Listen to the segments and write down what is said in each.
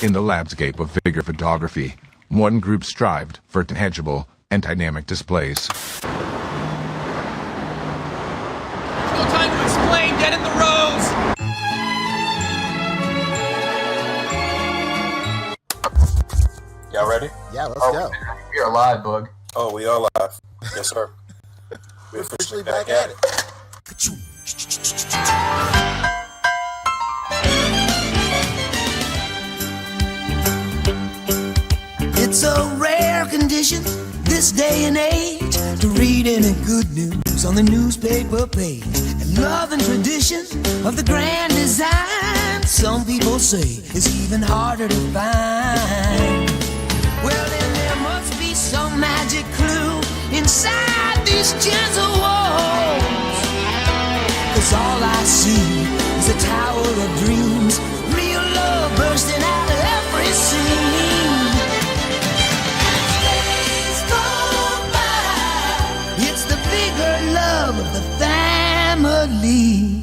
In the landscape of figure photography, one group strived for tangible and dynamic displays. No time to explain. Get in the rows. Y'all ready? Yeah, let's go. We are live, Bug. Oh, we are live. Yes, sir. We're officially back at it. It's a rare condition this day and age to read any good news on the newspaper page. And love and tradition of the grand design, some people say, is even harder to find. Well, then there must be some magic clue inside these gentle walls. 'Cause all I see is a tower of dreams, real love bursting out of every scene. It's the bigger love of the family.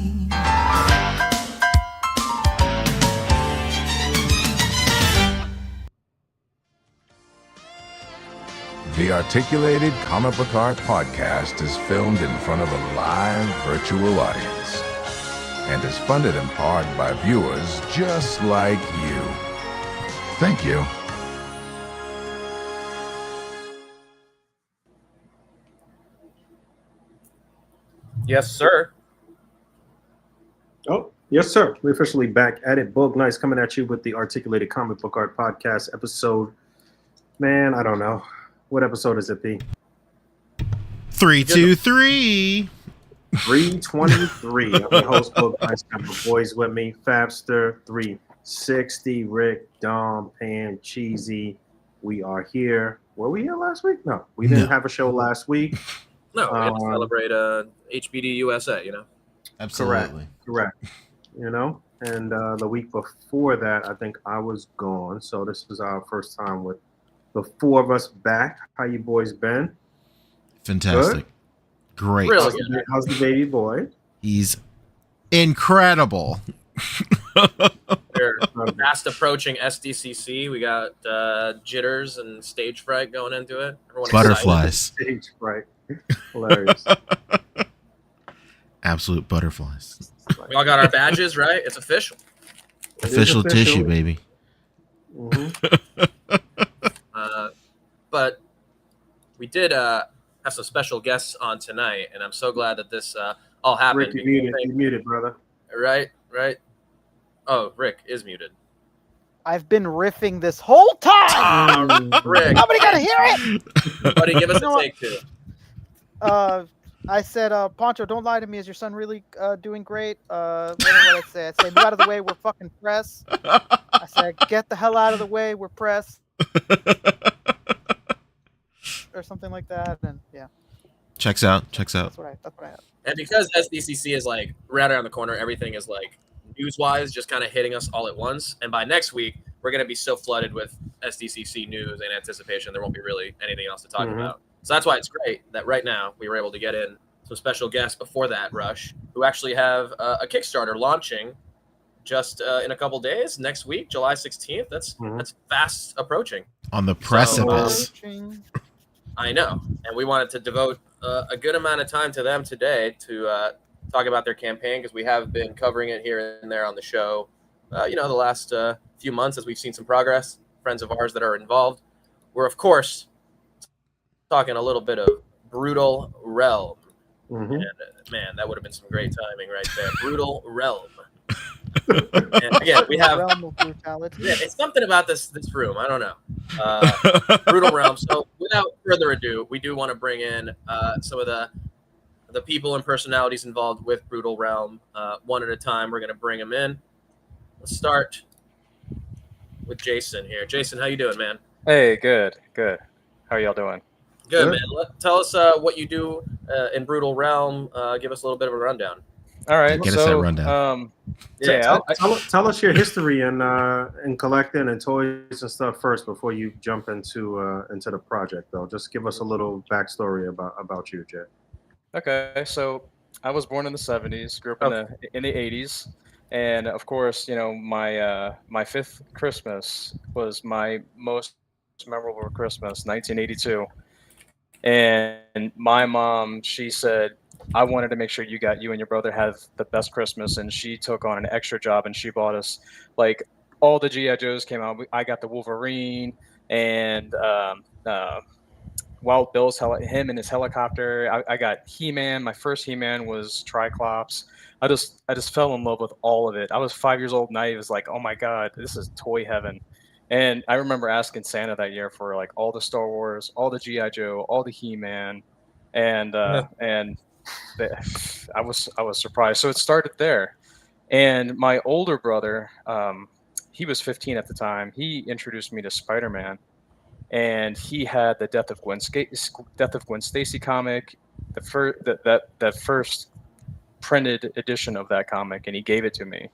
The Articulated Comic Book Art Podcast is filmed in front of a live virtual audience and is funded in part by viewers just like you. Thank you. Yes, sir. Oh, yes, sir. We're officially back at it. Bug Nice coming at you with the Articulated Comic Book Art Podcast episode. Man, I don't know. What episode is it, P? 323. 323. I'm your host, Bug Nice. Got my boys with me. Fabster, 360, Rick, Dom, Pan, Cheesy. We are here. Were we here last week? No, we didn't have a show last week. No, we had to celebrate HBD USA, you know? Absolutely. Correct. You know, and the week before that, I think I was gone. So this is our first time with the four of us back. How you boys been? Fantastic. Good? Great. Really? How's the baby boy? He's incredible. We're fast approaching SDCC. We got jitters and stage fright going into it. Everyone Butterflies. Stage fright. Hilarious. Absolute butterflies. We all got our badges, right? It's official. Official tissue, baby. Mm-hmm. But we did have some special guests on tonight, and I'm so glad that this all happened. Rick, you muted, brother. Right. Oh, Rick is muted. I've been riffing this whole time. Rick, Nobody got to hear it. buddy, give us a take two. I said, Poncho, don't lie to me. Is your son really doing great? What did I say? I said, move out of the way. We're fucking pressed. I said, get the hell out of the way. We're pressed. Or something like that. And yeah, Checks out. that's what I had. And because SDCC is like right around the corner, everything is like news-wise just kind of hitting us all at once. And by next week, we're going to be so flooded with SDCC news and anticipation, there won't be really anything else to talk about. So that's why it's great that right now we were able to get in some special guests before that rush who actually have a Kickstarter launching just in a couple days next week, July 16th. That's fast approaching. On the precipice. I know. And we wanted to devote a good amount of time to them today to talk about their campaign because we have been covering it here and there on the show, the last few months as we've seen some progress, friends of ours that are involved. We're, of course, talking a little bit of Brutal Realm. And, man, that would have been some great timing right there. Brutal Realm. And again, we have it's something about this room. I don't know. Brutal Realm. So without further ado, we do want to bring in some of the people and personalities involved with Brutal Realm one at a time. We're going to bring them in. Let's start with Jason here. Jason, how you doing, man? Hey, good. How are y'all doing? Good, man. Tell us what you do in Brutal Realm. Give us a little bit of a rundown. All right. Get us that rundown. Tell us your history and collecting and toys and stuff first before you jump into the project, though. Just give us a little backstory about you, Jay. Okay, so I was born in the 70s, grew up in the 80s. And of course, my fifth Christmas was my most memorable Christmas, 1982. And my mom, she said, I wanted to make sure you and your brother have the best Christmas, and she took on an extra job and she bought us like all the GI Joes came out. I got the Wolverine and Wild Bill's him and his helicopter. I got He-Man. My first He-Man was Triclops. I just fell in love with all of it. I was 5 years old and I was like, oh my god, this is toy heaven. And I remember asking Santa that year for like all the Star Wars, all the GI Joe, all the He-Man, and I was surprised. So it started there. And my older brother, he was 15 at the time. He introduced me to Spider-Man, and he had the Death of Gwen Stacy comic, the first that first printed edition of that comic, and he gave it to me,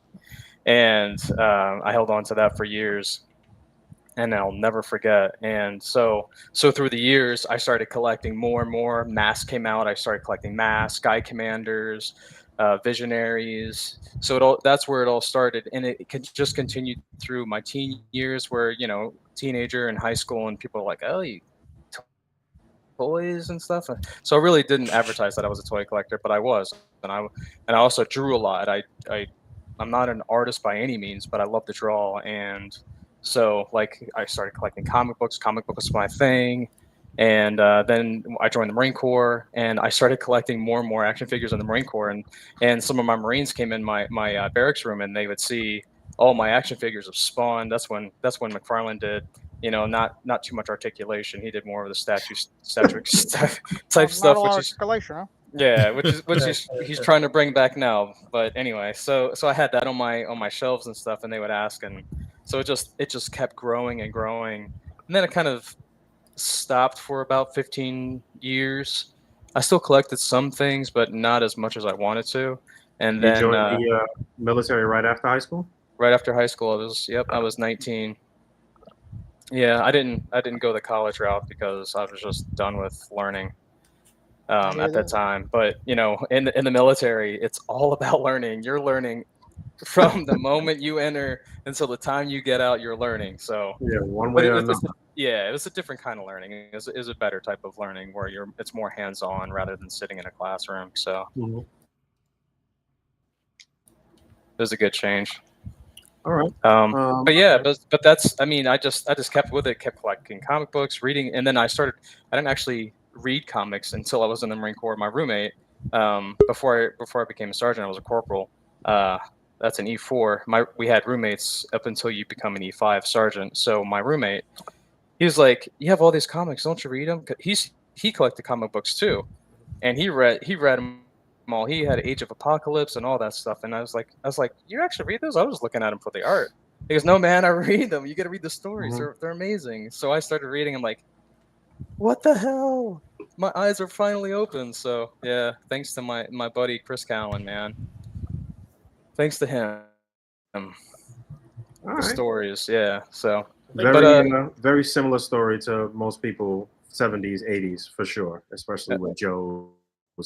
and I held on to that for years, and I'll never forget. And so through the years, I started collecting more and more. Masks came out. I started collecting Masks, Sky Commanders, Visionaries. So that's where it all started, and it just continued through my teen years, where teenager in high school, and people are like, "Oh, you toys and stuff." So I really didn't advertise that I was a toy collector, but I was, and I also drew a lot. I'm not an artist by any means, but I love to draw, and so like I started collecting comic books. Comic book was my thing. And then I joined the Marine Corps, and I started collecting more and more action figures in the Marine Corps. And some of my Marines came in my barracks room, and they would see all my action figures of Spawn. That's when McFarlane did, not too much articulation. He did more of the statue type stuff, which is articulation, huh? yeah, which he's trying to bring back now. But anyway, so I had that on my shelves and stuff, and they would ask, and so it just kept growing and growing, and then it kind of stopped for about 15 years. I still collected some things, but not as much as I wanted to. And then you joined the military right after high school? Right after high school, I was 19. Yeah, I didn't go the college route because I was just done with learning at that time. But in the military, it's all about learning. You're learning from the moment you enter until the time you get out. You're learning. So yeah, one way or another. Yeah, it was a different kind of learning. It was a better type of learning where it's more hands-on rather than sitting in a classroom. So it was a good change. All right. But yeah, but that's, I just kept with it, kept collecting comic books, reading, and then I didn't actually read comics until I was in the Marine Corps. My roommate, before I became a sergeant, I was a corporal. That's an E4. We had roommates up until you become an E5 sergeant. So my roommate, he was like, "You have all these comics, don't you read them?" He collected comic books too, and he read them all. He had Age of Apocalypse and all that stuff, and I was like, "You actually read those?" I was looking at them for the art. He goes, "No, man, I read them. You got to read the stories. They're amazing." So I started reading. I'm like, "What the hell?" My eyes are finally open. So yeah, thanks to my buddy Chris Cowan, man. Thanks to him. The stories, yeah. So very similar story to most people 70s, 80s for sure, especially with Joe,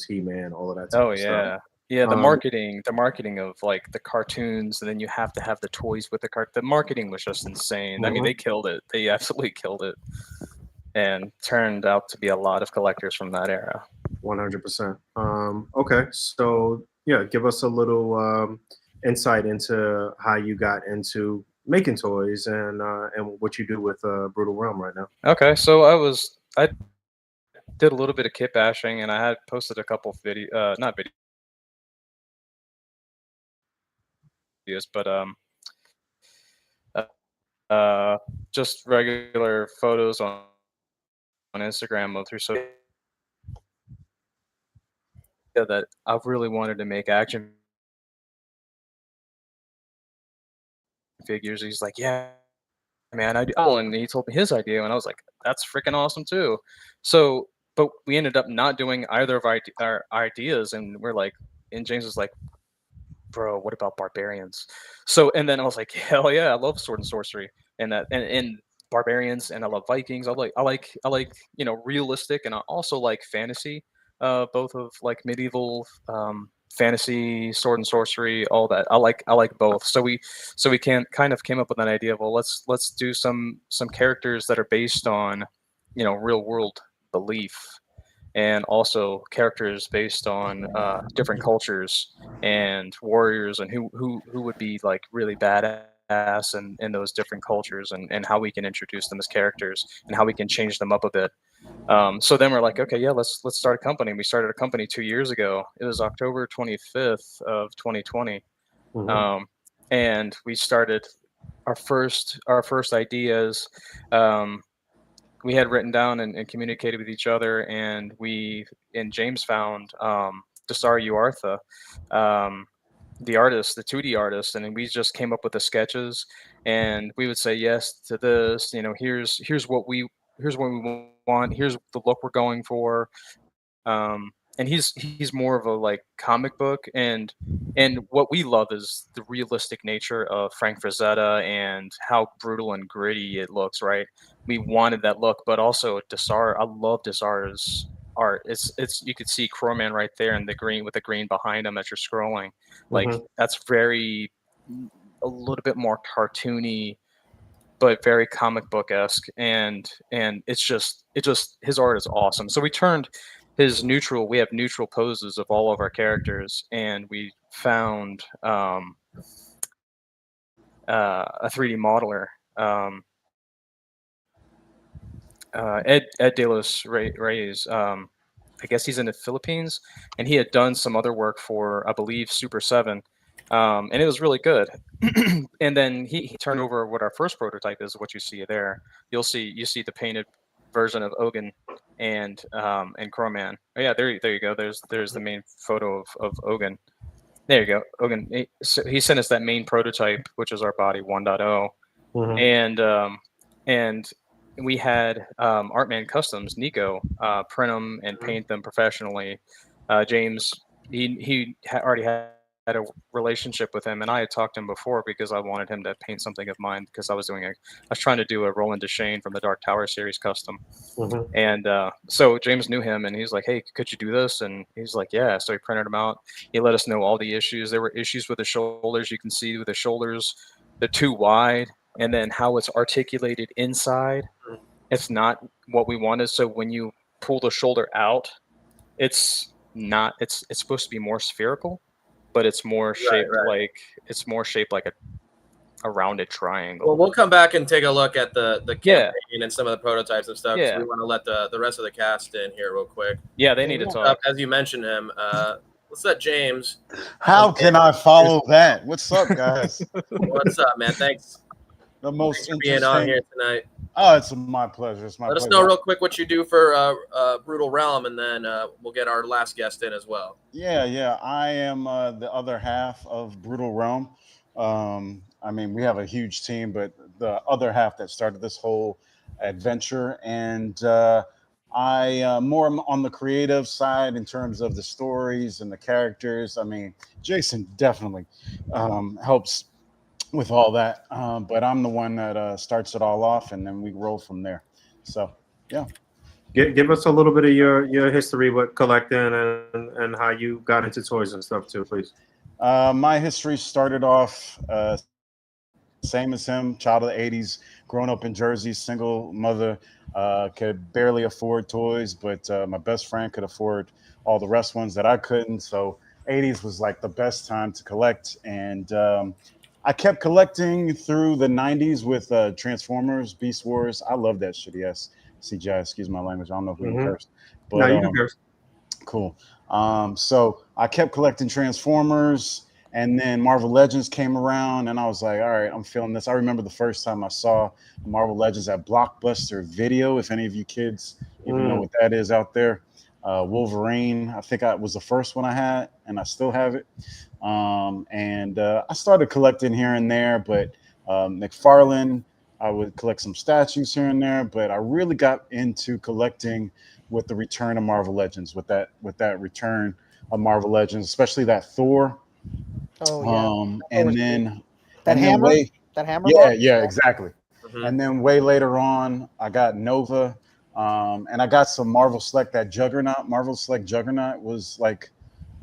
He-Man, all of that type of stuff. Yeah, the marketing of like the cartoons, and then you have to have the toys with the marketing was just insane. I mean, they killed it. They absolutely killed it, and turned out to be a lot of collectors from that era. 100%. Okay, so yeah, give us a little insight into how you got into making toys and what you do with Brutal Realm right now. Okay, so I did a little bit of kit bashing, and I had posted a couple of not videos, but just regular photos on Instagram through social media that I really wanted to make action figures. He's like, "Yeah, man, I do." Oh, and he told me his idea, and I was like, "That's freaking awesome too." So, but we ended up not doing either of our ideas, and we're like, and James was like, "Bro, what about barbarians?" So, and then I was like, "Hell yeah, I love sword and sorcery, and barbarians, and I love Vikings. I like realistic, and I also like fantasy, both of like medieval fantasy, sword and sorcery, all that. I like both. So we kind of came up with an idea of, well, let's do some characters that are based on, real world belief, and also characters based on different cultures and warriors, and who would be like really badass in those different cultures, and how we can introduce them as characters and how we can change them up a bit. So then we're like, okay, yeah, let's start a company. We started a company 2 years ago. It was October 25th of 2020. And we started our first ideas. We had written down and communicated with each other, and James found Dasar Uartha, the artist, the 2D artist, and we just came up with the sketches, and we would say yes to this. Here's what we want. Here's the look we're going for. And he's more of a like comic book, and what we love is the realistic nature of Frank Frazetta and how brutal and gritty it looks. Right, we wanted that look, but also Dasar. I love Dasar's art. It's you could see Crowman right there in the green with the green behind him as you're scrolling. Like that's very a little bit more cartoony, but very comic book-esque, and it's just his art is awesome. So we turned his neutral. We have neutral poses of all of our characters, and we found a 3D modeler, Ed De Los Reyes. I guess he's in the Philippines, and he had done some other work for, I believe, Super 7. And it was really good. And then he turned over what our first prototype is, what you see there. You see the painted version of Ogun and Crowman. Oh yeah, there you go. There's the main photo of Ogun. There you go, Ogun. So he sent us that main prototype, which is our body 1.0, and we had Artman Customs, Nico, print them and paint them professionally. James, he already had a relationship with him, and I had talked to him before because I wanted him to paint something of mine, because I was trying to do a Roland Deschain from the Dark Tower series custom. And so James knew him, and he's like, hey, could you do this? And he's like, yeah. So he printed them out. He let us know all the issues. There were issues with the shoulders. You can see with the shoulders, they're too wide, and then how it's articulated inside, it's not what we wanted. So when you pull the shoulder out, it's supposed to be more spherical, but it's more shaped like a rounded triangle. Well, we'll come back and take a look at the campaign and some of the prototypes and stuff. Yeah. We want to let the rest of the cast in here real quick. Yeah, they need to talk. As you mentioned him, let's let James. How can I follow that? What's up, guys? What's up, man? Thanks. Thanks for being on here tonight. Oh, it's my pleasure. Let us know real quick what you do for Brutal Realm, and then we'll get our last guest in as well. Yeah. I am the other half of Brutal Realm. I mean, we have a huge team, but the other half that started this whole adventure, and I more on the creative side in terms of the stories and the characters. I mean, Jason definitely helps with all that, but I'm the one that starts it all off, and then we roll from there. So yeah, give us a little bit of your history with collecting and how you got into toys and stuff too, please. My history started off same as him, child of the 80s, growing up in Jersey, single mother, could barely afford toys, but my best friend could afford all the rest ones that I couldn't. So 80s was like the best time to collect, and I kept collecting through the 90s with Transformers, Beast Wars. I love that shit. Yes, CGI. Excuse my language. I don't know if we can curse. But, no, you can curse. Cool. So I kept collecting Transformers, and then Marvel Legends came around, and I was like, all right, I'm feeling this. I remember the first time I saw Marvel Legends at Blockbuster Video. If any of you kids even know what that is out there. Wolverine, I think was the first one I had, and I still have it. And I started collecting here and there, but McFarlane, I would collect some statues here and there, but I really got into collecting with the return of Marvel Legends, with that return of Marvel Legends, especially that Thor. Oh yeah. And then that hammer. Yeah, exactly. And then way later on, I got Nova. And I got some Marvel Select, that Juggernaut. Marvel Select Juggernaut was like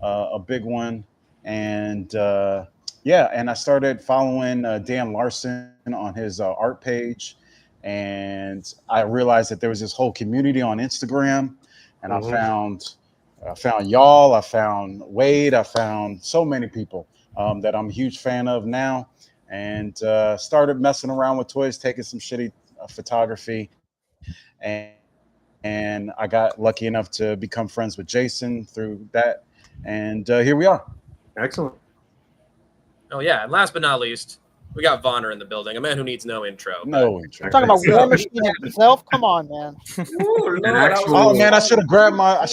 a big one. And and I started following Dan Larson on his art page, and I realized that there was this whole community on Instagram, and I found y'all, I found Wade, I found so many people that I'm a huge fan of now, and started messing around with toys, taking some shitty photography, and I got lucky enough to become friends with Jason through that, and here we are. Excellent. Oh yeah, and last but not least, we got Vonner in the building, a man who needs no intro. No intro. We're talking about War Machine himself. Come on, man. Ooh, Lord, Oh man, I should have grabbed my.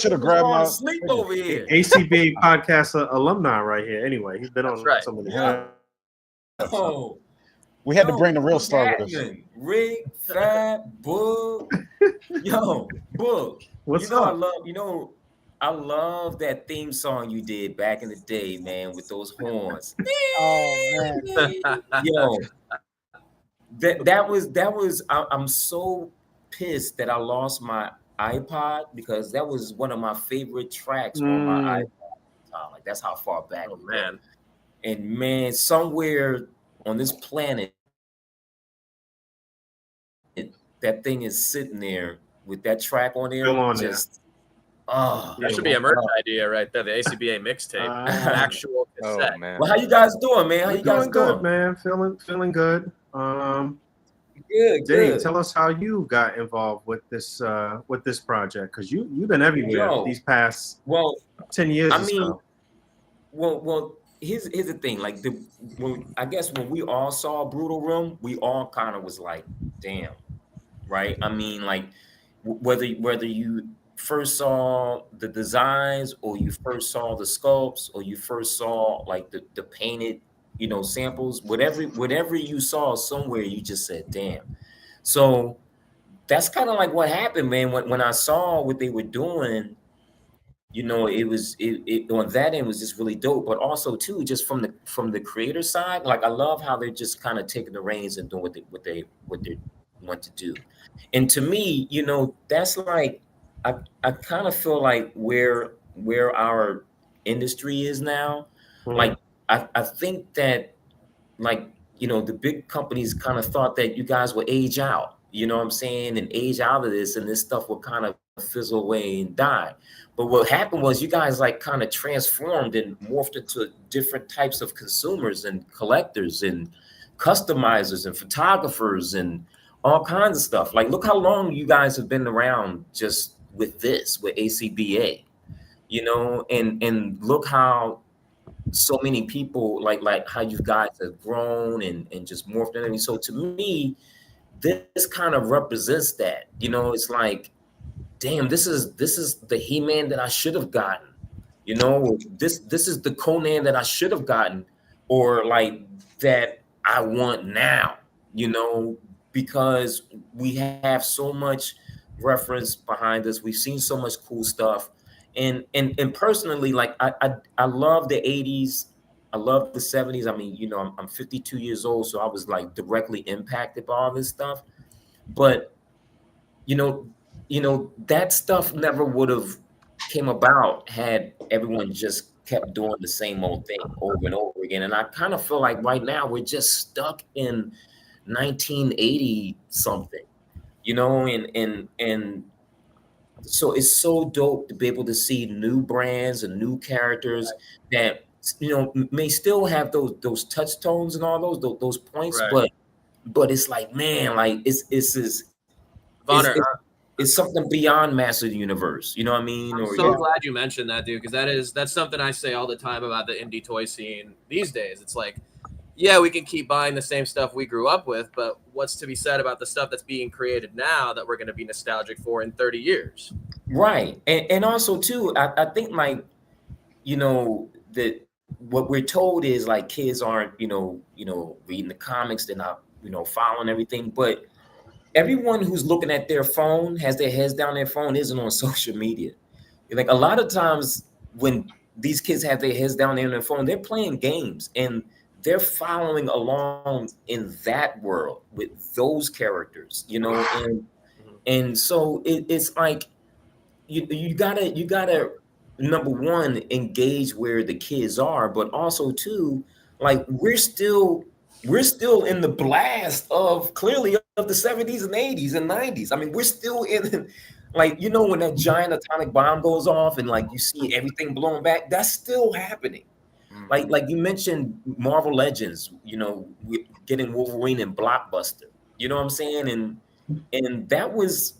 sleep over here. ACBA podcast alumni right here. Anyway, he's been on right. some of the Oh, We had to bring the real star with us. Rick, Fat, Book. Yo, Book. What's you know, up? I love that theme song you did back in the day, man, with those horns. Oh man. Yo, that was. I'm so pissed that I lost my iPod because that was one of my favorite tracks on my iPod. Like that's how far back. Oh man. And man, somewhere on this planet, that thing is sitting there with that track on there. Still on That should be a merch idea right there. The ACBA mixtape, actual cassette. Oh man. Well, how you guys doing, man? How We're you guys doing good, doing? man. Feeling good. Good, Dave, good. tell us how you got involved with this project, because you've been everywhere these past 10 years. I mean, well, here's the thing. Like I guess when we all saw Brutal Room, we all kind of was like, damn, right? I mean, like whether you first saw the designs or you first saw the sculpts or you first saw like the painted, samples, whatever you saw somewhere, you just said, damn. So that's kind of like what happened, man. When I saw what they were doing, it was on that end was just really dope. But also too, just from the creator side, like I love how they're just kind of taking the reins and doing what they want to do. And to me, that's like I kind of feel like where our industry is now. Like I think that the big companies kind of thought that you guys would age out, you know what I'm saying, and age out of this, and this stuff will kind of fizzle away and die. But what happened was you guys like kind of transformed and morphed into different types of consumers and collectors and customizers and photographers and all kinds of stuff. Like, look how long you guys have been around just with ACBA, and look how so many people like how you guys have grown and just morphed in. So to me, this kind of represents that. It's like, damn, this is the He-Man that I should have gotten. This is the Conan that I should have gotten, or like that I want now. Because we have so much reference behind us. We've seen so much cool stuff. And personally, like I love the 80s. I love the 70s. I mean, I'm 52 years old, so I was like directly impacted by all this stuff. But that stuff never would have came about had everyone just kept doing the same old thing over and over again. And I kind of feel like right now we're just stuck in 1980 something, and so it's so dope to be able to see new brands and new characters that may still have those touch tones and all those points, but it's like, man, like it's something beyond Master of the Universe. You know what I mean? I'm so glad you mentioned that, dude, because that's something I say all the time about the indie toy scene these days. It's like, yeah, we can keep buying the same stuff we grew up with, but what's to be said about the stuff that's being created now that we're going to be nostalgic for in 30 years? Right. And also too, I think like, that what we're told is like kids aren't, reading the comics, they're not, following everything, but everyone who's looking at their phone, has their heads down their phone, isn't on social media. Like a lot of times when these kids have their heads down there on their phone, they're playing games and they're following along in that world with those characters, and so it's like you gotta number one, engage where the kids are, but also too, like we're still in the blast of clearly of the 70s and 80s and 90s. I mean, we're still in like, you know, when that giant atomic bomb goes off and like you see everything blown back, that's still happening. Like you mentioned Marvel Legends, you know, getting Wolverine and Blockbuster. You know what I'm saying? And that was,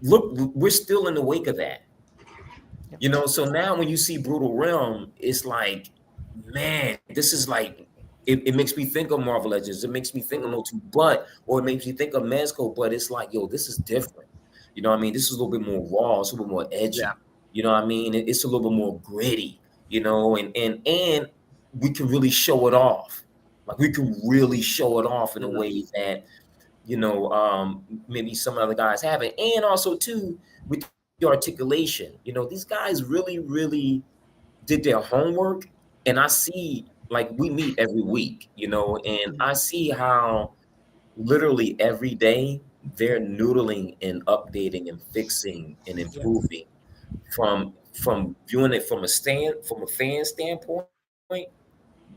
look, we're still in the wake of that. You know, so now when you see Brutal Realm, it's like, man, this is like, it makes me think of Marvel Legends. It makes me think of No Two But, or it makes me think of Mezco, but it's like, yo, this is different. You know what I mean? This is a little bit more raw, it's a little bit more edgy. Yeah. You know what I mean? It's a little bit more gritty, you know, and we can really show it off. Like we can really show it off in a way that, you know, maybe some other guys haven't. And also too, with the articulation, you know, these guys really, really did their homework. And I see, like, we meet every week, you know, and I see how literally every day they're noodling and updating and fixing and improving from viewing it from a fan standpoint,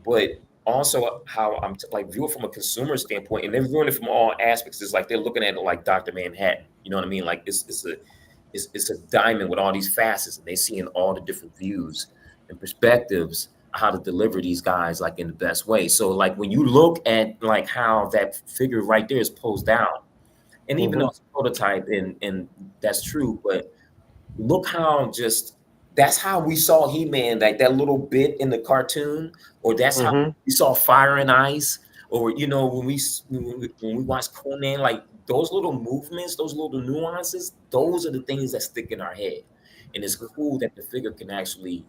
but also how I'm like view it from a consumer standpoint, and they're viewing it from all aspects. It's like they're looking at it like Dr. Manhattan. You know what I mean? Like it's a diamond with all these facets, and they're seeing all the different views and perspectives, how to deliver these guys like in the best way. So like when you look at like how that figure right there is posed out, and even though it's a prototype and that's true, but look how just that's how we saw He-Man, like that little bit in the cartoon, or that's how we saw Fire and Ice, or you know when we watch Conan, like those little movements, those little nuances, those are the things that stick in our head, and it's cool that the figure can actually,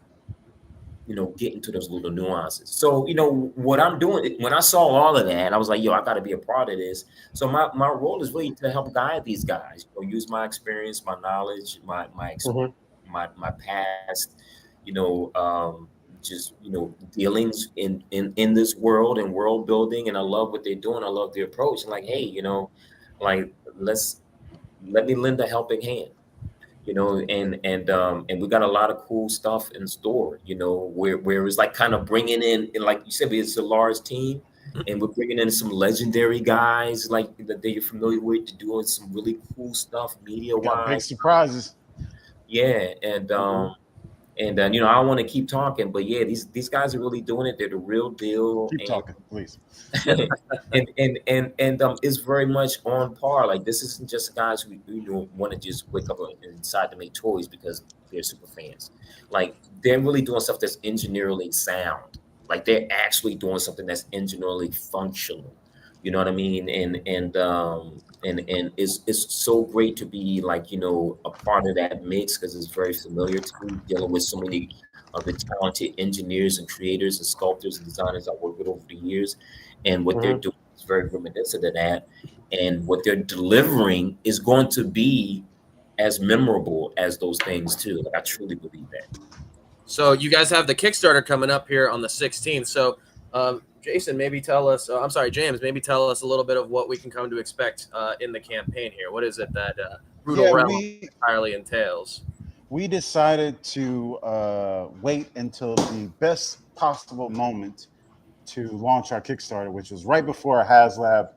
you know, get into those little nuances. So, you know, what I'm doing, when I saw all of that, I was like, yo, I got to be a part of this. So my role is really to help guide these guys, you know, use my experience, my knowledge, my past, you know, just, you know, dealings in this world and world building. And I love what they're doing. I love their approach. And like, hey, you know, like, let me lend a helping hand. You know, and we got a lot of cool stuff in store, you know, where it's like kind of bringing in, and like you said, it's a large team, and we're bringing in some legendary guys like that you're familiar with, doing some really cool stuff media wise. Big surprises. Yeah, and you know, I want to keep talking, but yeah, these guys are really doing it. They're the real deal. Keep talking, please. and it's very much on par. Like this isn't just guys who you know want to just wake up and decide to make toys because they're super fans. Like they're really doing stuff that's engineerily sound. Like they're actually doing something that's engineerily functional. You know what I mean? And it's so great to be like, you know, a part of that mix because it's very familiar to me, dealing with so many of the talented engineers and creators and sculptors and designers I worked with over the years. And what they're doing is very reminiscent of that. And what they're delivering is going to be as memorable as those things too. Like I truly believe that. So you guys have the Kickstarter coming up here on the 16th. So Jason, maybe tell us, I'm sorry, James, maybe tell us a little bit of what we can come to expect in the campaign here. What is it that Brutal Realm entirely entails? We decided to wait until the best possible moment to launch our Kickstarter, which was right before HasLab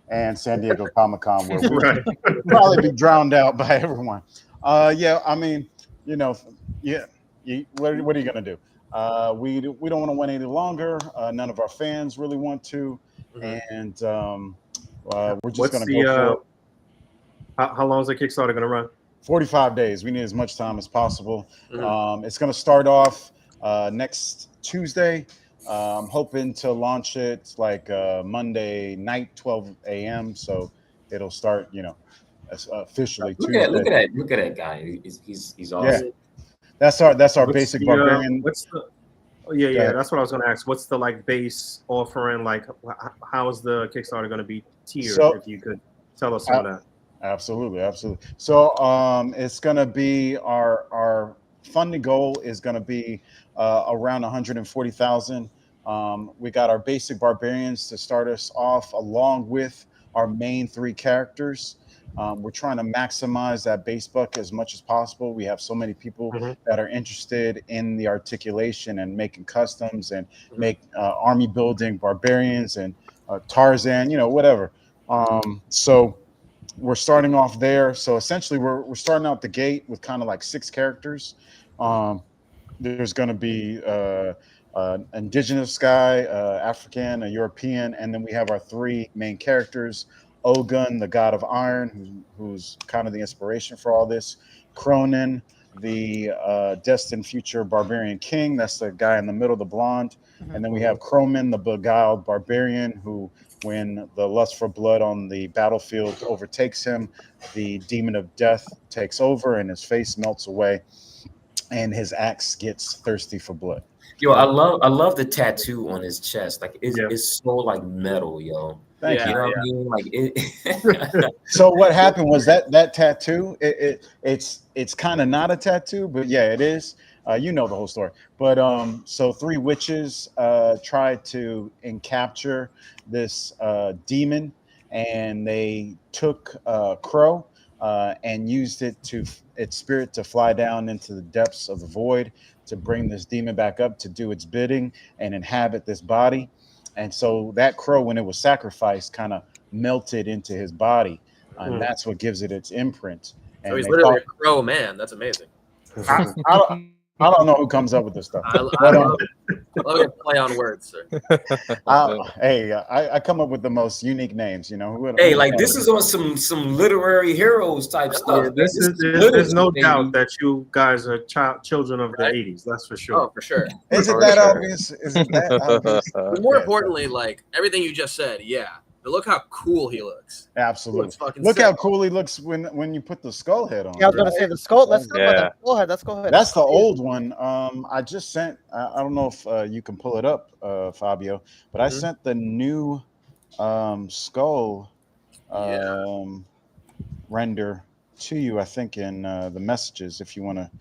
and San Diego Comic-Con, where we would probably be drowned out by everyone. Yeah, I mean, you know, yeah, what are you going to do? We don't want to wait any longer. None of our fans really want to, and we're just going to go for it. How long is the Kickstarter going to run? 45 days. We need as much time as possible. It's going to start off next Tuesday. I'm hoping to launch it like Monday night, 12 a.m. So it'll start, you know, officially. Look at that guy. He's awesome. Yeah. That's our basic barbarian. That's what I was going to ask. What's the like base offering? Like, how is the Kickstarter going to be tiered? So, if you could tell us some of that. Absolutely. So it's going to be our funding goal is going to be around 140,000. We got our basic barbarians to start us off, along with our main three characters. We're trying to maximize that base buck as much as possible. We have so many people that are interested in the articulation and making customs and make army building barbarians and Tarzan, whatever. So we're starting off there. So essentially, we're starting out the gate with kind of like 6 characters. There's going to be an indigenous guy, African, a European, and then we have our 3 main characters: Ogun, the god of iron, who's kind of the inspiration for all this; Cronin, the destined future barbarian king. That's the guy in the middle, the blonde. And then we have Croman, the beguiled barbarian, who, when the lust for blood on the battlefield overtakes him, the demon of death takes over and his face melts away and his axe gets thirsty for blood. Yo, I love the tattoo on his chest. Like it's so like metal, yo. Thank you. You know what I mean? Like it. So what happened was that tattoo, it's kind of not a tattoo, but yeah, it is. You know the whole story. But so 3 witches tried to capture this demon, and they took Crow and used its spirit to fly down into the depths of the void to bring this demon back up to do its bidding and inhabit this body. And so that crow, when it was sacrificed, kind of melted into his body, and that's what gives it its imprint. And so he's literally a crow man. That's amazing. I don't know who comes up with this stuff. I love it. Play on words, sir. I come up with the most unique names, Hey, like this is on some literary heroes type stuff. There's no doubt that you guys are children of the 80s. That's for sure. Oh, for sure. Is it that obvious? Is it that obvious? But more importantly, like everything you just said, yeah. But look how cool he looks. Absolutely. Look how cool he looks when you put the skull head on. Yeah, I was gonna say the skull. Let's talk about the skull head. Let's go ahead. That's the old one. I just sent. I don't know if you can pull it up, Fabio, but I sent the new skull render to you. I think in the messages, if you want to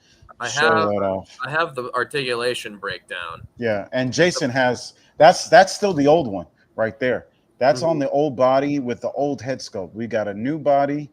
show that off. I have the articulation breakdown. Yeah, and Jason has. That's still the old one right there. That's on the old body with the old head sculpt. We got a new body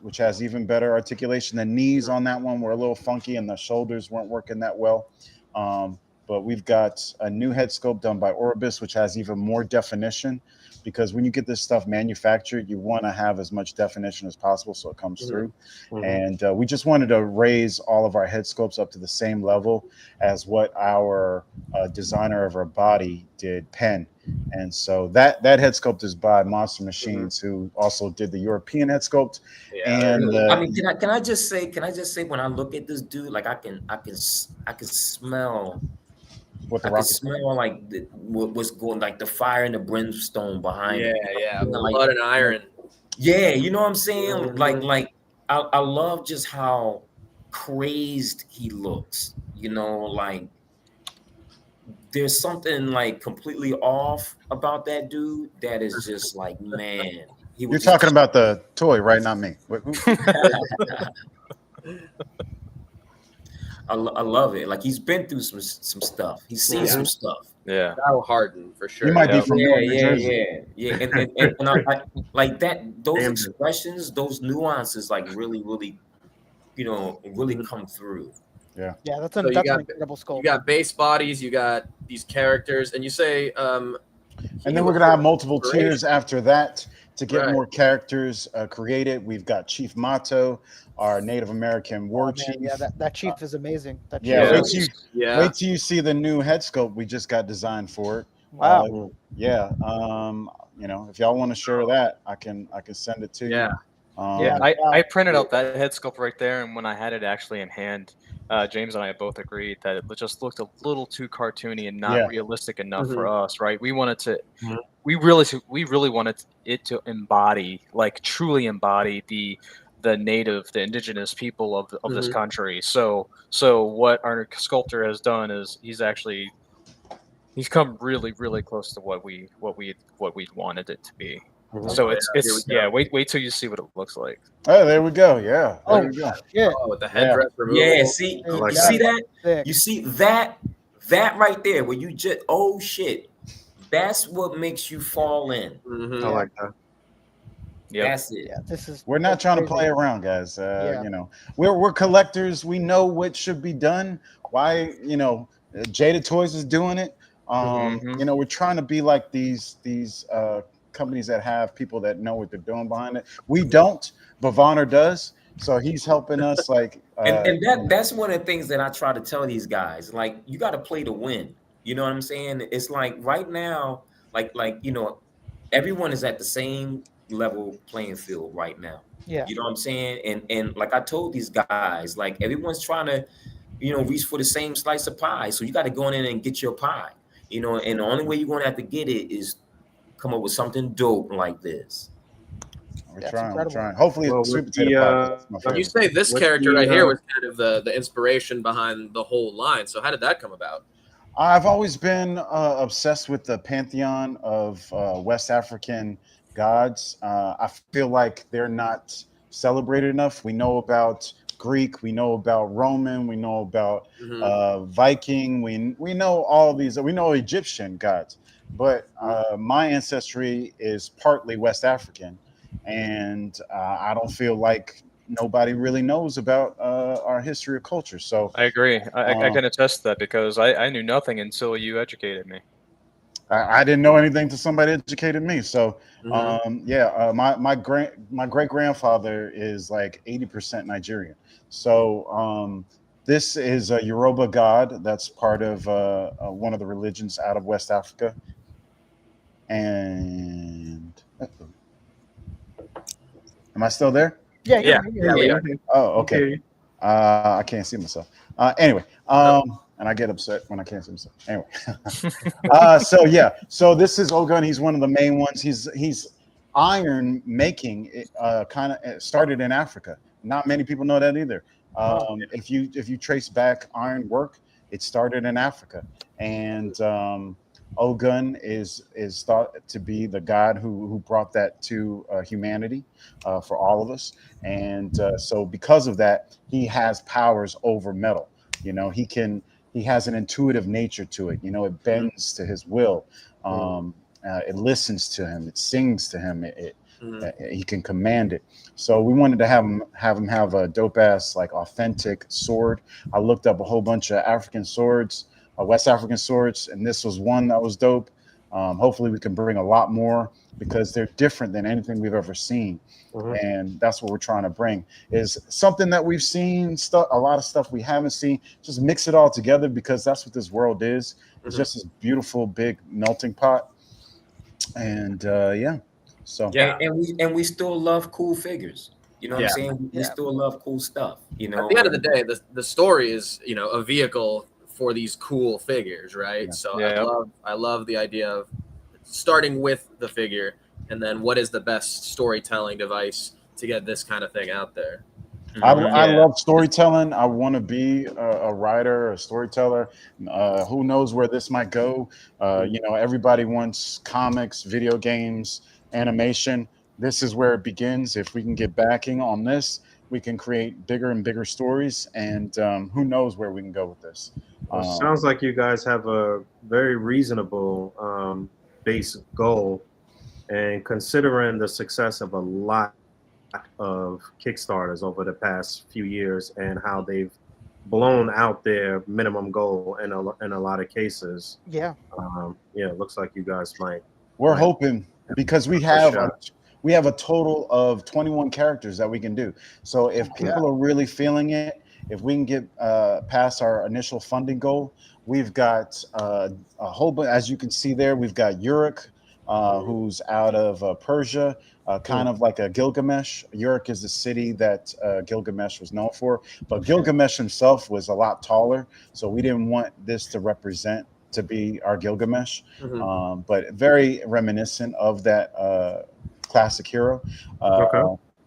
which has even better articulation. The knees on that one were a little funky and the shoulders weren't working that well. But we've got a new head sculpt done by Orbis, which has even more definition, because when you get this stuff manufactured, you want to have as much definition as possible so it comes through. And we just wanted to raise all of our head sculpts up to the same level as what our designer of our body did, Penn. And so that head sculpt is by Monster Machines, who also did the European head sculpt. And I mean, can I just say when I look at this dude, like I can smell. What the I can smell like what's going, like the fire and the brimstone behind it. Yeah, like, blood and iron. Yeah, you know what I'm saying? Like I love just how crazed he looks. Like there's something like completely off about that dude that is just like, man. You're talking about the toy, right? Not me. I love it. Like he's been through some stuff. He's seen some stuff. Yeah. Battle hardened for sure. You might be from yeah. And I like that. Those expressions, those nuances, like really, really come through. Yeah. Yeah, that's an incredible skull. You got base bodies. You got these characters, and you say. And then we're gonna have multiple tiers after that to get more characters created. We've got Chief Mato, our Native American war chief. Yeah, that chief is amazing. That chief wait till you see the new head sculpt we just got designed for it. Wow. If y'all want to share that, I can send it to you. I printed out that head sculpt right there, and when I had it actually in hand, James and I both agreed that it just looked a little too cartoony and not realistic enough for us, right? We wanted to, we really wanted it to embody, like truly embody the indigenous people of this country. So what our sculptor has done is he's come really, really close to what we wanted it to be. So it's wait till you see what it looks like. Oh, there we go. Yeah. There we go. Yeah. Oh, with the headdress removal. Yeah. See, see that? You see that right there where you just shit. That's what makes you fall in. I like that. Yep. That's it. Yeah, this is. We're not that's trying to crazy. play around, guys. Yeah. You know, we're collectors. We know what should be done. Why, you know, Jada Toys is doing it. Mhm. You know, we're trying to be like these companies that have people that know what they're doing behind it. We don't, but Vonner does. So he's helping us. Like, And that's one of the things that I try to tell these guys. Like, you got to play to win. You know what I'm saying? It's like right now, like you know, everyone is at the same level playing field right now. Yeah. You know what I'm saying? And like I told these guys, like everyone's trying to, you know, reach for the same slice of pie. So you got to go in there and get your pie. You know, and the only way you're going to have to get it is come up with something dope like this. we're That's trying. incredible. We're trying. Hopefully, Well, it's Sweet with Potato the, Pie. That's my You favorite. say this With character the, right here was kind of the inspiration behind the whole line. So how did that come about? I've always been obsessed with the pantheon of West African gods. I feel like they're not celebrated enough. We know about Greek, we know about Roman, we know about Viking, we know all these. We know Egyptian gods, but my ancestry is partly West African, and I don't feel like nobody really knows about our history or culture. So I agree. I can attest to that because I knew nothing until you educated me. I didn't know anything until somebody educated me. So my great grandfather is like 80% Nigerian. So this is a Yoruba god that's part of one of the religions out of West Africa. And am I still there? Yeah. Yeah. we are. Oh, okay. I can't see myself. Anyway, and I get upset when I can't see myself. Anyway, so this is Ogun. He's one of the main ones. He's iron making. Kind of started in Africa. Not many people know that either. If you trace back iron work, it started in Africa, and Ogun is thought to be the god who brought that to humanity for all of us. And so because of that, he has powers over metal. You know, he has an intuitive nature to it. You know, it bends to his will. It listens to him. It sings to him. He can command it. So we wanted to have him have a dope ass, like, authentic sword. I looked up a whole bunch of African swords, West African swords, and this was one that was dope. Hopefully we can bring a lot more because they're different than anything we've ever seen. And that's what we're trying to bring, is something that we've seen, a lot of stuff we haven't seen. Just mix it all together, because that's what this world is. It's just this beautiful big melting pot. And so and we still love cool figures. You know what I'm saying? We still love cool stuff. You know, at the end of the day, the story is, you know, a vehicle for these cool figures, right? So I love the idea of starting with the figure, and then what is the best storytelling device to get this kind of thing out there. I love storytelling. I want to be a writer, a storyteller. Who knows where this might go? You know, everybody wants comics, video games, animation. This is where it begins. If we can get backing on this, we can create bigger and bigger stories. And who knows where we can go with this. Well, sounds like you guys have a very reasonable base goal. And considering the success of a lot of Kickstarters over the past few years and how they've blown out their minimum goal in a lot of cases, it looks like you guys might. We're hoping, because we have a total of 21 characters that we can do. So if people are really feeling it, if we can get past our initial funding goal, we've got a whole bunch. As you can see there, we've got Uruk, who's out of Persia, kind of like a Gilgamesh. Uruk is the city that Gilgamesh was known for, but Gilgamesh himself was a lot taller, so we didn't want this to be our Gilgamesh, but very reminiscent of that classic hero.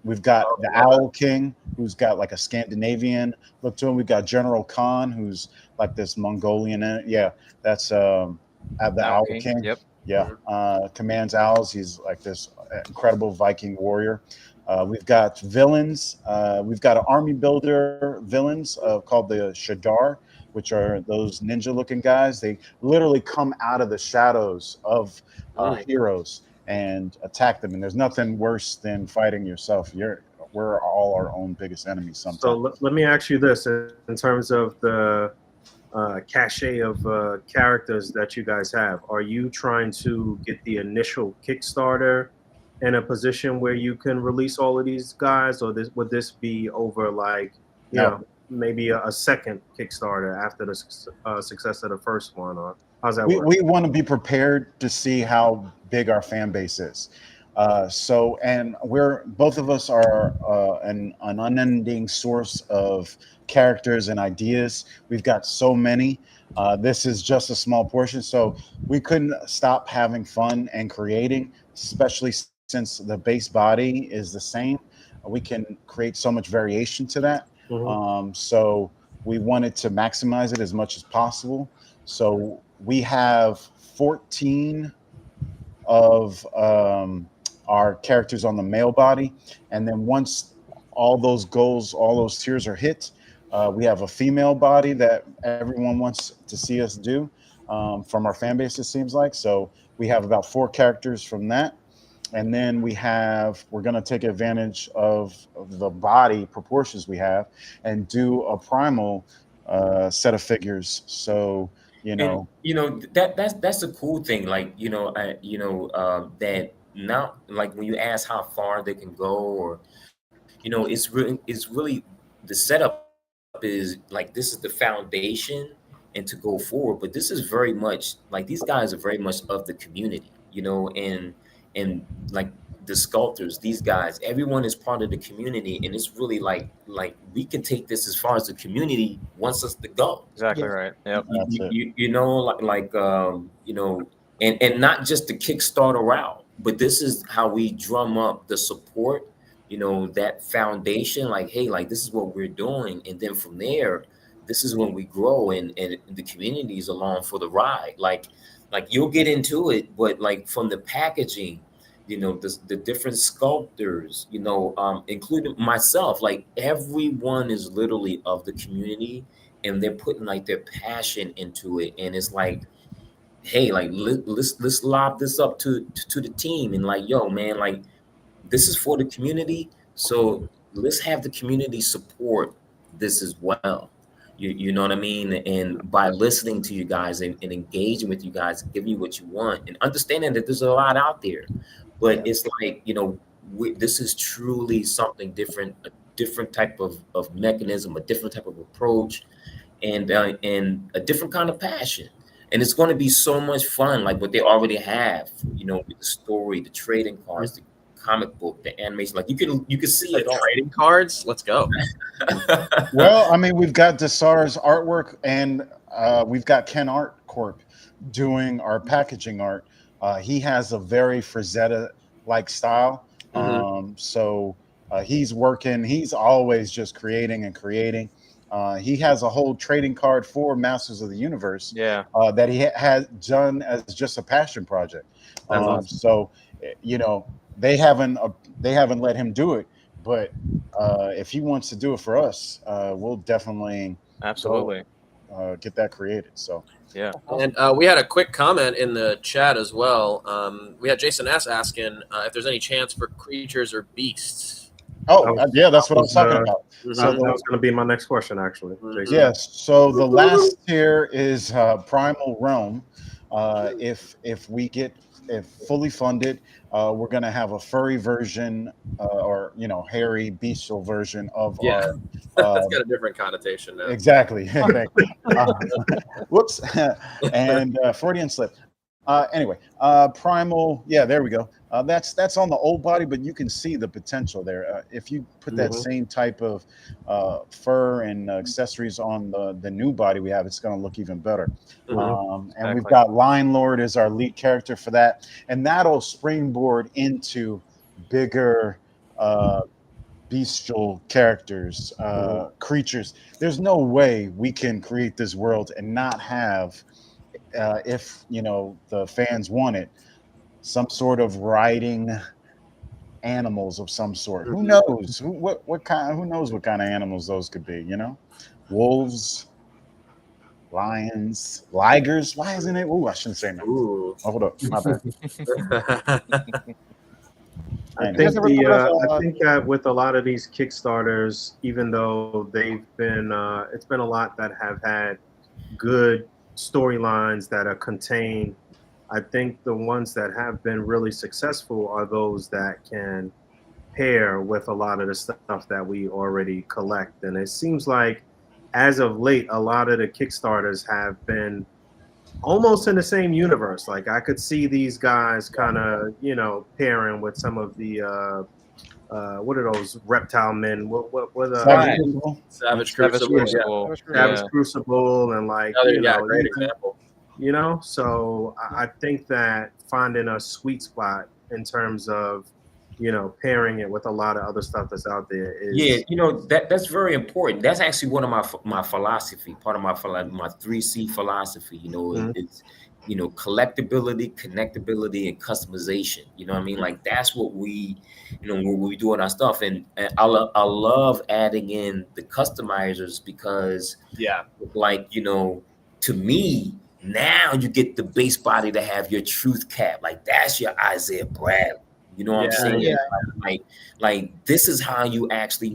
We've got the Owl King, who's got like a Scandinavian look to him. We've got General Khan, who's like this Mongolian. That's the Owl King. Yep. Commands owls. He's like this incredible Viking warrior. We've got villains. We've got an army builder villains called the Shadar, which are those ninja-looking guys. They literally come out of the shadows of heroes, and attack them. And there's nothing worse than fighting yourself. We're all our own biggest enemies sometimes. So let me ask you this: in terms of the cachet of characters that you guys have, are you trying to get the initial Kickstarter in a position where you can release all of these guys, or would this be over like, you know, maybe a second Kickstarter after the success of the first one, or how's that work? We want to be prepared to see how big our fan base is. And both of us are an unending source of characters and ideas. We've got so many. This is just a small portion, so we couldn't stop having fun and creating, especially since the base body is the same. We can create so much variation to that. So we wanted to maximize it as much as possible. So we have 14 of our characters on the male body, and then once all those goals, all those tiers are hit, we have a female body that everyone wants to see us do from our fan base, it seems like. So we have about 4 characters from that. And then we're going to take advantage of the body proportions we have and do a primal set of figures. So, that's a cool thing. Like, that now, like when you ask how far they can go, or, it's really the setup is like, this is the foundation and to go forward. But this is very much like, these guys are very much of the community, and like the sculptors, these guys, everyone is part of the community, and it's really like we can take this as far as the community wants us to go. Exactly right. Yep. And not just the Kickstarter route, but this is how we drum up the support, that foundation, like, hey, like this is what we're doing, and then from there, this is when we grow, and the community is along for the ride. Like you'll get into it, but like from the packaging, the different sculptors, including myself, like everyone is literally of the community, and they're putting like their passion into it. And it's like, hey, like let's lob this up to the team, and like, yo, man, like this is for the community, so let's have the community support this as well. You know what I mean? And by listening to you guys and engaging with you guys, giving you what you want, and understanding that there's a lot out there, but it's like, this is truly something different, a different type of mechanism, a different type of approach, and a different kind of passion. And it's going to be so much fun, like what they already have, with the story, the trading cards, the comic book, the animation. Like you can see it all. Trading cards. Let's go. Well, I mean, we've got Desar's artwork, and we've got Ken Art Corp doing our packaging art. He has a very Frazetta-like style. So he's working. He's always just creating and creating. He has a whole trading card for Masters of the Universe. That he has done as just a passion project. Awesome. So, they haven't let him do it, but if he wants to do it for us, we'll definitely get that created. So yeah. And we had a quick comment in the chat as well. We had Jason S asking if there's any chance for creatures or beasts. Yeah, that's what I was talking about. So that was going to be my next question, actually. Jason. Yes. So the last tier is Primal Realm. If fully funded, we're going to have a furry version, or hairy bestial version of our. That's got a different connotation now. Exactly. Whoops. And Freudian slip. Anyway, Primal. Yeah, there we go. That's on the old body, but you can see the potential there. If you put that same type of fur and accessories on the new body we have, it's going to look even better. And we've got Lion Lord as our lead character for that, and that'll springboard into bigger bestial characters, creatures. There's no way we can create this world and not have, if the fans want it, some sort of riding animals of some sort. Who knows? Who knows what kind of animals those could be? Wolves. Lions, Ligers. Why isn't it? Ooh, I shouldn't say that. Ooh. Oh, hold up, my bad. I Man, think Never thought of, I think that with a lot of these Kickstarters, even though they've been, it's been a lot that have had good storylines that are contained. I think the ones that have been really successful are those that can pair with a lot of the stuff that we already collect. And it seems like, as of late, a lot of the Kickstarters have been almost in the same universe. Like I could see these guys kind of, pairing with some of the what are those reptile men? What Right. Savage Savage Crucible. Yeah. Crucible. Savage Crucible and like Another, great example. So I think that finding a sweet spot in terms of pairing it with a lot of other stuff that's out there is that's very important. That's actually one of my philosophy, part of my 3C philosophy. It's collectability, connectability, and customization. You know what I mean? Like that's what we when we doing our stuff, and I love adding in the customizers because to me, now you get the base body to have your truth cap. Like that's your Isaiah Bradley. You know what I'm saying? Yeah. Like this is how you actually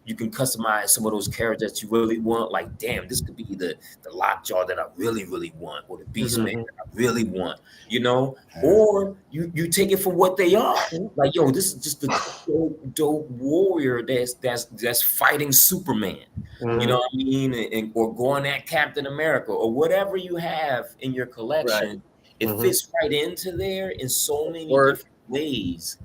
you can customize some of those characters that you really want. Like, damn, this could be the Lockjaw that I really, really want, or the Beastman that I really want, or you take it for what they are. Like, yo, this is just the dope warrior that's fighting Superman. You know what I mean? Or going at Captain America or whatever you have in your collection. Right. It fits right into there in so many different ways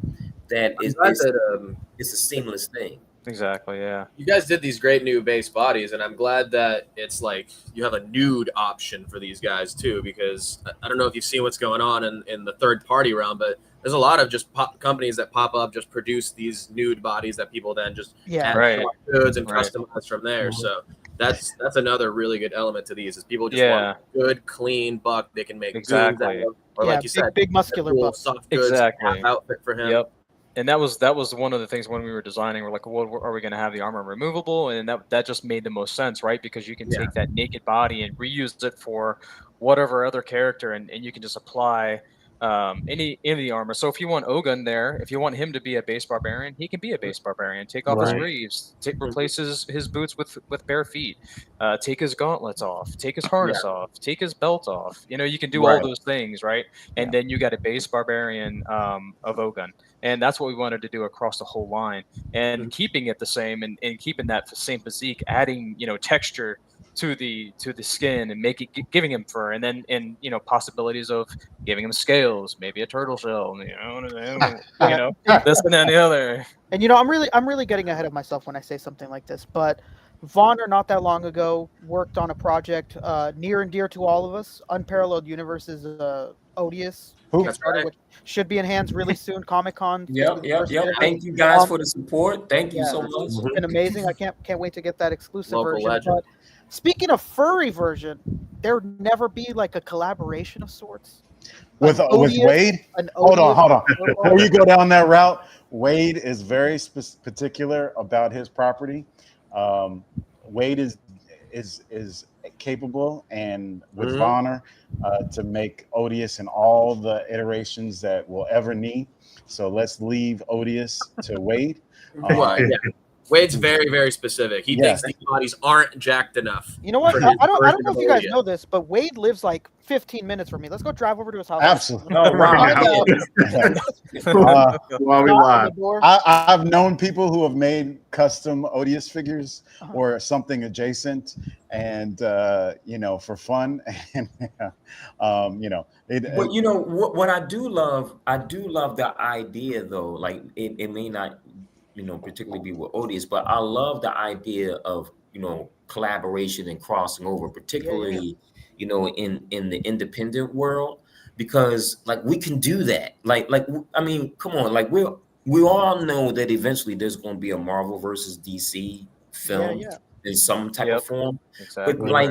that it's a seamless thing. Exactly, yeah. You guys did these great new base bodies, and I'm glad that it's like you have a nude option for these guys too, because I don't know if you've seen what's going on in the third party realm, but there's a lot of just companies that pop up, just produce these nude bodies that people then just add goods and customize from there. So that's another really good element to these is people just want a good, clean buck they can make goons out of, or like you said, big muscular cool, buck. soft goods outfit for him. Yep. And that was one of the things when we were designing. We're like, well, are we going to have the armor removable? And that just made the most sense, right? Because you can take that naked body and reuse it for whatever other character, and you can just apply any of the armor. So if you want Ogun there, if you want him to be a base barbarian, he can be a base barbarian. Take off his greaves, replace his boots with bare feet, take his gauntlets off, take his harness off, take his belt off. You can do all those things, right? And then you got a base barbarian of Ogun. And that's what we wanted to do across the whole line, and keeping it the same and keeping that same physique, adding texture to the skin and giving him fur, and then possibilities of giving him scales, maybe a turtle shell, this and then the other. And I'm really getting ahead of myself when I say something like this, but Vonner not that long ago worked on a project near and dear to all of us, Unparalleled Universes Odious. Which should be in hands really soon. Comic-Con. Yep. Thank you guys for the support. Thank you so much. It's been amazing. I can't wait to get that exclusive version. But speaking of furry version, there would never be like a collaboration of sorts with Wade. Hold on. Before you go down that route, Wade is very particular about his property. Wade is capable and with Vonner to make Odious in all the iterations that we'll ever need. So let's leave Odious to Wade. Wade's very, very specific. He thinks these bodies aren't jacked enough. You know what? I don't know if you guys know this, but Wade lives like 15 minutes from me. Let's go drive over to his house. Absolutely. Oh, wow. While we live. I've known people who have made custom Odious figures or something adjacent, and for fun, and But what I do love the idea though. Like it may not particularly be with Odious, but I love the idea of collaboration and crossing over, particularly in the independent world, because like we can do that. Like I mean, come on, like we all know that eventually there's going to be a Marvel versus DC film in some type of form. Exactly. But like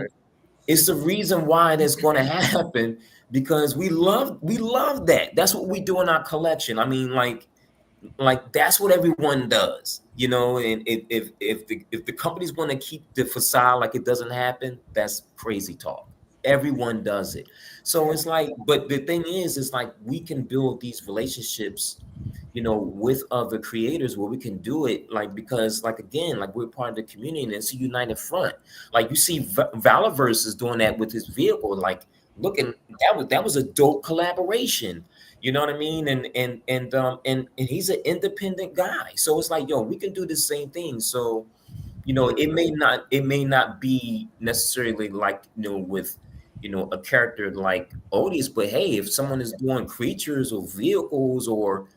it's the reason why that's going to happen, because we love that. That's what we do in our collection. I mean, like like that's what everyone does, you know. And if the companies want to keep the facade like it doesn't happen, that's crazy talk. Everyone does it. So it's like, but the thing is, it's like we can build these relationships, you know, with other creators where we can do it, like, because like again, like we're part of the community and it's a united front. Like you see Valaverse is doing that with his vehicle. Like, look, and that was a dope collaboration. You know what I mean? And he's an independent guy. So it's like, yo, we can do the same thing. So, you know, it may not be necessarily like, you know, with, you know, a character like Odious, but hey, if someone is doing creatures or vehicles or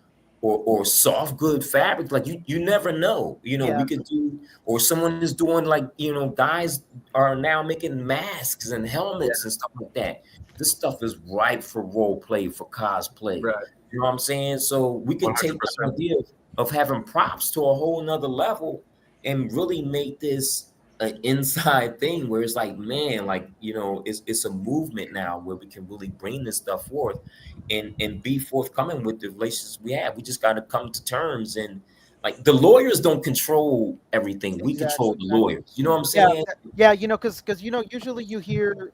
soft good fabric, like you never know, you know. We could do, or someone is doing, like, you know, guys are now making masks and helmets and stuff like that. This stuff is ripe for role play, for cosplay. Right. You know what I'm saying? So we can take the idea of having props to a whole nother level and really make this an inside thing where it's like, man, like, you know, it's a movement now where we can really bring this stuff forth and be forthcoming with the relationships we have. We just got to come to terms, and like the lawyers don't control everything. We control the lawyers. You know what I'm saying? Yeah, you know, because you know, usually you hear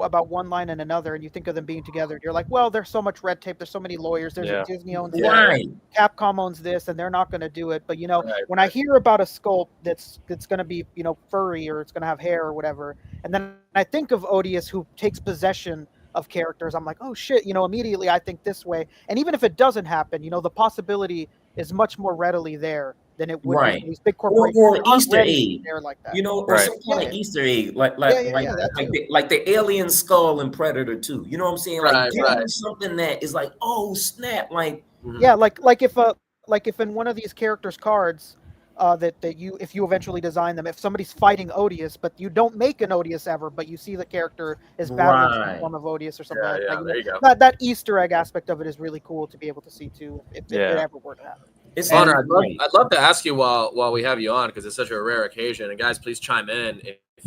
about one line and another, and you think of them being together. You're like, well, there's so much red tape. There's so many lawyers. There's a Disney owns right. Capcom owns this, and they're not going to do it. But you know, when I hear about a sculpt that's going to be, you know, furry, or it's going to have hair or whatever, and then I think of Odious, who takes possession of characters, I'm like, oh shit, you know, immediately I think this way. And even if it doesn't happen, you know, the possibility is much more readily there than it would be these big corporations. Or Easter egg, like that. You know, or some kind of Easter egg, like the alien skull in Predator 2. You know what I'm saying? Like something that is like, oh snap, like like if in one of these characters' cards, that you, if you eventually design them, if somebody's fighting Odious, but you don't make an Odious ever, but you see the character is battling some form of Odious or something like that. There you go. That Easter egg aspect of it is really cool to be able to see too, if it ever were to happen. Honor, I'd love to ask you while we have you on, because it's such a rare occasion. And guys, please chime in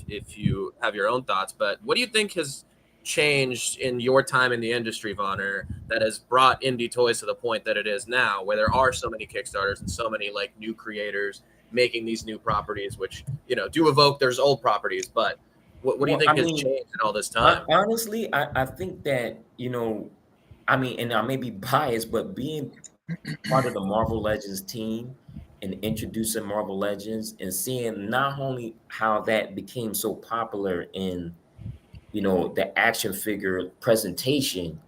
if you have your own thoughts. But what do you think has changed in your time in the industry, Vonner, that has brought indie toys to the point that it is now, where there are so many Kickstarters and so many like new creators making these new properties, which, you know, do evoke there's old properties. But what do you think has changed in all this time? Honestly, I think that, you know, I mean, and I may be biased, but being part of the Marvel Legends team and introducing Marvel Legends and seeing not only how that became so popular in, you know, the action figure presentation,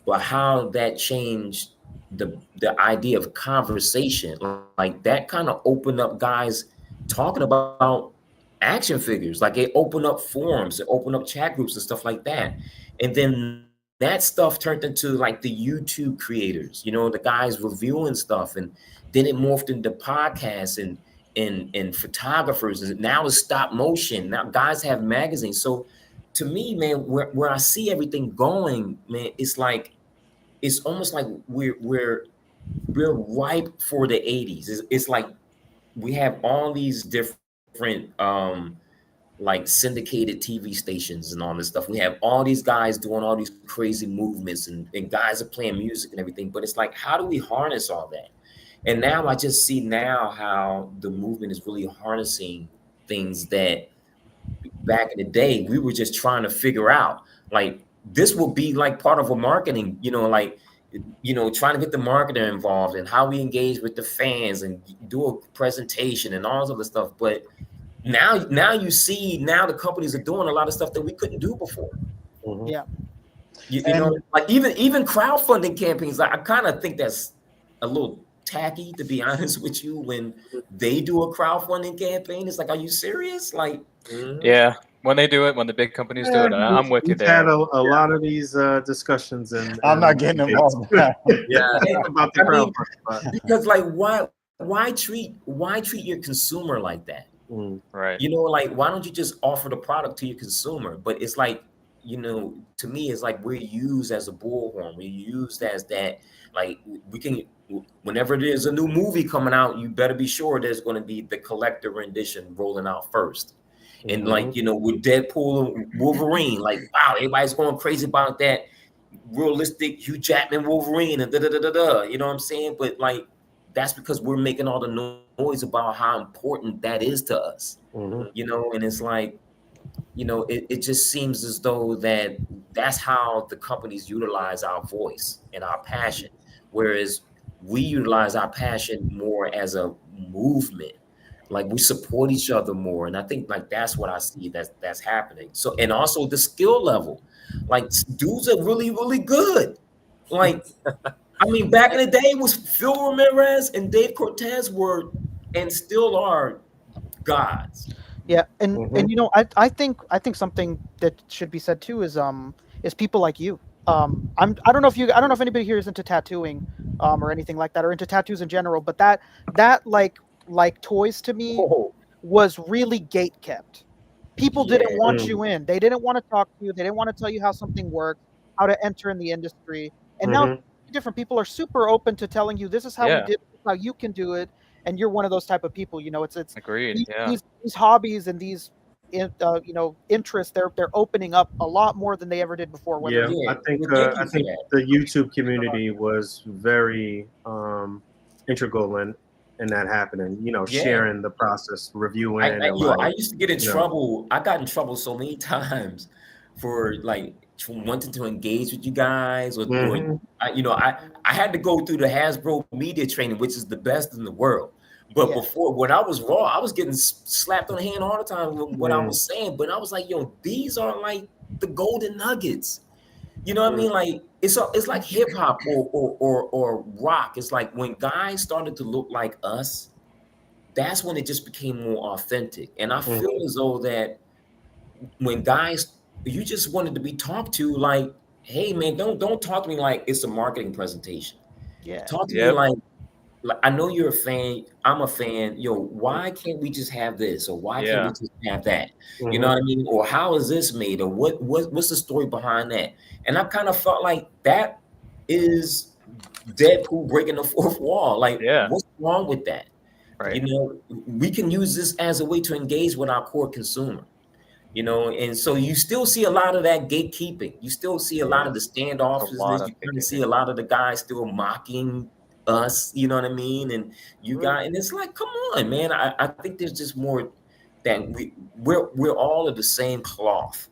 but how that changed the idea of conversation. Like that kind of opened up guys talking about action figures. Like it opened up forums, it opened up chat groups and stuff like that. And then that stuff turned into like the YouTube creators, you know, the guys reviewing stuff, and then it morphed into podcasts and photographers, and now it's stop motion. Now guys have magazines. So to me, man, where I see everything going, man, it's like, it's almost like we're ripe for the 80s. It's like we have all these different like syndicated TV stations and all this stuff. We have all these guys doing all these crazy movements, and guys are playing music and everything. But it's like, how do we harness all that? And now I just see now how the movement is really harnessing things that back in the day we were just trying to figure out. Like this will be like part of a marketing, you know, like, you know, trying to get the marketer involved and how we engage with the fans and do a presentation and all this other stuff. But now you see, now the companies are doing a lot of stuff that we couldn't do before. Mm-hmm. Yeah. You know, like even crowdfunding campaigns, I kind of think that's a little tacky, to be honest with you. When they do a crowdfunding campaign, it's like, are you serious? Like, yeah, when they do it, when the big companies do it, I'm with you there. We've had a lot of these discussions, and I'm not getting involved. about the crowdfunding, because like, why treat your consumer like that? Right. You know, like, why don't you just offer the product to your consumer? But it's like, you know, to me, it's like we're used as a bullhorn. We're used as that. Like, we can, whenever there's a new movie coming out, you better be sure there's going to be the collector rendition rolling out first. And like, you know, with Deadpool and Wolverine, like, wow, everybody's going crazy about that realistic Hugh Jackman Wolverine and da-da-da-da-da. You know what I'm saying? But like, that's because we're making all the noise about how important that is to us. You know, and it's like, you know, it just seems as though that's how the companies utilize our voice and our passion, whereas we utilize our passion more as a movement. Like we support each other more, and I think like that's what I see that's happening. So, and also the skill level, like dudes are really good. Like, I mean, back in the day, it was Phil Ramirez and Dave Cortez were and still are gods. Yeah, and you know, I think something that should be said too is people like you. I don't know if anybody here is into tattooing or anything like that, or into tattoos in general, but that like toys to me was really gate kept. People didn't want you in. They didn't want to talk to you. They didn't want to tell you how something worked, how to enter in the industry. And now different people are super open to telling you this is how we did it, how you can do it. And you're one of those type of people, you know. It's agreed. These hobbies and these you know, interests, they're opening up a lot more than they ever did before. I think the YouTube community was very integral in that happening. You know, sharing the process, reviewing. I used to get in trouble. I got in trouble so many times for like wanting to engage with you guys, or I had to go through the Hasbro media training, which is the best in the world. But before, when I was raw, I was getting slapped on the hand all the time with what I was saying. But I was like, yo, these are like the golden nuggets. You know what I mean? Like it's like hip hop or rock. It's like when guys started to look like us, that's when it just became more authentic. And I feel as though that when guys, you just wanted to be talked to, like, hey man, don't talk to me like it's a marketing presentation. Talk to me like I know you're a fan, I'm a fan. Yo, why can't we just have this, or why can't we just have that? You know what I mean? Or how is this made, or what's the story behind that? And I kind of felt like that is Deadpool breaking the fourth wall. Like, what's wrong with that? Right. You know, we can use this as a way to engage with our core consumer. You know, and so you still see a lot of that gatekeeping. You still see a lot of the standoffishness. You kind of see a lot of the guys still mocking us. You know what I mean? And you got, and it's like, come on, man. I think there's just more that we're all of the same cloth.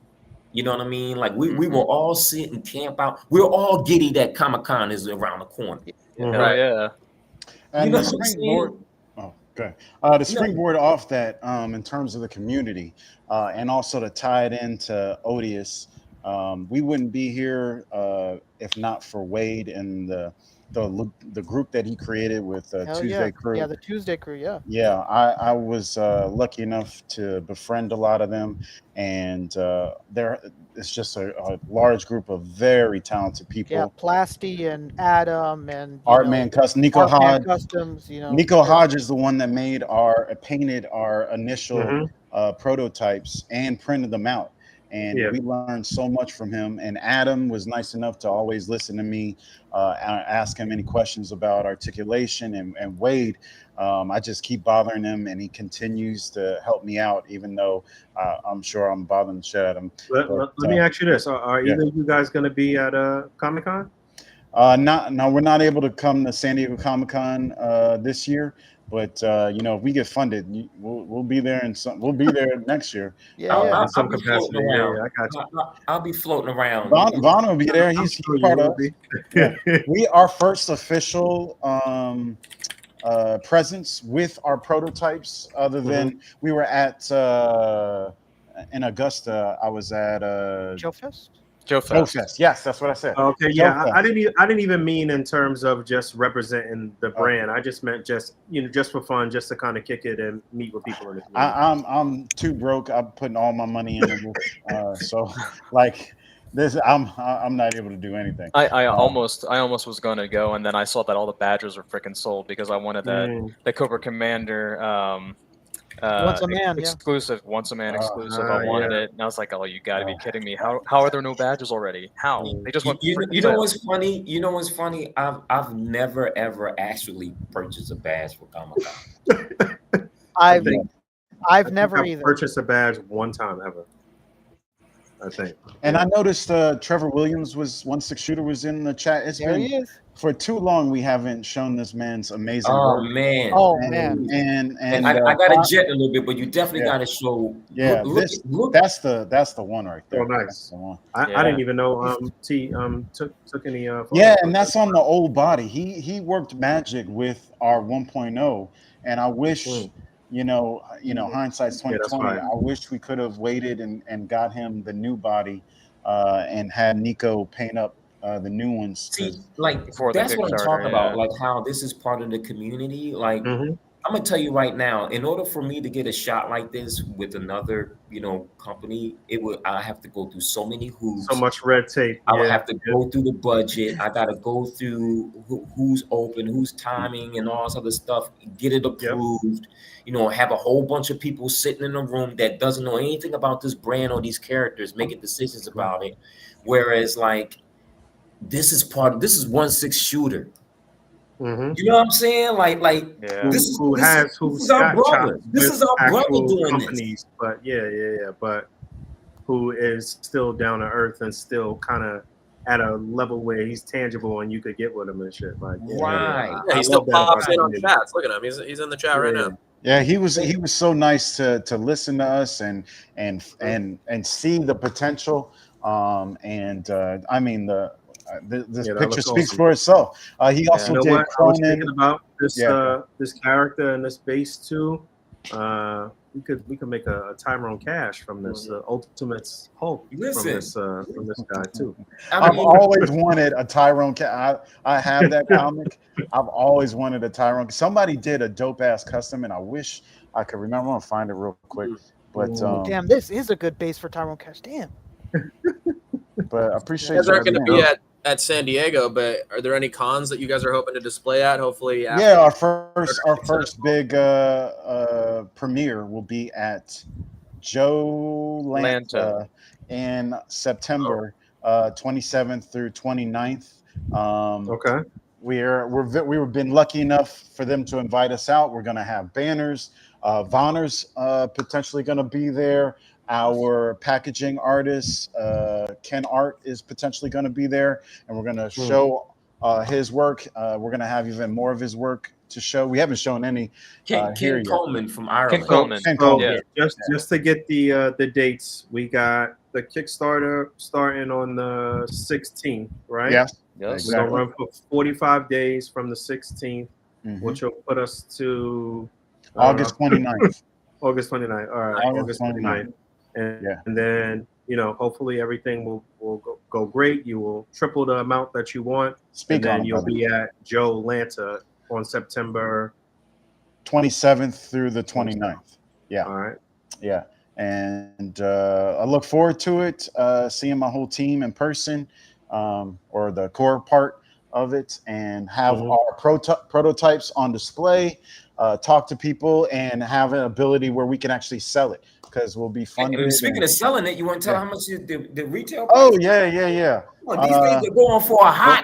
You know what I mean? Like we will all sit and camp out. We're all giddy that Comic-Con is around the corner. Right? Yeah. And you know the springboard. The springboard off that, in terms of the community, and also to tie it into Odious, we wouldn't be here if not for Wade and the group that he created with Tuesday Crew. Yeah, the Tuesday Crew. Yeah, I was lucky enough to befriend a lot of them, and it's just a large group of very talented people. Yeah, Plasty and Adam and Artman Custom, Nico Hodge. Customs, you know. Nico Hodge is the one that painted our initial prototypes and printed them out. And we learned so much from him. And Adam was nice enough to always listen to me, ask him any questions about articulation. And Wade, I just keep bothering him, and he continues to help me out, even though I'm sure I'm bothering the shit out of him. Let me ask you this: Are either of you guys going to be at Comic-Con? No, we're not able to come to San Diego Comic-Con this year. But you know, if we get funded, we'll be there, and we'll be there next year. I'll in some be capacity. around. I got you. I'll be floating around. Vaughn will be there. He's part of it. We our first official presence with our prototypes. Other than we were at in Augusta, I was at Joe Fest. Joe Fest. Yes, that's what I said. Okay, yeah, I didn't even mean in terms of just representing the brand. I just meant just for fun, just to kind of kick it and meet with people in the community. I'm too broke. I'm putting all my money in it, so like this, I'm not able to do anything. I almost was going to go, and then I saw that all the badges were freaking sold because I wanted the Cobra Commander. Once a man exclusive. Once a man exclusive. I wanted it, and I was like, "Oh, you got to be kidding me! How are there no badges already? How they just went?" You know what's funny? I've never ever actually purchased a badge for Comic-Con. I've never either purchased a badge one time ever. I think. And I noticed Trevor Williams was 1/6 shooter was in the chat. It's There been he is. for too long we haven't shown this man's amazing Oh work. man. Oh And man. And I got to jet a little bit, but you definitely Yeah. got to show. Yeah, look. that's the one right there. Oh, nice. That's the one. I didn't even know T took any photos. Yeah, and that's on the old body. He worked magic with our 1.0, and I wish hindsight's 2020. right. I wish we could have waited and got him the new body, and had Nico paint up the new ones. See, like Before the that's what I'm Kickstarter, talking about. yeah. Like how this is part of the community. Like Mhm. I'm gonna tell you right now, in order for me to get a shot like this with another, company, I have to go through so many hoops. So much red tape. I would Yeah. have to go through the budget. I gotta go through who's open, who's timing, and all this other stuff. Get it approved. Have a whole bunch of people sitting in a room that doesn't know anything about this brand or these characters making decisions about it. Whereas, like, this is 1/6 shooter. Mhm. You know what I'm saying? Like Yeah. this is Who's our got brother. chops This with is our brother actual doing this. companies, but but who is still down to earth and still kind of at a level where he's tangible and you could get with him and shit. Like, Right. Yeah, I he still love that pops about in on him. chats. Look at him. He's in the chat right now. Yeah, he was so nice to listen to us and see the potential. I mean this Yeah, that picture looks speaks awesome. for itself. He also You know did what? I was Cronin. thinking about this Yeah. this character and this base too. We could make a Tyrone Cash from this Ultimates Hulk Listen. from this guy too. I I've mean, always wanted a Tyrone. I have that comic. I've always wanted a Tyrone. Somebody did a dope ass custom, and I wish I could remember. I'm gonna find it real quick. But Damn, this is a good base for Tyrone Cash. Damn. but I You appreciate guys aren't you going to doing be it. at San Diego, but are there any cons that you guys are hoping to display at? Hopefully, after Yeah, our first big premiere will be at Joe Lanta in September 27th through 29th. Okay. We've been lucky enough for them to invite us out. We're going to have banners. Vonner's potentially going to be there. Our packaging artist, Ken Art, is potentially going to be there, and we're going to show his work. We're going to have even more of his work to show. We haven't shown any here Ken yet. Coleman from Ireland. Ken Coleman. Ken So Coleman. just to get the dates, we got the Kickstarter starting on the 16th, right? Yes. Yes. We're gonna run for 45 days from the 16th, Mhm. which will put us to August 29th. August 29th. All right, August August 29th. And, Yeah. and then, hopefully everything will go great. You will triple the amount that you want. Speak and then on it, you'll brother. be at Joe Lanta on September. 27th through the 29th. Yeah. All right. Yeah. And I look forward to it, seeing my whole team in person, or the core part of it, and have our prototypes on display, talk to people, and have an ability where we can actually sell it, because we'll be funded. And speaking of selling it, you want to tell how much is the retail? Oh yeah. Well, these things are going for a hot.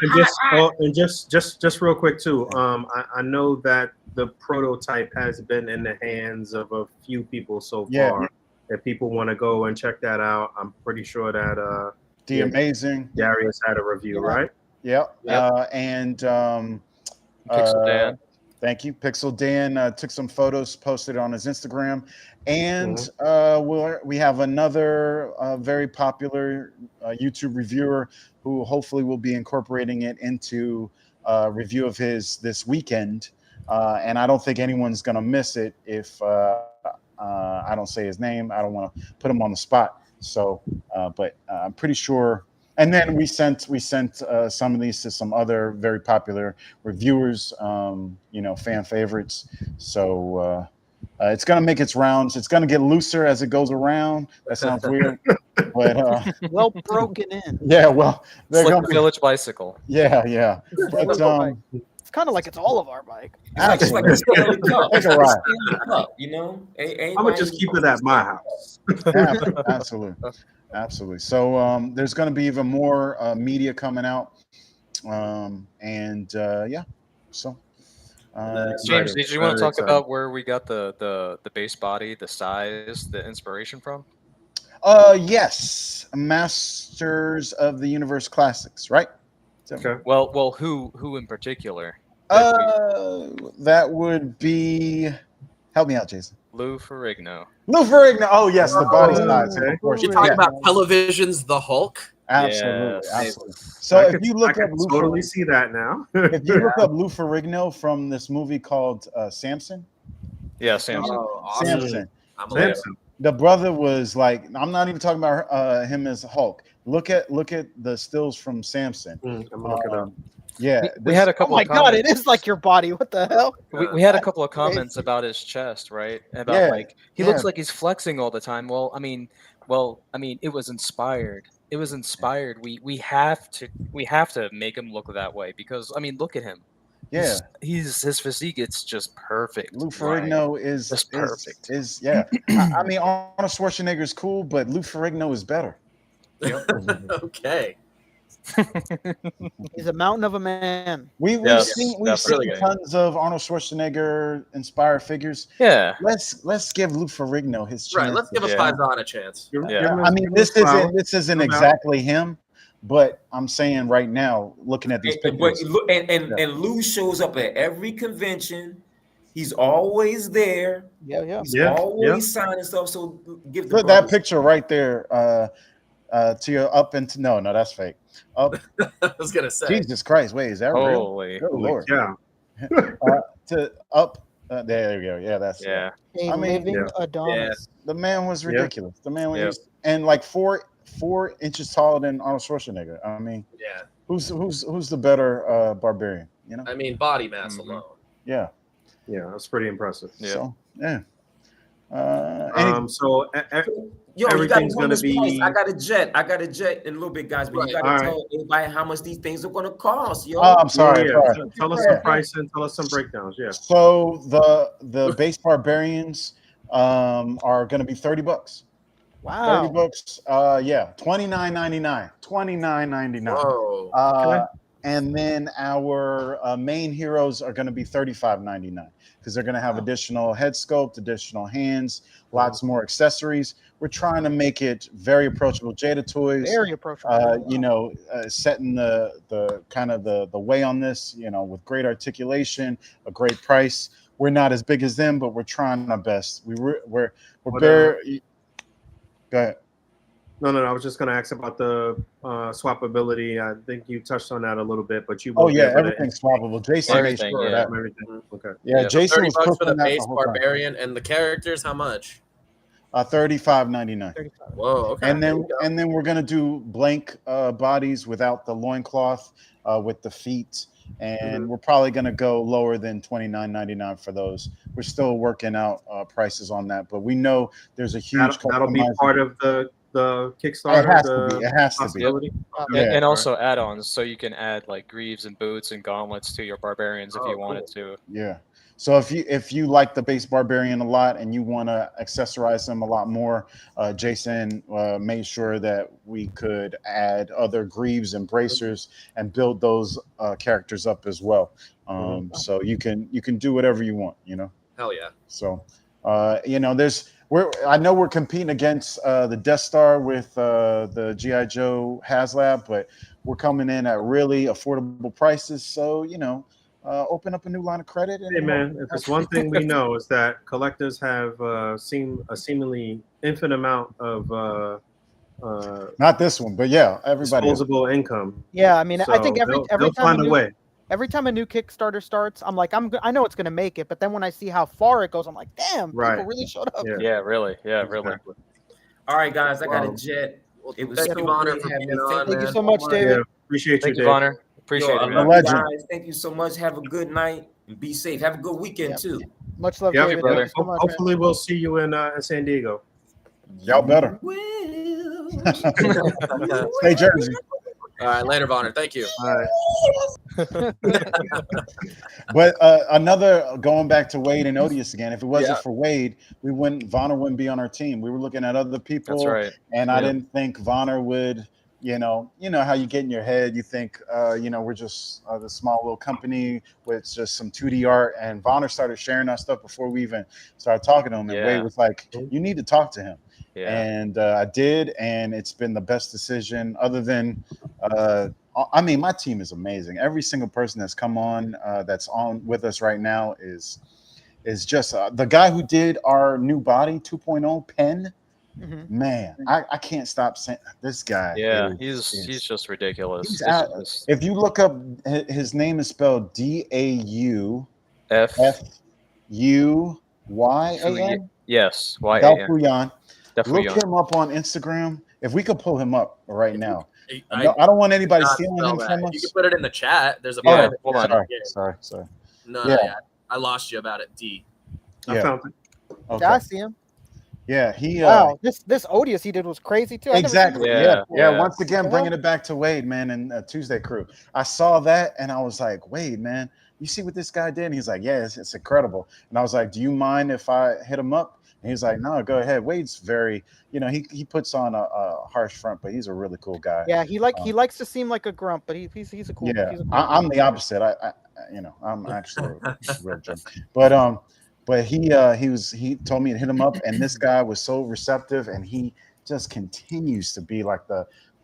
And just real quick too. I know that the prototype has been in the hands of a few people so far. Yeah. If people want to go and check that out, I'm pretty sure that The Amazing Darius had a review, right? Yep. Yep. And Pixel Dan. Thank you. Pixel Dan took some photos, posted it on his Instagram. And we have another very popular YouTube reviewer who hopefully will be incorporating it into a review of his this weekend. And I don't think anyone's going to miss it if I don't say his name. I don't want to put him on the spot. So, but I'm pretty sure. And then we sent some of these to some other very popular reviewers, fan favorites. So it's going to make its rounds. It's going to get looser as it goes around. That sounds weird, but Well broken in. yeah. Well, they're It's like going the to Village Bicycle. yeah. But It's kind of like it's all of our bike. It's like the Stanley Cup. Take a ride. Stanley Cup, I'm gonna just keep it at my house. Absolutely. So there's going to be even more media coming out, yeah. So James, did you want to talk about where we got the base body, the size, the inspiration from? Yes, Masters of the Universe Classics, right? So, Okay. Well, who in particular? that would be. Help me out, Jason. Lou Ferrigno. Lou Ferrigno. Oh yes, the body Oh, size. okay. Of course. You talking Yeah, about Television's The Hulk? absolutely, Yes. absolutely. So I if could, you I look could up Lou totally Ferrigno, see that now. if you look up Lou Ferrigno from this movie called Samson, Yeah, Samson. Oh, awesome. Samson, I'm aware. Samson. the brother was like, I'm not even talking about him as Hulk. Look at the stills from Samson. I'm gonna look it up. Yeah, We had a Oh couple my of god, comments. it is like your body. What the hell? We had a couple of Crazy. comments about his chest, right? About Yeah, like he yeah. looks like he's flexing all the time. Well, I mean, it was inspired. It was inspired. We have to make him look that way because I mean, look at him. Yeah, He's his physique. It's just perfect. Lou Ferrigno is Just perfect. Is yeah. I mean, Arnold Schwarzenegger is cool, but Lou Ferrigno is better. Okay. He's a mountain of a man. We've Yes, seen definitely. tons of Arnold Schwarzenegger inspired figures. Yeah. Let's give Lou Ferrigno his chance. Right. Let's give a Yeah. Faison a chance. Yeah. I mean, this isn't exactly him, but I'm saying right now, looking at these pictures, And Lou shows up at every convention. He's always there. Yeah. He's Yeah, always signing stuff. So give the look that brothers- picture right there. To your up and to no, that's fake. Up, I was gonna say. Jesus Christ, wait, is that real? Holy. Good Lord. Yeah. To up, there you go. Yeah, that's Yeah. A I mean, living Adonis. The man was ridiculous. The man was, Yep. and like 4 inches taller than Arnold Schwarzenegger. I mean, Yeah. who's the better barbarian? You know? I mean, body mass Mhm. alone. Yeah. Yeah, that's pretty impressive. Yeah. So yeah. So Yo, you gotta everything's tell gonna this price. be. I got a jet in a little bit, guys. But Right. you gotta All tell everybody how much these things are gonna cost, yo. I'm sorry. Yeah, sorry. tell us some price and tell us some breakdowns. Yeah. So the base barbarians are going to be $30. Wow. $30. Yeah, $29.99. $29.99. Whoa. And then our main heroes are going to be $35.99 because they're going to have additional head sculpt, additional hands, lots more accessories. We're trying to make it very approachable. Jada Toys, Very approachable. setting the kind of the way on this, with great articulation, a great price. We're not as big as them, but we're trying our best. We're very. Go ahead. No. I was just going to ask about the swappability. I think you touched on that a little bit, but you. Oh will be yeah, able to- everything's swappable. Jason made Everything, sure of yeah. that. Everything. Okay. Yeah, Jason $30 was for cooking the that base the whole time. barbarian and the characters. How much? $35.99. 35. Whoa. Okay. And there then you go. and then we're gonna do blank bodies without the loincloth, with the feet, and we're probably gonna go lower than $29.99 for those. We're still working out prices on that, but we know there's a huge. That'll be customizing- part of the Kickstarter. It has to be. It has to be. possibility. Yeah. And also add-ons, so you can add like greaves and boots and gauntlets to your barbarians if Oh, you wanted to. Yeah. So if you like the base barbarian a lot and you want to accessorize them a lot more, Jason made sure that we could add other greaves and bracers and build those characters up as well. So you can do whatever you want, Hell yeah. So I know we're competing against the Death Star with the G.I. Joe HasLab, but we're coming in at really affordable prices. So open up a new line of credit. And, Hey man, if it's one thing we know is that collectors have a seemingly infinite amount of not this one, but yeah, everybody. disposable income. Yeah, I mean, I So think every they'll time find a new, way. every time a new Kickstarter starts, I'm like, I know it's gonna make it, but then when I see how far it goes, I'm like, damn, Right. people really showed up. Yeah. Yeah, really. Yeah, really. Exactly. All right, guys, I got Wow. a jet. Well, It was thank so you, Honor, great for having being you. on. Thank you man. so much, David. Yeah, appreciate Thank you, you, Dave. Vonner. Appreciate Yo, I it, love man. you Legend. guys. Thank you so much. Have a good night and be safe. Have a good weekend Yep. too. Much love, Yep. David. brother. Thank you so much, man. Hopefully, we'll see you in San Diego. Y'all better. Well, Stay Jersey. All right, later, Vonner. Thank you. All right. But another going back to Wade and Odious again. If it wasn't Yeah. for Wade, Vonner wouldn't be on our team. We were looking at other people, That's right. and I Yeah. didn't think Vonner would, you know how you get in your head. You think, we're just the small little company with just some 2D art. And Vonner started sharing that stuff before we even started talking to him. And Wade was like, "You need to talk to him." Yeah. And I did, and it's been the best decision. Other than, I mean, my team is amazing. Every single person that's come on, that's on with us right now, is just the guy who did our new body 2.0 pen. Mm-hmm. Man, I can't stop saying this guy. Yeah, he's just ridiculous. He's if you look up, his name is spelled DAUFUYAN. Yes, YAN. Dalfuyan. Look him up on Instagram. If we could pull him up right now. I don't want anybody stealing him from us. You can put it in the chat. There's a hold on. Sorry. No, I lost you about it. D. I found it. Okay. Yeah, I see him. Yeah, he. Wow, this Odious he did was crazy too. Exactly. Yeah. Once again, bringing it back to Wade, man, and Tuesday Crew. I saw that and I was like, Wade, man, you see what this guy did? And he's like, yeah, it's incredible. And I was like, do you mind if I hit him up? And he's like, no, go ahead. Wade's very, he puts on a harsh front, but he's a really cool guy. Yeah, he likes to seem like a grump, but he's a cool. Yeah, he's a cool I'm the opposite. I'm actually a real jerk. But he told me to hit him up, and this guy was so receptive, and he just continues to be like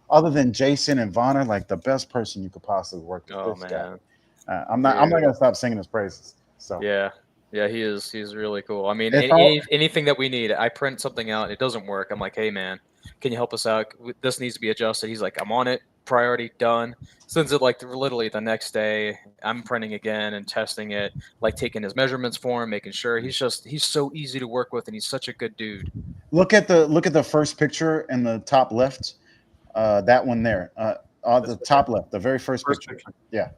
other than Jason and Vonner, like the best person you could possibly work with. Oh, this man. guy. I'm not gonna stop singing his praises. So yeah, he's really cool. I mean, anything that we need, I print something out, it doesn't work. I'm like, hey man, can you help us out? This needs to be adjusted. He's like, I'm on it. Priority done. Sends it like literally the next day. I'm printing again and testing it, like taking his measurements for him, making sure. He's so easy to work with, and he's such a good dude. Look at the first picture in the top left. That one there. The top left, the very first picture. Yeah.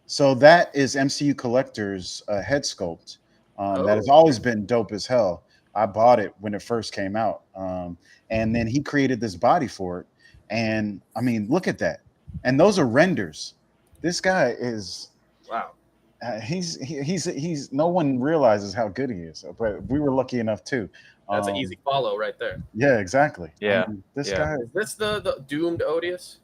So that is MCU Collector's head sculpt. That has always been dope as hell. I bought it when it first came out. And then he created this body for it. And I mean, look at that. And those are renders. This guy is wow. He's no one realizes how good he is, but we were lucky enough too. That's an easy follow right there. Yeah, exactly. Yeah. This guy is this the doomed Odious?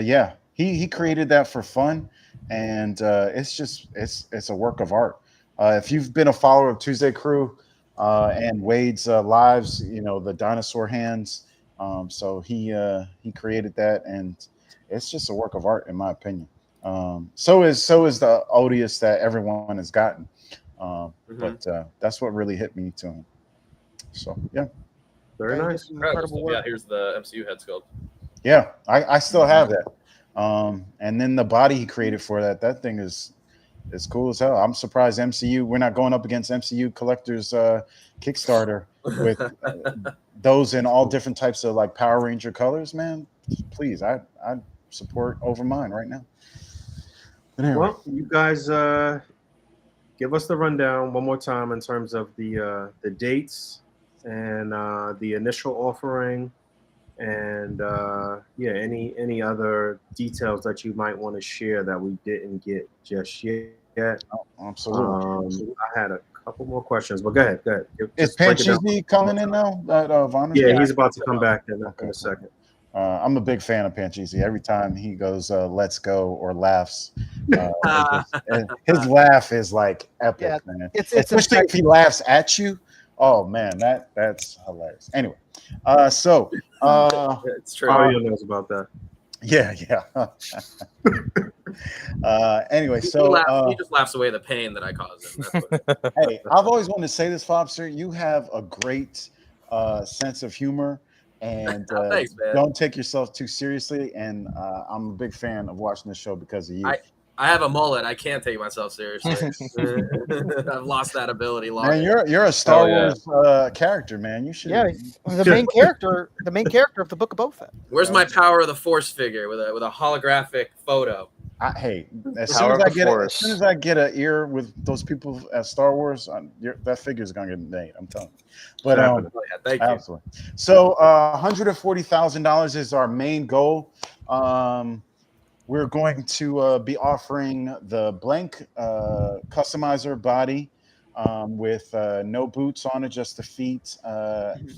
Yeah. He created that for fun, and it's a work of art. If you've been a follower of Tuesday Crew and Wade's lives, the dinosaur hands. So he created that, and it's just a work of art in my opinion. So is the Odious that everyone has gotten. But that's what really hit me to him. So yeah. Very nice. Incredible work. Yeah, here's the MCU head sculpt. Yeah, I still have that. And then the body he created for that thing is cool as hell. I'm surprised we're not going up against MCU Collector's Kickstarter with those in all different types of like Power Ranger colors, man. Please, I support over mine right now. But anyway. Well, you guys give us the rundown one more time in terms of the dates and the initial offering, and any other details that you might want to share that we didn't get just yet. Oh, absolutely. I had a couple more questions, but go ahead. Is Pancheezy coming in now? Yeah, he's about to come back in a second. I'm a big fan of Pancheezy. Every time he goes, "Let's go" or laughs, his laugh is like epic, man. Especially if he laughs at you. Oh man, that's hilarious. Anyway, it's true. Mario knows about that. Yeah. Anyway, so he just laughs away the pain that I cause him. Hey, I've always wanted to say this, Fobster. You have a great sense of humor, and thanks, man. Don't take yourself too seriously. And I'm a big fan of watching this show because of you. I have a mullet. I can't take myself seriously. I've lost that ability. Man, you're a Star Wars character, man. You should. Yeah, the main character of the Book of Boba Fett. Where's my Power of the Force figure with a holographic photo? As soon as I get an ear with those people at Star Wars, that figure is gonna get made. I'm telling you. But thank you. Absolutely. So $140,000 is our main goal. We're going to be offering the blank customizer body with no boots on it, just the feet,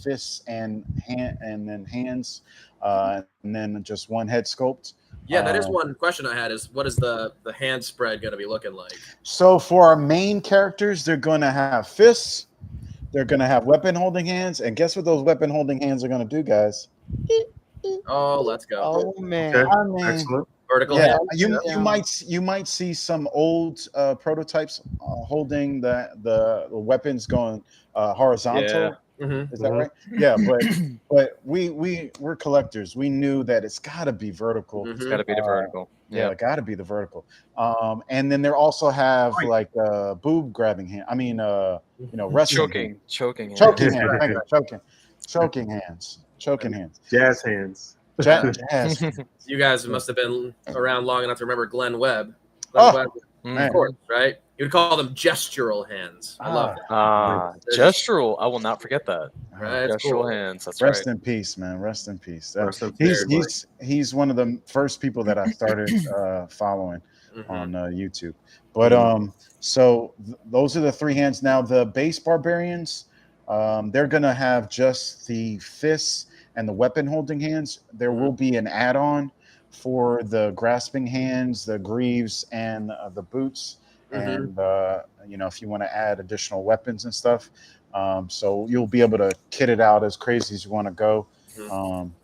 fists, and then hands, and then just one head sculpt. Yeah, that is one question I had: is what is the hand spread going to be looking like? So for our main characters, they're going to have fists. They're going to have weapon holding hands, and guess what those weapon holding hands are going to do, guys? Oh, let's go. Oh man. Okay. I mean, Excellent. Vertical yeah, hand. you might see some old prototypes holding the weapons going horizontal. Mhm. Is that right? Yeah, but we're collectors. We knew that it's got to be vertical. Mhm. It's got to be the vertical. Yeah, it got to be the vertical. And then they also have like boob grabbing hand. I mean, wrestling Choking hands. choking hands. Thank you, choking hands. Choking hands. Jazz hands. Jazz. You guys must have been around long enough to remember Glenn Webb. Oh, Webb, man. of course, right? You would call them gestural hands. I love that. Gestural. I will not forget that. Right? It's Gestural cool. hands. That's Rest right. in peace, man. Rest in peace. Rest in peace. He's one of the first people that I started following Mhm. on YouTube. But so those are the three hands. Now the base barbarians, they're gonna have just the fists and the weapon holding hands. There will be an add-on for the grasping hands, the greaves, and the boots. And if you want to add additional weapons and stuff, so you'll be able to kit it out as crazy as you want to go.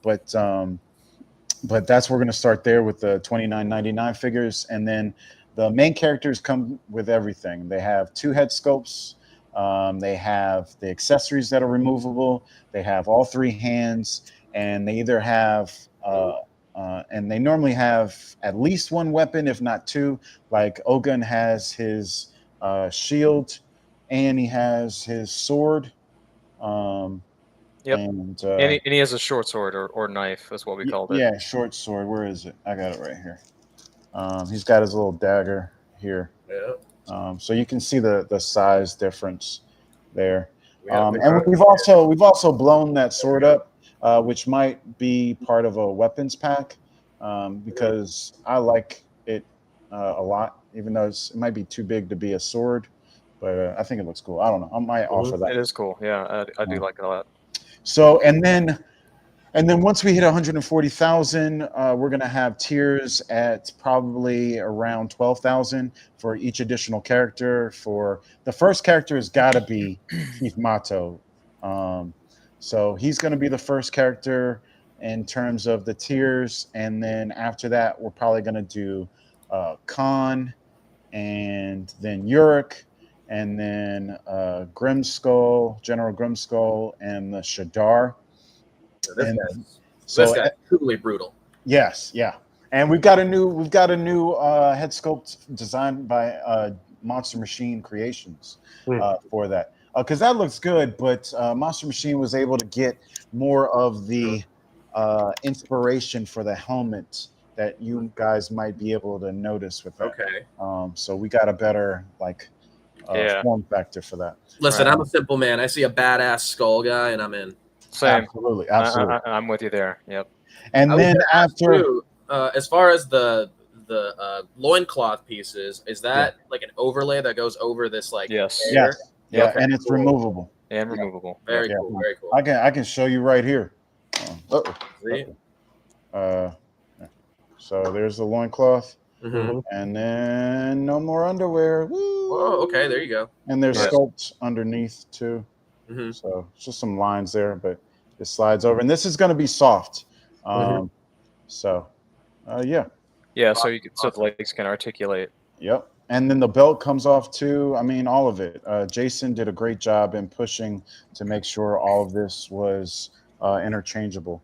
But that's we're going to start there with the $29.99 figures, and then the main characters come with everything. They have 2 head sculpts. They have the accessories that are removable. They have all 3 hands, and they either have and they normally have at least 1 weapon, if not 2. Like Ogun has his shield, and he has his sword. Yep. And he has a short sword or knife, is what we called it. Yeah, short sword. Where is it? I got it right here. He's got his little dagger here. Yeah. So you can see the size difference there. We got a And we've also blown that sword up, which might be part of a weapons pack, because I like it a lot, even though it might be too big to be a sword. But I think it looks cool. I don't know. I might offer that. It is cool. Yeah, I do like it a lot. So and then once we hit 140,000, we're gonna have tiers at probably around 12,000 for each additional character. For the first character has got to be Keith Mato. So he's gonna be the first character in terms of the tiers, and then after that, we're probably gonna do Khan, and then Yurik, and then Grimskull, General Grimskull, and the Shadar. This guy's truly brutal. Yes, yeah. And we've got a new head sculpt designed by Monster Machine Creations for that, because that looks good. But Monster Machine was able to get more of the inspiration for the helmet that you guys might be able to notice with that. Okay. So we got a better form factor for that. Listen, I'm a simple man. I see a badass skull guy, and I'm in. Same. Absolutely. I'm with you there. Yep. And then after, as far as the loincloth pieces, is that like an overlay that goes over this Yes. layer? Yeah, Okay, and it's cool. removable. And removable. Very cool. Very cool. I can show you right here. See? So there's the loincloth. Mhm. And then no more underwear. Woo! Whoa, okay, there you go. And there's Nice. sculpts underneath too. Mhm. So it's just some lines there, but it slides over. And this is going to be soft. So, yeah. Yeah, so the legs can articulate. Yep. And then the belt comes off too. I mean, all of it. Jason did a great job in pushing to make sure all of this was interchangeable.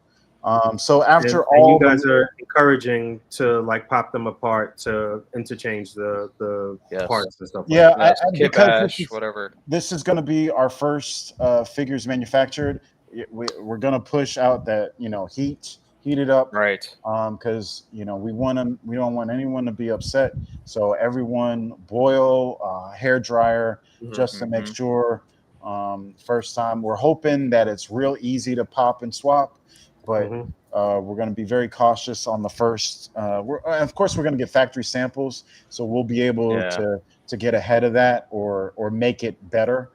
So after and all, you guys are encouraging to like pop them apart to interchange the parts and stuff. Yeah, like that. Because whatever. This is going to be our first figures manufactured. We're going to push out that heat it up, right? Because we don't want anyone to be upset. So everyone boil hair dryer just to make sure. First time, we're hoping that it's real easy to pop and swap. But We're going to be very cautious on the first. Of course, we're going to get factory samples, so we'll be able to get ahead of that or make it better,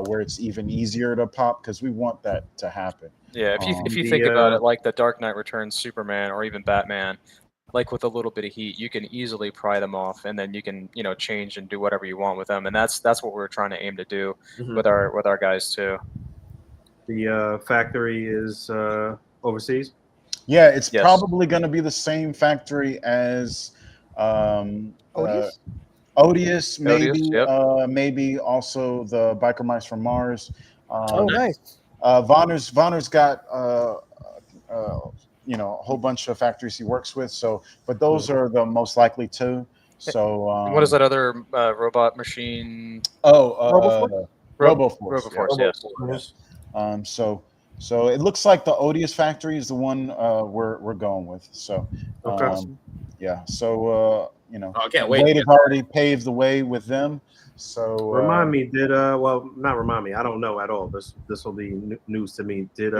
where it's even easier to pop, because we want that to happen. Yeah, if you think about it, like the Dark Knight Returns Superman or even Batman, like with a little bit of heat, you can easily pry them off, and then you can change and do whatever you want with them, and that's what we're trying to aim to do with our guys too. The factory is overseas. Yeah, it's probably going to be the same factory as Odious? Odious, maybe, Odious, yep. Maybe also the Biker Mice from Mars. Oh, nice. Vonner's got a whole bunch of factories he works with. So, but those are the most likely two. So, what is that other robot machine? RoboForce. RoboForce, yes. So it looks like the Odious factory is the one we're going with. So, yeah. So I can't wait. Wade has already paved the way with them. So remind me, not remind me. I don't know at all. This will be news to me. Did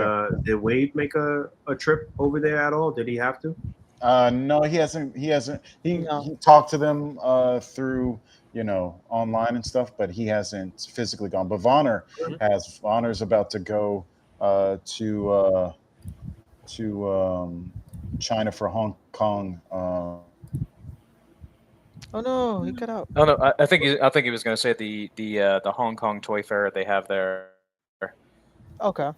Wade make a trip over there at all? Did he have to? No, he hasn't. He talked to them through online and stuff, but he hasn't physically gone. But Vonner has. Vonner's about to go to China for Hong Kong. Oh no, he cut out. Oh no, I think he was going to say the Hong Kong Toy Fair they have there. Okay.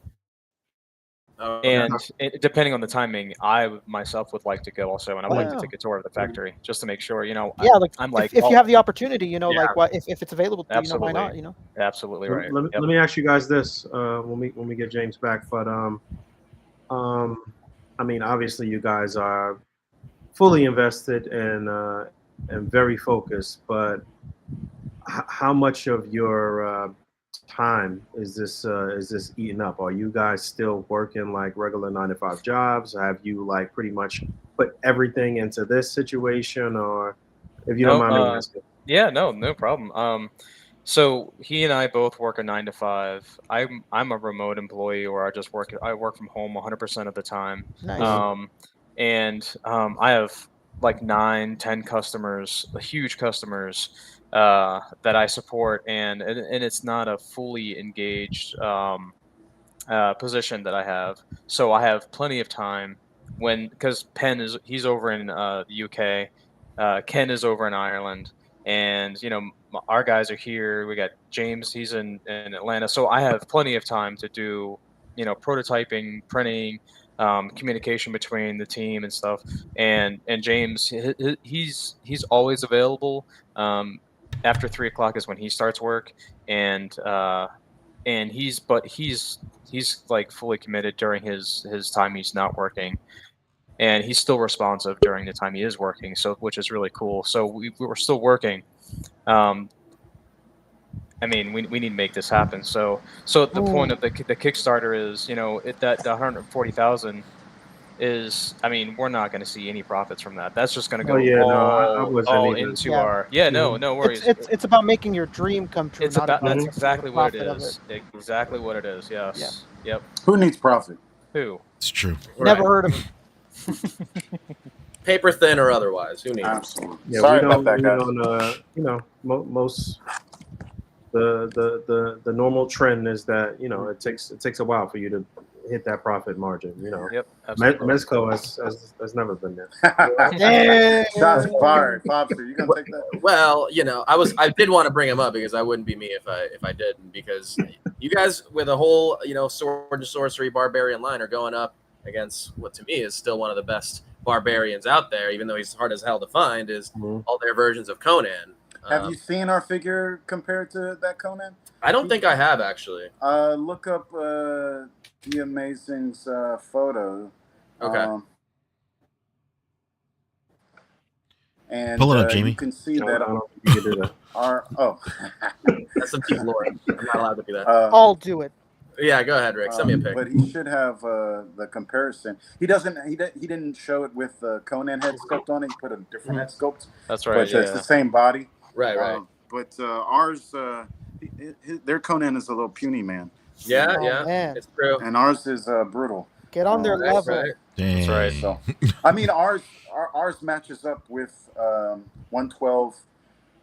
And depending on the timing, I myself would like to go also, and I would like to take a tour of the factory just to make sure. If you have the opportunity, like what if it's available, why not? Absolutely right. Let me ask you guys this when we get James back, but I mean, obviously you guys are fully invested and very focused, but how much of your time is this eating up? Are you guys still working like regular 9-to-5 jobs? Have you like pretty much put everything into this situation, or if you don't mind me asking? Yeah, no problem. So he and I both work a 9-to-5. I'm a remote employee, or I work from home 100% of the time. Nice. I have like 9-10 customers, huge customers that I support, and it's not a fully engaged position that I have. So I have plenty of time because Penn he's over in the UK, Ken is over in Ireland, and our guys are here. We got James, he's in Atlanta, so I have plenty of time to do prototyping, printing, communication between the team and stuff. And James, he's always available. After 3 o'clock is when he starts work, and he's like fully committed during his time he's not working, and he's still responsive during the time he is working. So which is really cool. So we're still working. I mean, we need to make this happen. So the point of the Kickstarter is, that the 140,000 is, I mean, we're not going to see any profits from that. That's just going to go all into our. Yeah, no worries. It's about making your dream come true. That's exactly what it is. Exactly what it is. Yes. Yeah. Yep. Who needs profit? Who? It's true. Never heard of him. Paper thin or otherwise. Who needs? Absolutely. Yeah, sorry about that, guys. Most. The normal trend is that it takes a while for you to hit that profit margin. Yep. Mezco has never been there. Shots fired. Bobster, you gonna take that? Well, I did want to bring him up because I wouldn't be me if I didn't, because you guys with a whole sword and sorcery barbarian line are going up against what to me is still one of the best barbarians out there, even though he's hard as hell to find. Is all their versions of Conan. Have you seen our figure compared to that Conan? I don't think I have, actually. Look up the Amazing's photo. Okay. And pull it up, Jamie. You can see that that's some deep lore. I'm not allowed to do that. I'll do it. Yeah, go ahead, Rick. Send me a pic. But he should have the comparison. He didn't show it with the Conan head sculpt on it. He put a different head sculpt. That's right. But it's the same body. Right. But ours, their Conan is a little puny man. Yeah, man. it's true. And ours is brutal. Get on their level. Right. Dang. right. So, I mean, ours matches up with 112.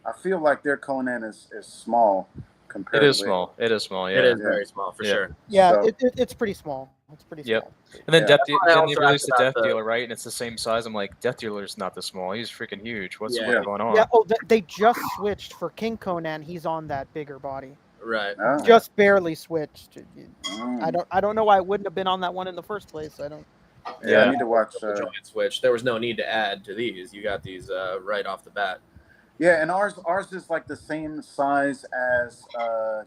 I feel like their Conan is small compared. It is small. It is small. Yeah. It is very small for sure. Yeah, So- it's pretty small. It's pretty Yep. small. And then Yeah. Death That's why I then they also released the asked Death about the- Dealer, right? And it's the same size. I'm like, Death Dealer's not this small. He's freaking huge. What's Yeah. going on? Yeah. Oh, they just switched for King Conan. He's on that bigger body. Right. Ah, Just barely switched. mm. I don't know why it wouldn't have been on that one in the first place. I don't. Yeah, I Yeah. need to watch. The giant switch. There was no need to add to these. You got these right off the bat. Yeah, and ours is like the same size as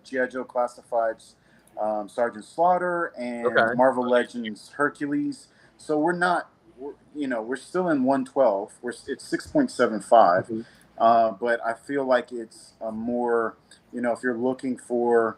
G.I. Joe Classified's Sergeant Slaughter and Okay. Marvel Legends Hercules. So we're still in 112. It's 6.75, Mhm. but I feel like it's a more, if you're looking for,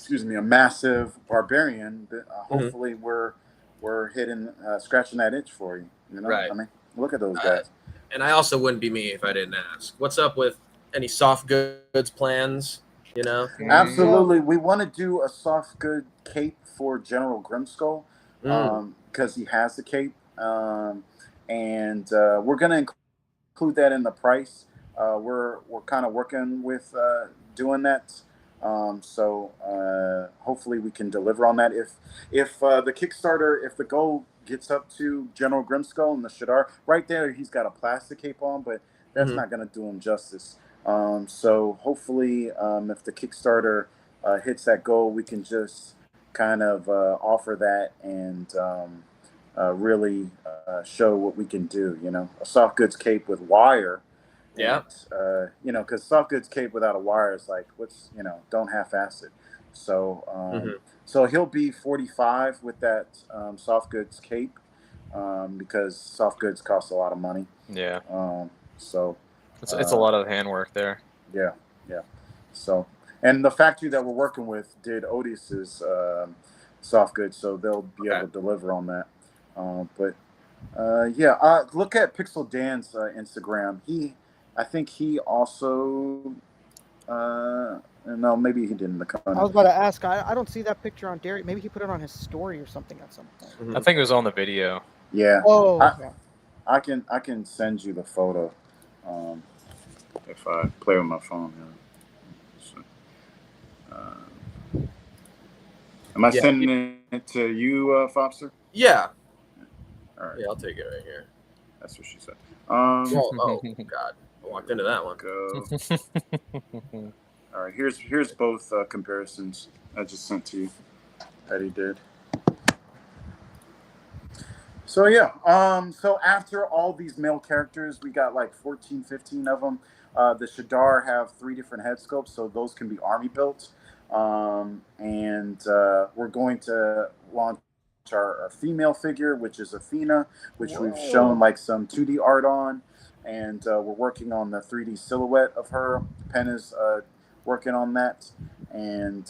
a massive barbarian, hopefully we're hitting, scratching that itch for you. Right. I mean, look at those guys. And I also wouldn't be me if I didn't ask. What's up with any soft goods plans? You know? Absolutely. We want to do a soft good cape for General Grimskull Mm. because he has the cape. And we're going to include that in the price. We're kind of working with doing that. So hopefully we can deliver on that. If the Kickstarter, if the goal gets up to General Grimskull and the Shadar, right there, he's got a plastic cape on, but that's Mhm. not going to do him justice. So hopefully, if the Kickstarter hits that goal, we can just kind of offer that and really show what we can do. A soft goods cape with wire. Yeah. Because soft goods cape without a wire is like, don't half-ass it. So, Mhm. so he'll be 45 with that soft goods cape because soft goods cost a lot of money. Yeah. So. It's a lot of handwork there. Yeah. So, and the factory that we're working with did Otis's soft goods, so they'll be able to deliver on that. Look at Pixel Dan's Instagram. I think he also. No, maybe he didn't. I was about to ask. I don't see that picture on Derry. Maybe he put it on his story or something at some point. Mhm. I think it was on the video. Yeah. Oh. Okay. I can send you the photo if I play with my phone. Am I sending it to you, Fopster? Yeah. All right. Yeah, I'll take it right here. That's what she said. Oh God. I walked into that one. Go. All right. Here's both comparisons I just sent to you that he did. So yeah. So after all these male characters, we got like 14, 15 of them. The Shadar have 3 different head sculpts, so those can be army built. And we're going to launch our female figure, which is Athena, which we've shown like some 2D art on. And we're working on the 3D silhouette of her. Penn is working on that. And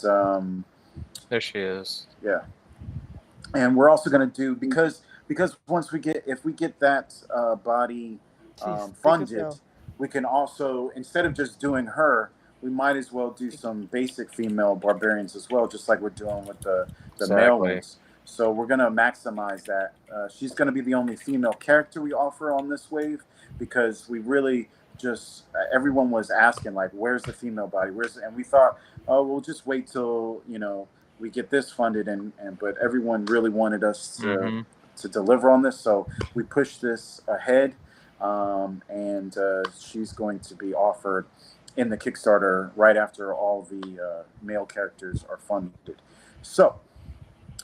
There she is. yeah. And we're also going to do, because if we get that body funded, we can also, instead of just doing her, we might as well do some basic female barbarians as well, just like we're doing with the male ones. So we're going to maximize that. She's going to be the only female character we offer on this wave, because we really just, everyone was asking, like, where's the female body? And we thought, oh, we'll just wait till, we get this funded. But everyone really wanted us to deliver on this. So we pushed this ahead. And she's going to be offered in the Kickstarter right after all the male characters are funded. So,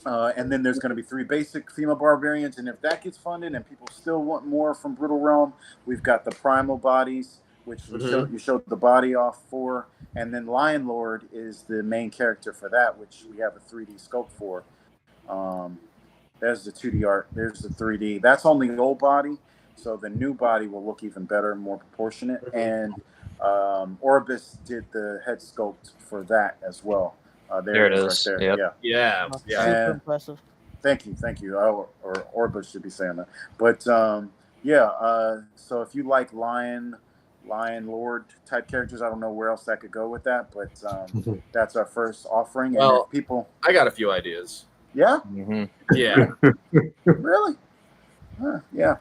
and then there's going to be 3 basic female barbarians, and if that gets funded and people still want more from Brutal Realm, we've got the primal bodies, which you showed the body off for, and then Lion Lord is the main character for that, which we have a 3D sculpt for. There's the 2D art, there's the 3D. That's only the old body, so the new body will look even better, more proportionate, and Orbis did the head sculpt for that as well. There it is. Right there. Yep. Yeah. Super impressive. Thank you. Or Orbis should be saying that. But so if you like Lion Lord type characters, I don't know where else that could go with that, but that's our first offering. Well, and if people, I got a few ideas. Yeah, Yeah. really? Yeah.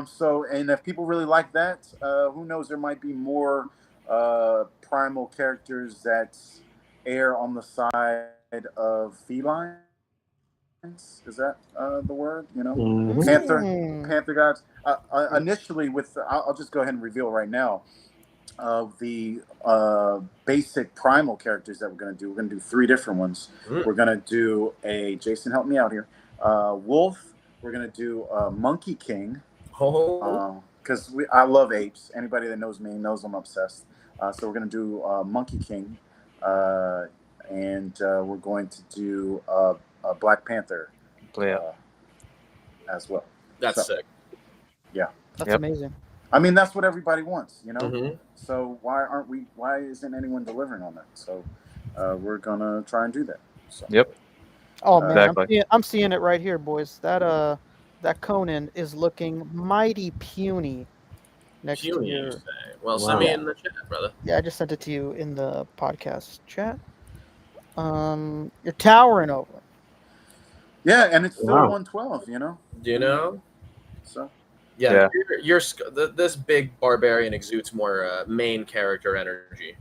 So, and if people really like that, who knows? There might be more primal characters that err on the side of felines. Is that the word? You know, panther gods. Initially, I'll just go ahead and reveal right now. Of the basic primal characters that we're going to do. We're going to do 3 different ones. We're going to do Jason, help me out here. Wolf. We're going to do Monkey King. Because I love apes. Anybody that knows me knows I'm obsessed. So we're going to do Monkey King. And we're going to do Black Panther as well. That's sick. Yeah. That's amazing. I mean, that's what everybody wants, you know? So why isn't anyone delivering on that? So we're going to try and do that. So. Oh, man, I'm seeing it right here, boys. That Conan is looking mighty puny next to your... Well, send me in the chat, brother. Yeah, I just sent it to you in the podcast chat. You're towering over. Yeah, and it's still 112, you know? Do you know? So... Yeah. This big barbarian exudes more main character energy.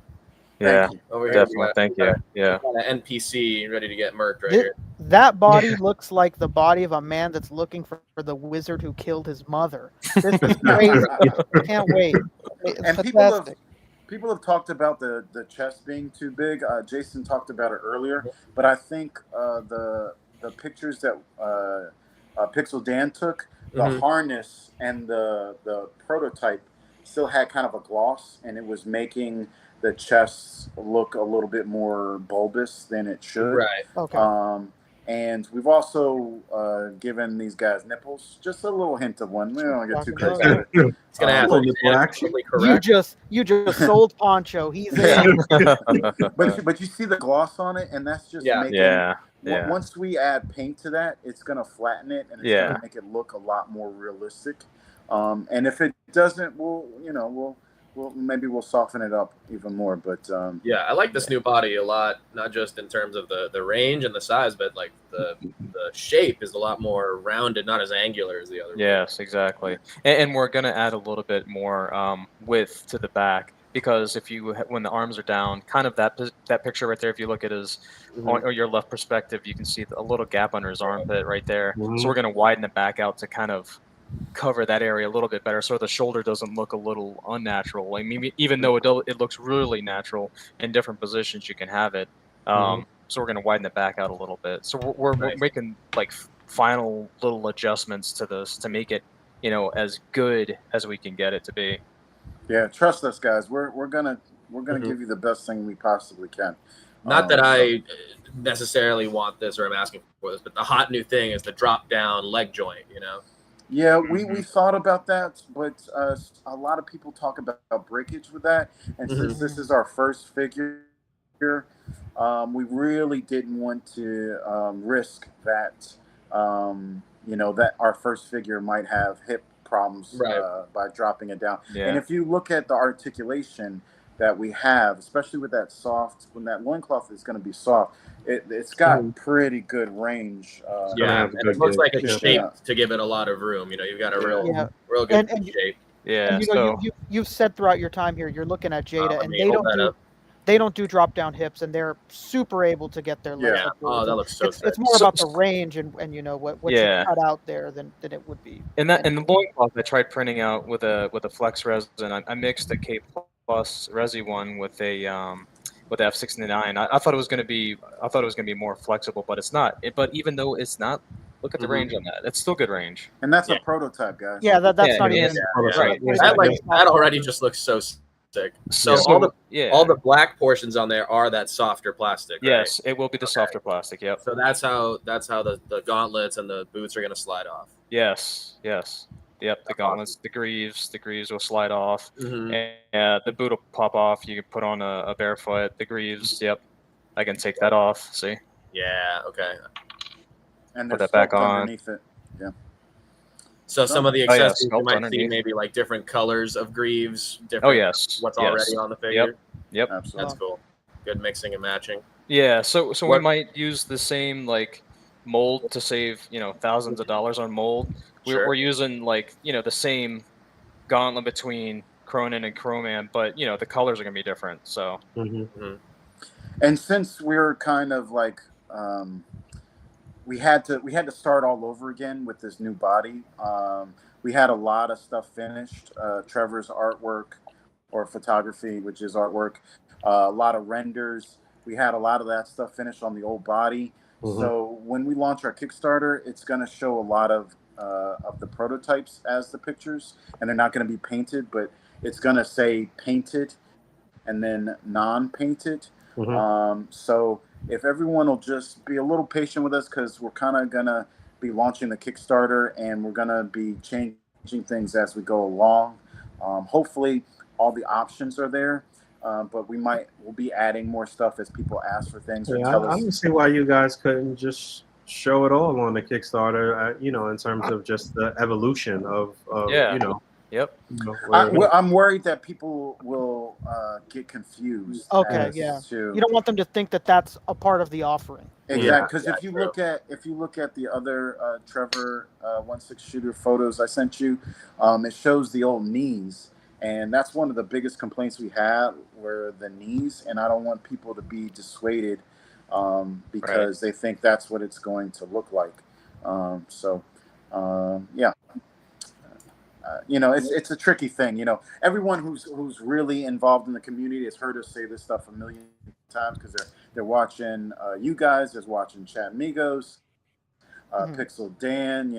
Yeah, over definitely. Here, Thank you. Yeah. An NPC ready to get murked right here. That body looks like the body of a man that's looking for the wizard who killed his mother. This is crazy. I can't wait. It's and fantastic. people have talked about the chest being too big. Jason talked about it earlier, but I think the pictures that Pixel Dan took, the harness and the prototype still had kind of a gloss, and it was making the chest look a little bit more bulbous than it should. Right. Okay. And we've also given these guys nipples, just a little hint of one. We don't get too crazy. It's gonna have You just sold Poncho. He's in. but you see the gloss on it, and that's just making. Once we add paint to that, it's going to flatten it, and it's going to make it look a lot more realistic. And if it doesn't, we'll maybe we'll soften it up even more. But yeah, I like this new body a lot, not just in terms of the range and the size, but like the shape is a lot more rounded, not as angular as the other. Yes, exactly. And we're going to add a little bit more width to the back. Because when the arms are down, kind of that picture right there, if you look at his or your left perspective, you can see a little gap under his armpit right there. So we're going to widen it back out to kind of cover that area a little bit better, so the shoulder doesn't look a little unnatural. I mean, even though it looks really natural in different positions, you can have it. So we're going to widen it back out a little bit. So we're making like final little adjustments to this to make it, as good as we can get it to be. Yeah, trust us, guys. We're gonna give you the best thing we possibly can. Not that I necessarily want this or I'm asking for this, but the hot new thing is the drop down leg joint. Yeah, we thought about that, but a lot of people talk about breakage with that, and since this is our first figure, we really didn't want to risk that. That our first figure might have hip problems by dropping it down. And if you look at the articulation that we have, especially with that when that loincloth is going to be soft, it's got pretty good range. And it looks like it's shaped to give it a lot of room. You've got a real good shape. Yeah. And you've said throughout your time here, you're looking at Jada, and they don't do drop down hips, and they're super able to get their legs. Yeah. Oh, that looks so sick. It's more about the range and what you cut out there than it would be. And the loincloth I tried printing out with a flex resin. I mixed a K Plus Resi one with a F69. I thought it was going to be more flexible, but it's not. But even though it's not, look at the range on that. It's still good range. And that's a prototype, guys. Yeah, that's not even right. That already just looks so sick. So all the black portions on there are that softer plastic. Right? Yes, it will be the softer plastic. Yep. So that's how the gauntlets and the boots are going to slide off. Yes. Yep, the gauntlets, the greaves will slide off. And the boot will pop off. You can put on a barefoot. The greaves, yep, I can take that off. See? Yeah. Okay. And put that back on. Underneath it. Yeah. So some of the accessories you might see maybe like different colors of greaves. Different what's already on the figure. Yep. Absolutely. That's cool. Good mixing and matching. Yeah. So we might use the same mold to save thousands of dollars on mold. We're using like the same gauntlet between Cronin and Chroman, but the colors are gonna be different. So. And since we're kind of like we had to start all over again with this new body. We had a lot of stuff finished. Trevor's artwork or photography, which is artwork, a lot of renders. We had a lot of that stuff finished on the old body. So when we launch our Kickstarter, it's going to show a lot of the prototypes as the pictures, and they're not going to be painted, but it's going to say painted and then non-painted. So if everyone will just be a little patient with us, because we're kind of going to be launching the Kickstarter and we're going to be changing things as we go along. Hopefully all the options are there, but we'll be adding more stuff as people ask for things. I don't see why you guys couldn't just show it all on the Kickstarter, in terms of just the evolution of Yep. I'm worried that people will get confused. Okay, yeah. You don't want them to think that that's a part of the offering. Exactly, because if you look at the other Trevor 1/6 shooter photos I sent you, it shows the old knees, and that's one of the biggest complaints we had were the knees, and I don't want people to be dissuaded because they think that's what it's going to look like. Yeah. It's a tricky thing. Everyone who's really involved in the community has heard us say this stuff a million times because they're watching you guys, they're watching Chat Migos, Pixel Dan,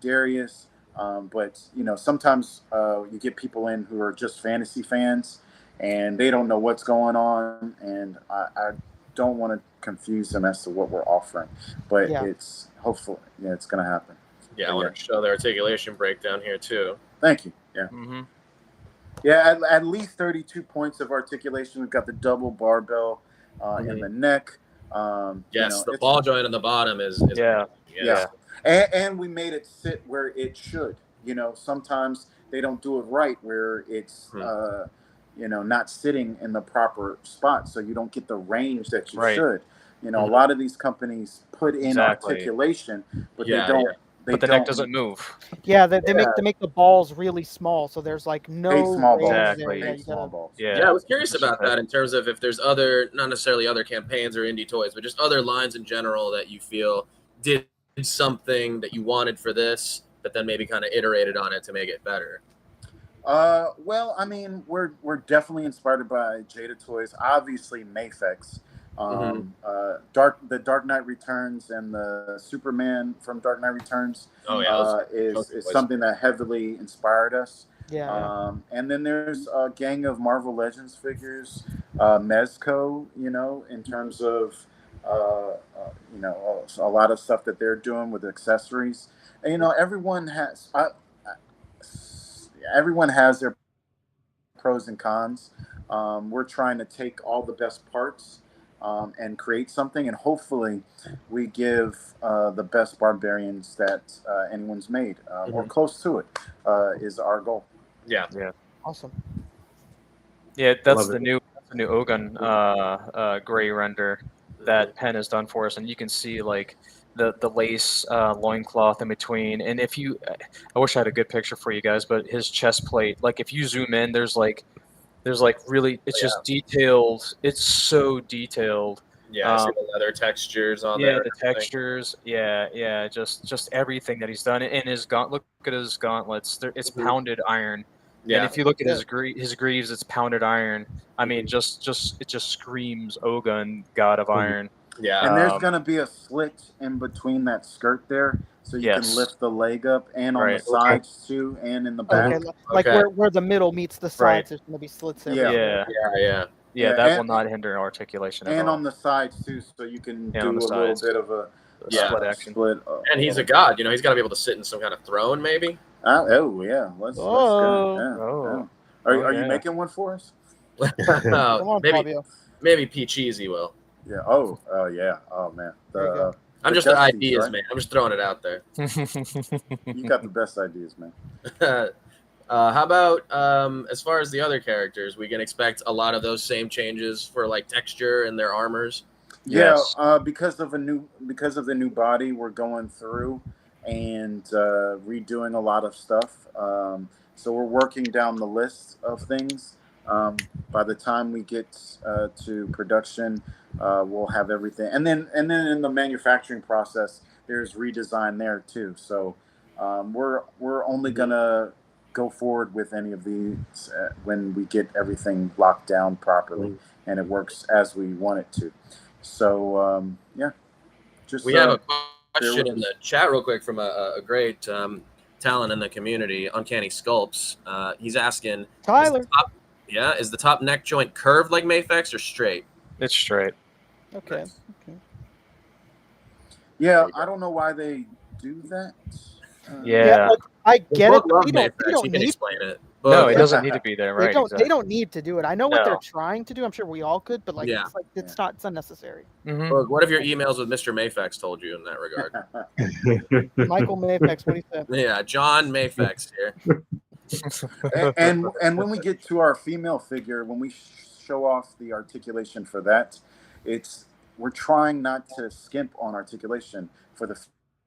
Darius. But sometimes you get people in who are just fantasy fans and they don't know what's going on, and I don't want to confuse them as to what we're offering. But it's hopeful, it's going to happen. Yeah, I want to show the articulation breakdown here too. Thank you. Yeah. Yeah, at least 32 points of articulation. We've got the double barbell in the neck. Yes, the ball joint on the bottom is yeah. And we made it sit where it should. Sometimes they don't do it right where it's not sitting in the proper spot, so you don't get the range that you should. A lot of these companies put in articulation, but they don't. But the neck doesn't move. Yeah, they make the balls really small, so there's like no small balls. Yeah, I was curious about that in terms of if there's other, not necessarily other campaigns or indie toys, but just other lines in general that you feel did something that you wanted for this, but then maybe kind of iterated on it to make it better. Well, I mean, we're definitely inspired by Jada Toys, obviously Mafex. The Dark Knight Returns and the Superman from Dark Knight Returns is something that heavily inspired us. And then there's a gang of Marvel Legends figures, Mezco, in terms of a lot of stuff that they're doing with accessories. And, everyone has their pros and cons. We're trying to take all the best parts and create something, and hopefully we give the best barbarians that anyone's made, or close to it, is our goal. Yeah. Awesome. Yeah, that's the new Ogun gray render that Penn has done for us, and you can see like the lace loincloth in between. And if you, I wish I had a good picture for you guys, but his chest plate, like if you zoom in, there's really, it's just detailed. It's so detailed. Yeah, I see the leather textures on there. Yeah, the textures. Yeah, just everything that he's done. And his look at his gauntlets. It's pounded iron. Yeah. And if you look at his greaves, it's pounded iron. I mean, it just screams Ogun, God of Iron. Yeah. And there's gonna be a slit in between that skirt there, so you can lift the leg up, and on the sides too, and in the back. Okay. Like where the middle meets the sides, there's gonna be slits there. Yeah, that will not hinder articulation at all. And on the sides too, so you can do a little bit of a split action. And he's a god, he's got to be able to sit in some kind of throne, maybe. Let's go. Are you making one for us? Come on, Fabio. Maybe P Cheesy will. Yeah. Oh yeah. Oh man. I'm just the ideas, man. I'm just throwing it out there. You got the best ideas, man. How about as far as the other characters, we can expect a lot of those same changes for like texture and their armors. Yeah, Yes. because of the new body, we're going through and redoing a lot of stuff. So we're working down the list of things. By the time we get to production, we'll have everything, and then in the manufacturing process, there's redesign there too. So we're only gonna go forward with any of these when we get everything locked down properly and it works as we want it to. So yeah, just We have a question in the chat real quick from a great talent in the community, Uncanny Sculpts. He's asking, Tyler. is the top neck joint curved like Mafex or straight? It's straight. Okay. Yeah, I don't know why they do that. Yeah. like, I get it. Love But Mafex. they don't He can need. explain it. No, But it doesn't need to be there, right? They don't. Exactly. They don't need to do it. I know what they're No. trying to do. I'm sure we all could, but like, Yeah. it's like it's not. It's unnecessary. Mhm. Look, what have your emails with Mr. Mafex told you in that regard? Michael Mafex, what do you say? Yeah, John Mafex here. and when we get to our female figure, when we show off the articulation for that, we're trying not to skimp on articulation for the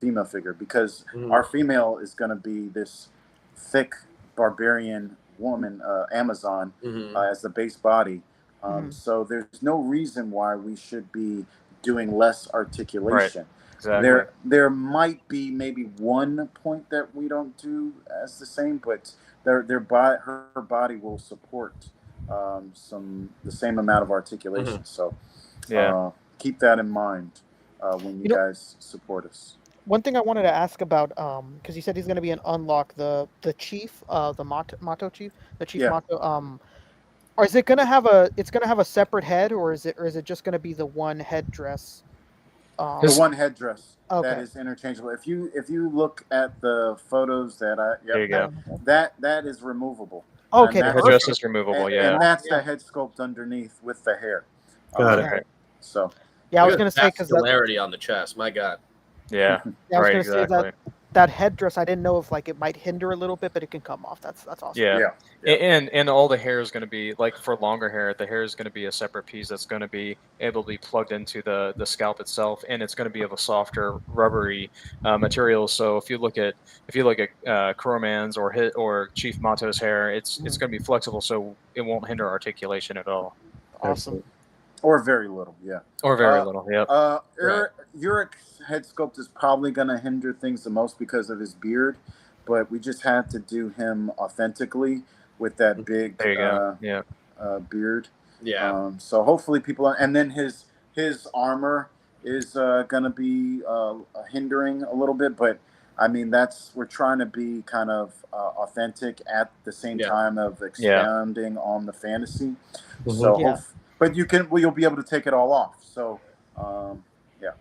female figure, because our female is going to be this thick barbarian woman, Amazon, as the base body. So there's no reason why we should be doing less articulation. Right. Exactly. There might be maybe one point that we don't do as the same, but her body will support the same amount of articulation. So keep that in mind when you guys support us. One thing I wanted to ask about, because he said he's going to be an unlock the chief, the Mato chief, the chief Mato. Or is it going to have a separate head, or is it just going to be the one headdress? The one headdress Okay. that is interchangeable. If you look at the photos that There you go. that is removable. Okay, And The that's- headdress is removable. and, Yeah. and that's the head sculpt underneath with the hair. Got it. Okay. So Yeah, I was Look going at to say the because vascularity on the chest. My God. Yeah. I was Right. going to say Exactly. that headdress. I didn't know if like it might hinder a little bit, but it can come off. That's awesome. Yeah. And all the hair is going to be, like, for longer hair, the hair is going to be a separate piece that's going to be able to be plugged into the scalp itself, and it's going to be of a softer, rubbery material. So if you look at Kuroman's or Chief Mato's hair, it's going to be flexible, so it won't hinder articulation at all. Awesome. or very little, yeah. Or very little. Yep. Uric's head sculpt is probably going to hinder things the most because of his beard, but we just had to do him authentically with that big There you go. Yeah. beard. Yeah. So hopefully people, and then his armor is going to be hindering a little bit, but I mean we're trying to be kind of authentic at the same time of expanding on the fantasy. So, but you'll be able to take it all off. So, yeah.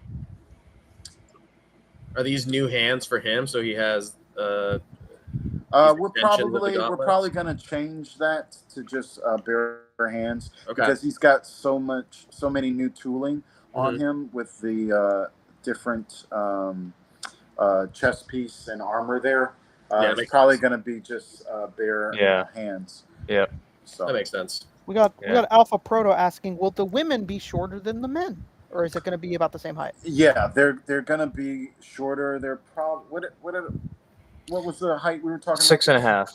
Are these new hands for him? So he has. We're extensions of the probably gauntlets? going to change that to just bare hands Okay. because he's got so many new tooling on him with the different chest piece and armor there. It's probably going to be just bare hands. Yeah. So That makes sense. We got Alpha Proto asking, will the women be shorter than the men, or is it going to be about the same height? yeah, they're going to be shorter. They're probably what was the height we were talking 6.5. about?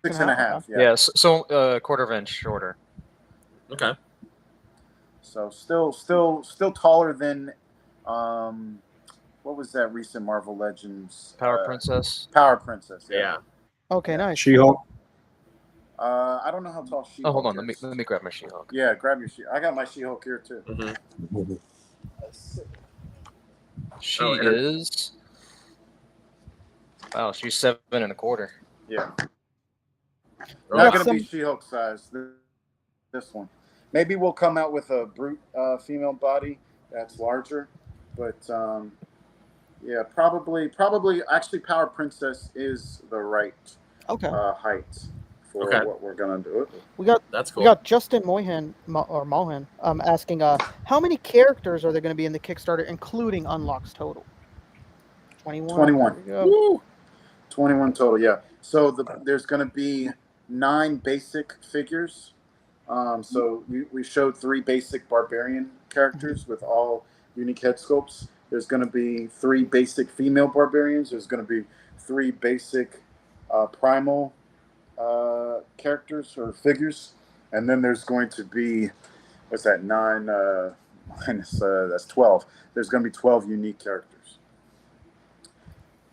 6.5. Yeah. Yeah. So a quarter of inch shorter. Okay. So still taller than what was that recent Marvel Legends? Power Princess. Power Princess. Yeah. Okay, nice. She-Hulk. I don't know how tall She-Hulk Oh, hold on. is. Let me grab my She-Hulk. Yeah, grab your She. I got my She-Hulk here too. She Oh, is. Wow, she's 7.25. Yeah. Right. Not gonna be She-Hulk size. This one. Maybe we'll come out with a brute female body that's larger, but yeah, probably. Actually, Power Princess is the right height for what we're gonna do. That's cool. We got Justin Mohan asking, how many characters are there going to be in the Kickstarter, including unlocks total? 21. 21. There you go. 21 total, yeah. So there's going to be 9 basic figures. So we showed 3 basic barbarian characters with all unique head sculpts. There's going to be 3 basic female barbarians. There's going to be 3 basic primal characters or figures, and then there's going to be what's that 9 minus that's 12. There's going to be 12 unique characters.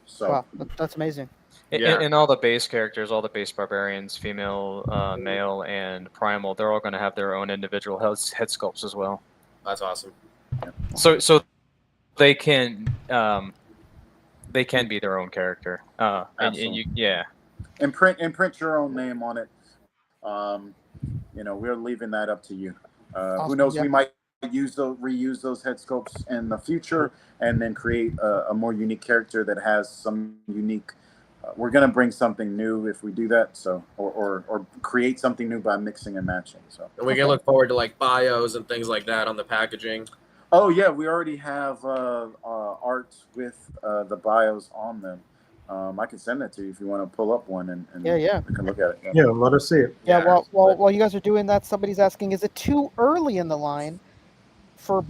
So Wow, that's amazing. And all the base characters, all the base barbarians, female, male, and primal, they're all going to have their own individual head sculpts as well. That's awesome. So they can be their own character. And print your own name on it. We're leaving that up to you. Who knows? Yeah. We might reuse those head sculpts in the future, and then create a more unique character that has some unique. We're gonna bring something new if we do that. So, or create something new by mixing and matching. So, And we can look forward to like bios and things like that on the packaging. oh yeah, we already have art with the bios on them. I can send that to you if you want to pull up one and Yeah. we can look at it. Yeah, let us see it. Yeah, Yeah, while you guys are doing that, somebody's asking, is it too early in the line for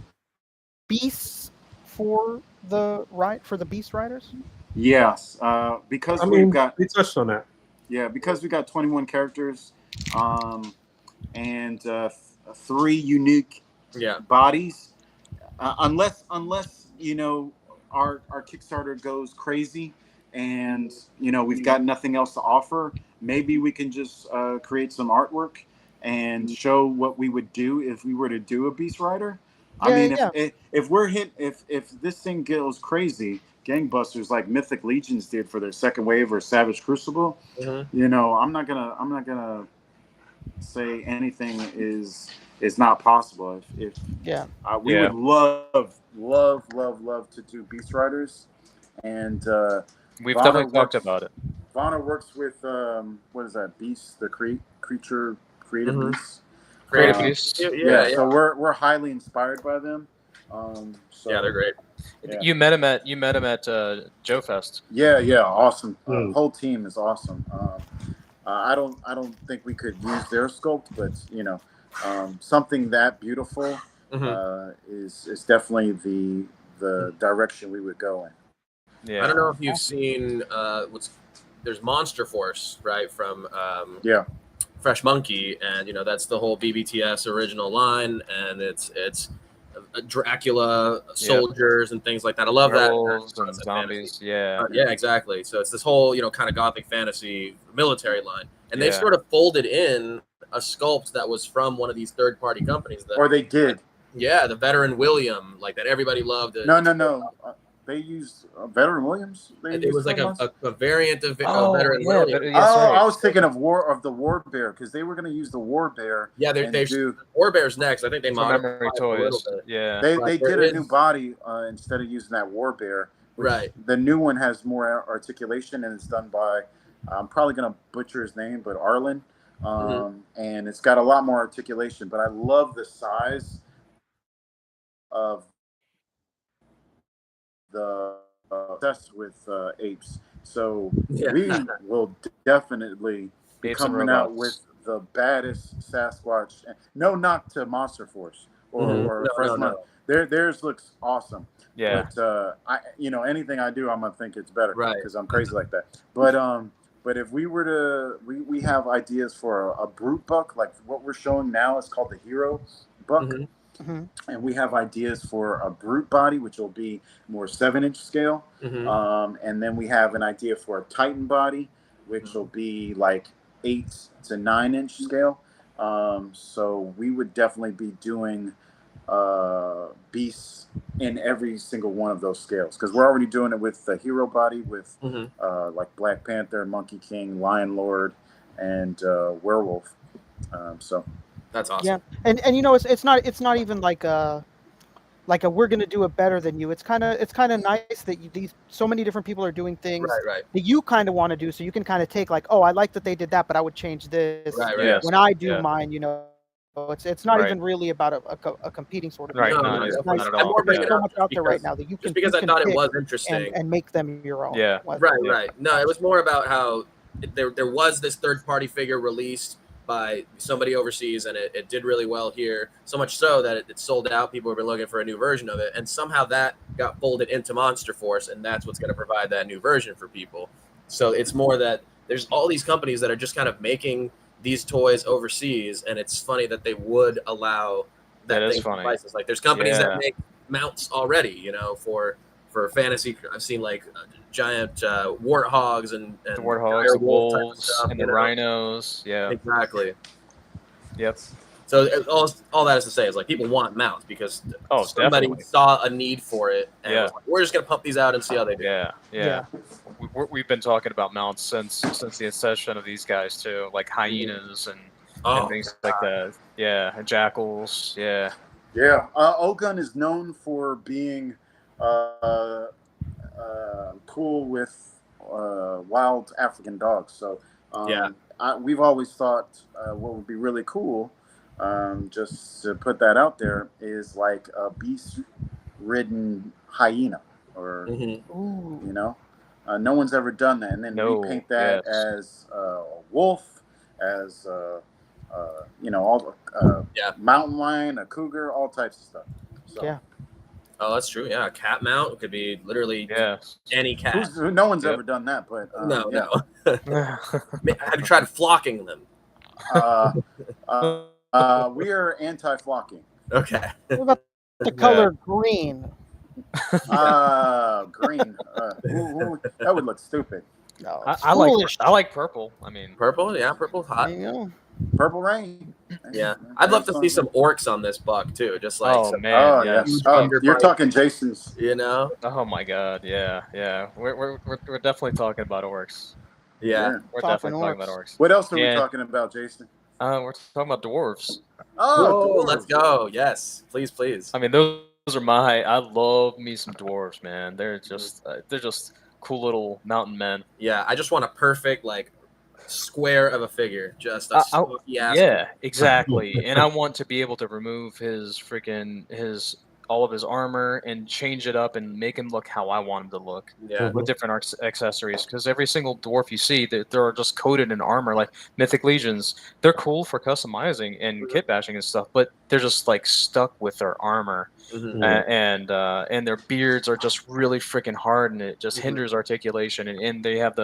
beasts for the beast riders? Yes, because I mean, we touched on that. because we got 21 characters, and 3 unique Yeah. bodies. Unless our Kickstarter goes crazy, and we've got nothing else to offer, maybe we can just create some artwork and show what we would do if we were to do a Beast Rider. If this thing goes crazy, gangbusters like Mythic Legions did for their second wave or Savage Crucible, I'm not gonna say anything is not possible. We would love to do Beast Riders, and We've Vonner definitely talked works- about it. Vonner works with what is that? Beast, the creature creative Mhm. beasts. Creative Uh, Beasts. Yeah. So we're highly inspired by them. Yeah, they're great. Yeah. You met him at Joe Fest. Yeah, awesome. Mm. Whole team is awesome. I don't think we could use their sculpt, but something that beautiful is definitely the direction we would go in. Yeah. I don't know if you've seen there's Monster Force, right, from Fresh Monkey, and that's the whole BBTS original line, and it's Dracula soldiers and things like that. I love Werewolves that. and zombies. Yeah. Yeah, exactly. So it's this whole kind of gothic fantasy military line, and they've Yeah. sort of folded in a sculpt that was from one of these third-party companies. Or they did. Yeah, the Veteran William, like that everybody loved. No. They used Veteran Williams. It was like a variant of Oh, Veteran yeah, William. but- yes, right. I was thinking of the War Bear, because they were going to use the War Bear. Yeah, and they do. War Bear's next. I think they For modified Memory it a little Toys. bit. Yeah. They Like, did there a new is- body instead of using that War Bear. Right. The new one has more articulation, and it's done by, I'm probably going to butcher his name, but Arlen. And it's got a lot more articulation, but I love the size of the test with apes. So we will definitely be Apes and coming out with robots. the baddest Sasquatch. No knock to Monster Force or Fresh Monk. Theirs looks awesome. Yeah. But anything I do, I'm gonna think it's better, Right. Because I'm crazy like that. But if we were to, we have ideas for a brute buck, like what we're showing now is called the Hero Buck, and we have ideas for a brute body, which will be more 7-inch scale, and then we have an idea for a Titan body, which will be like 8 to 9-inch scale. So we would definitely be doing beasts in every single one of those scales, because we're already doing it with the Hero body with like Black Panther, Monkey King, Lion Lord, and Werewolf. So that's awesome. Yeah, and it's not even like a we're gonna do it better than you. It's kind of nice that so many different people are doing things Right. that you kind of want to do, so you can kind of take like, oh, I like that they did that, but I would change this Right. when I do Yeah. mine. It's not Right. even really about a competing sort of Right, thing. no, It's not nice at that all. there's Yeah. so much out there right Because- now that you can Just because I you can thought it pick was interesting. and make them your own. Yeah. Right. No, it was more about how there was this third-party figure released by somebody overseas, and it did really well here. So much so that it sold out. People have been looking for a new version of it, and somehow that got folded into Monster Force, and that's what's going to provide that new version for people. So it's more that there's all these companies that are just kind of making these toys overseas, and it's funny that they would allow that is thing for funny. prices. Like there's companies Yeah. that make mounts already, you know, for fantasy. I've seen like giant warthogs and The warthogs, dire the wolf type of wolves, stuff, and you the know? rhinos. Yeah. Exactly. Yep. So all that is to say is like people want mounts because Oh, somebody definitely. saw a need for it, and Yeah. was like, we're just gonna pump these out and see how they do. Yeah. Yeah. We've been talking about mounts since the inception of these guys too, like hyenas and things like that. Yeah, and jackals. Yeah. Yeah, Ogun is known for being cool with wild African dogs. So we've always thought what would be really cool, just to put that out there, is like a beast-ridden hyena, or Ooh. you know, no one's ever done that. And then No, we paint that yes. as a wolf, as you know, all mountain lion, a cougar, all types of stuff. So, Yeah. Oh, that's true. Yeah, a cat mount could be literally any cat. no one's ever done that, but No, yeah. no. Have you tried flocking them? We are anti-flocking. Okay. What about the color green? Green. That would look stupid. No, I like purple. I mean, purple. Yeah, purple's hot. There you go. Purple rain. Yeah, I'd love to see some orcs on this buck too. Just like Oh some man, yes. huge Oh, underbite, you're talking Jason's. You know? Oh my god, yeah. We're definitely talking about orcs. Yeah. We're Talking definitely talking about orcs. What else are we Yeah. talking about, Jason? We're talking about dwarves. Oh, Whoa, let's go. Yes, please. I mean, those are my. I love me some dwarves, man. They're just cool little mountain men. Yeah, I just want a perfect like square of a figure, just a I- stocky ass. Yeah, exactly. And I want to be able to remove his all of his armor and change it up and make him look how I want him to look. Yeah. With different accessories, because every single dwarf you see, they're just coated in armor. Like Mythic Legions, they're cool for customizing and kit bashing and stuff, but they're just like stuck with their armor, and their beards are just really freaking hard, and it just hinders articulation. And they have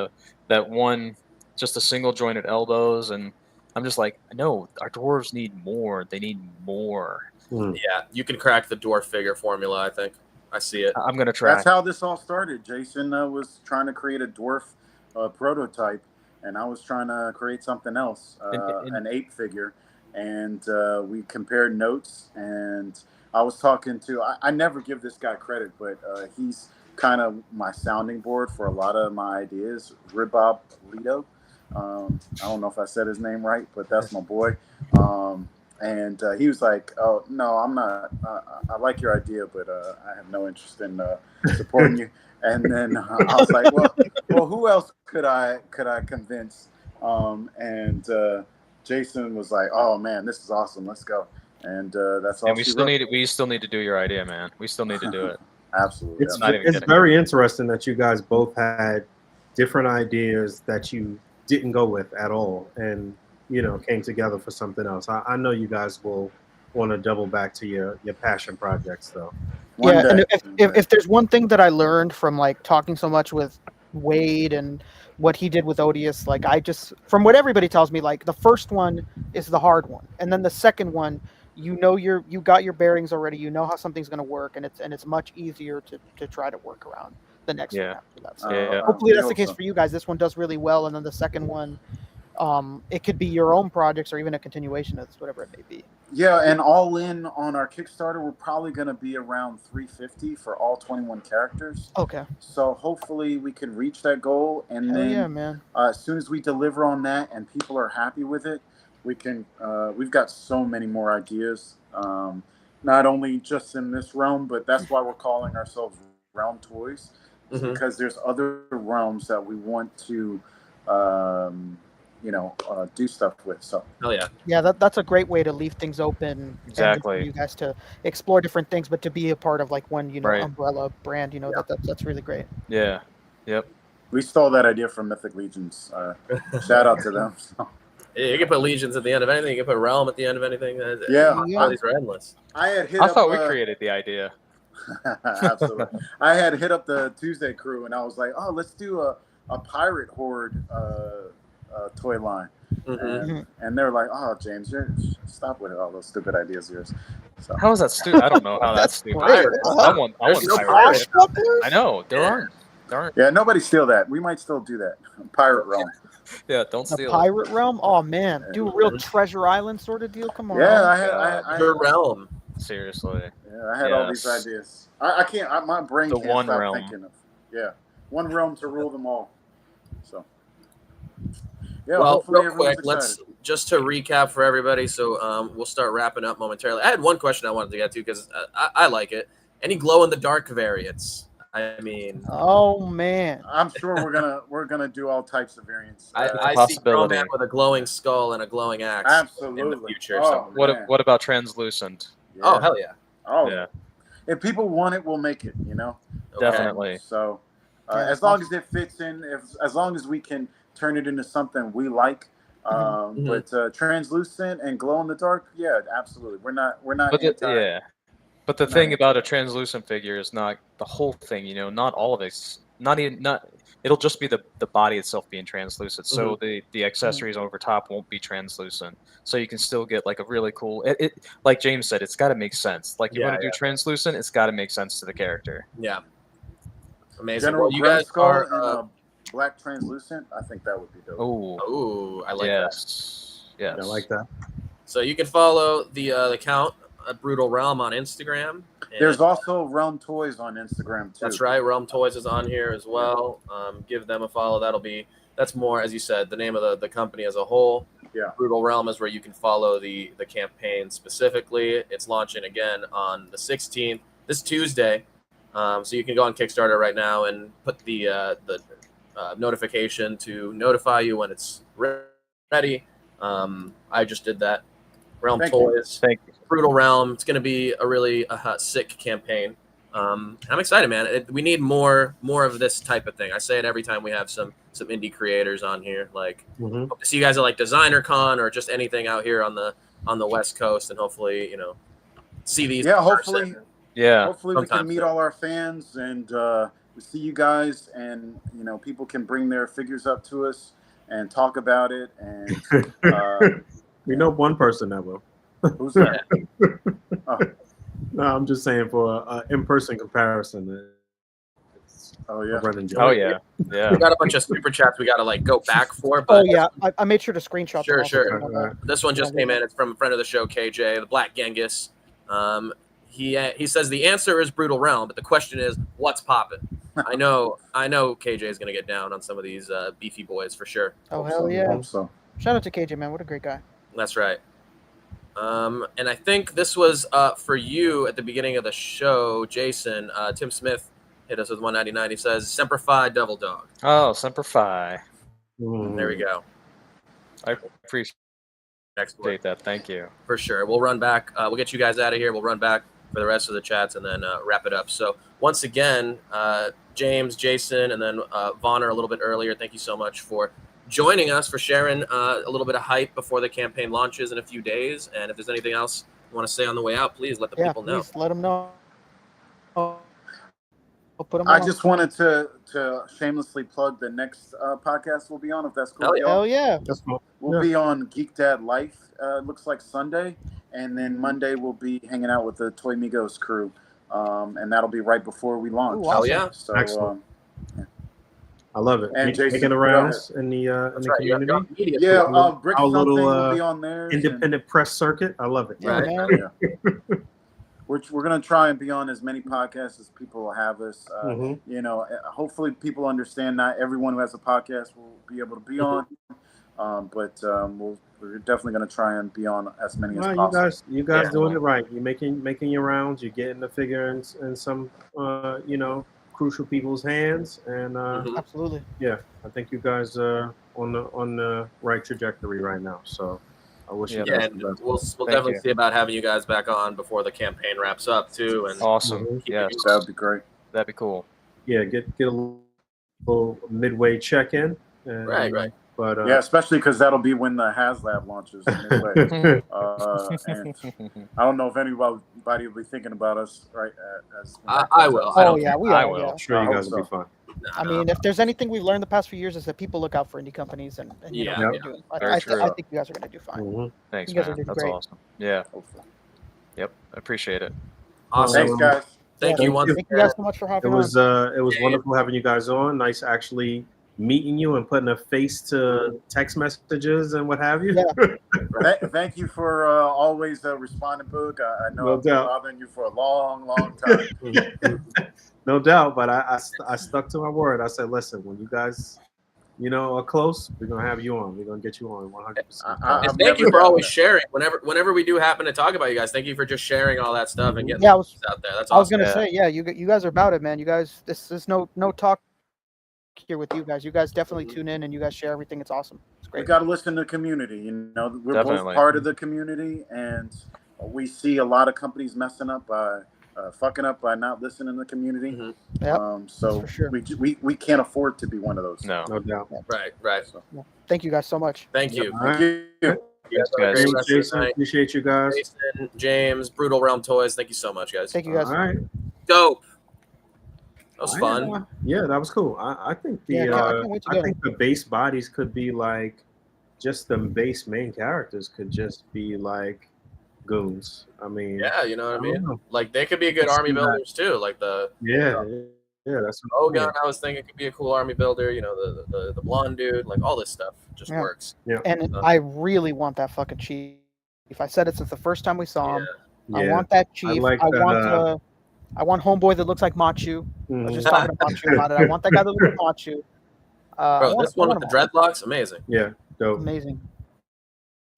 just a single jointed elbows, and I'm just like, no, our dwarves need more. They need more. Yeah, you can crack the dwarf figure formula. I think I see it. I'm gonna try. That's how this all started. Jason was trying to create a dwarf prototype, and I was trying to create something else, an ape figure. And we compared notes, and I was talking to, I never give this guy credit, but he's kind of my sounding board for a lot of my ideas, Ribob Lido. I don't know if I said his name right, but that's my boy. And he was like, "Oh no, I'm not. I like your idea, but I have no interest in supporting you." And then I was like, "Well, who else could I convince?" And Jason was like, "Oh man, this is awesome. Let's go." And that's all. And we still need to do your idea, man. We still need to do it. Absolutely. It's very interesting that you guys both had different ideas that you didn't go with at all, and came together for something else. I know you guys will want to double back to your passion projects, though. And if there's one thing that I learned from like talking so much with Wade and what he did with Odious, like from what everybody tells me, like the first one is the hard one, and then the second one, you got your bearings already, you know how something's going to work, and it's much easier to try to work around the next one after that. So hopefully that's the case for you guys. This one does really well, and then the second one, it could be your own projects or even a continuation of this, whatever it may be. Yeah, and all in on our Kickstarter, we're probably going to be around $350 for all 21 characters. Okay. So hopefully we can reach that goal, and then yeah, man. As soon as we deliver on that and people are happy with it, we can. We've got so many more ideas, not only just in this realm, but that's why we're calling ourselves Realm Toys, because there's other realms that we want to. Do stuff with. So. Oh yeah. Yeah, that's a great way to leave things open. Exactly. And for you guys to explore different things, but to be a part of like one, Right. umbrella brand. That's really great. Yeah. Yep. We stole that idea from Mythic Legions. Shout out to them. So. You can put Legions at the end of anything. You can put Realm at the end of anything. Yeah. Possibilities are endless. I had hit I up, thought we created the idea. Absolutely. I had hit up the Tuesday crew, and I was like, "Oh, let's do a pirate horde toy line." And they're like, "Oh, James, stop with all those stupid ideas of yours." So, How is that stupid? I don't know how that's stupid. Pirates. I want There's no pirates. pirates. I know there aren't. yeah, nobody steal that. We might still do that. Pirate realm. Yeah, don't The steal it. pirate realm? Oh man, do a real treasure island sort of deal. Come on. Yeah, I Your Realm. Seriously. Yeah, I had all these Yes. ideas. I can't. My brain The can't one stop realm. thinking of. Yeah, one realm to rule them all. So. Yeah, Well, hopefully real everyone's quick, let's excited. just to recap for everybody. So we'll start wrapping up momentarily. I had one question I wanted to get to because I like it. Any glow in the dark variants? I mean, Oh man. I'm sure we're gonna do all types of variants. I see possibility. Pro-Man with a glowing skull and a glowing axe Absolutely. in the future. Oh, so. What man. what about translucent? Oh hell yeah! Oh, Yeah, if people want it, we'll make it. You know. Okay. definitely. So, Yeah, as long as it fits in, as long as we can turn it into something we like. But translucent and glow in the dark, yeah, absolutely. We're not But anti. but the thing about a translucent figure is not the whole thing. You know, not all of it's not even not. It'll just be the body itself being translucent. So the accessories over top won't be translucent. So you can still get like a really cool. It like James said, it's got to make sense. Like you Yeah, want to do translucent, it's got to make sense to the character. Yeah, amazing. General Well, you guys Skull are. and black translucent. I think that would be dope. Oh, I like that. Yes. I like that. So you can follow the account Brutal Realm on Instagram. and- There's also Realm Toys on Instagram too. That's right. Realm Toys is on here as well. Give them a follow. That's more, as you said, the name of the company as a whole. Yeah. Brutal Realm is where you can follow the campaign specifically. It's launching again on the 16th, this Tuesday. So you can go on Kickstarter right now and put the notification to notify you when it's ready. I just did that. Realm Thank you. Toys. Thank you. Brutal Realm. It's going to be a really sick campaign. I'm excited, man. We need more of this type of thing. I say it every time we have some indie creators on here. Like, hope to see you guys at like Designer Con or just anything out here on the West Coast, and hopefully, see these. Yeah, in hopefully. person. Yeah. Hopefully we can Sometime meet soon. all our fans and we see you guys, and people can bring their figures up to us and talk about it. And We know one person that will. who's that? No, I'm just saying for an in-person comparison. Oh yeah. Brendan Jones. Oh yeah. Yeah. We got a bunch of super chats we got to like go back for, Oh but yeah, I made sure to screenshot. Sure, them sure. also. This one just came in. It's from a friend of the show, KJ, the Black Genghis. He says the answer is Brutal Realm, but the question is, what's poppin'? I know KJ is gonna get down on some of these beefy boys for sure. Oh hell yeah! Hope so. Shout out to KJ, man. What a great guy. That's right. And I think this was for you at the beginning of the show, Jason. Tim Smith hit us with 199. He says, Semper Fi, Devil Dog. Oh, Semper Fi. There we go. I appreciate that. Thank you. For sure. We'll run back. We'll get you guys out of here. We'll run back for the rest of the chats and then wrap it up. So once again, James, Jason, and then Vonner a little bit earlier, thank you so much for joining us, for sharing a little bit of hype before the campaign launches in a few days. And if there's anything else you want to say on the way out, please let the people know. Please let them know. I'll put them I on. just wanted to shamelessly plug the next podcast we'll be on, if that's cool. with y'all. Hell yeah. That's cool. We'll be on Geek Dad Life, looks like Sunday. And then Monday we'll be hanging out with the Toy Migos crew. And that'll be right before we launch. Ooh, awesome. Hell yeah. So, Excellent. I love it. And Jason, Making the go ahead. rounds in the That's the right. You're community. on media. Yeah, Brick Our Something little, will be on there. Independent press circuit. I love it. Yeah, man. Yeah. We're going to try and be on as many podcasts as people have us. Hopefully people understand not everyone who has a podcast will be able to be on. But we're definitely going to try and be on as many as Well, possible. you guys doing it right. You're making your rounds. You're getting the figure in some crucial people's hands, and Absolutely. yeah, I think you guys are on the right trajectory right now. So I wish you Yeah, guys and the best. we'll Thank definitely you. see about having you guys back on before the campaign wraps up too. And Awesome. Yes. That would be great. That'd be cool. Yeah, get a little midway check in. And, Right. But yeah, especially because that'll be when the HasLab launches. Midway. And I don't know if anybody will be thinking about us, right? I will. Oh yeah, we I are. will. Yeah. I'm sure you I guys hope will be so. fun. I mean, if there's anything we've learned the past few years is that people look out for indie companies, and you know Yeah. what they're doing. Very I true. think you guys are going to do fine. Mhm. Thanks, You guys are man. doing That's great. awesome. Yeah. Hopefully. Yep. I appreciate it. Awesome. Thanks, guys. Thank Yeah, you once Thank you guys so much for It hopping was on. wonderful having you guys on. Nice actually meeting you and putting a face to text messages and what have you. Yeah. Thank you for always responding, Boog. I know No I've been doubt. bothering you for a long, long time. No doubt, but I stuck to my word. I said, listen, when you guys, are close, we're gonna have you on. We're gonna get you on 100%. And thank you for always sharing. Whenever we do happen to talk about you guys, thank you for just sharing all that stuff and getting Yeah, I was out there. That's I was awesome. gonna say, yeah, you guys are about it, man. You guys, this is no talk here with you guys. You guys definitely tune in and you guys share everything. It's awesome. It's We great. got to listen to the community. We're Definitely. both part of the community, and we see a lot of companies messing up by fucking up by not listening to the community. Mm-hmm. Yep, So for sure. we can't afford to be one of those. No. No doubt. Right. Thank you guys so much. Thank you. All right. Thank you. You guys Thanks, have a guys. great rest of the Jason, night. appreciate you guys. Jason, James, Brutal Realm Toys. Thank you so much, guys. Thank you guys. All right. Dope. That was fun. Yeah, that was cool. I think Yeah, I can't wait to I go. think the base bodies could be like just the base main characters could just be like goons. I mean, Yeah, you know what I I mean? don't know. Like they could be good Let's army see that. builders too. Like the Yeah, that's what I'm Ogun, I was thinking could be a cool army builder. The blonde dude, like all this stuff just Yeah. works. And I really want that fucking chief. I said it since the first time we saw him. Yeah. I want that chief. like I that, want I want homeboy that looks like Machu. I was just talking to Machu about it. I want that guy that looks like Machu. I Bro, want- this one I with the want him dreadlocks, amazing. Yeah, dope. amazing.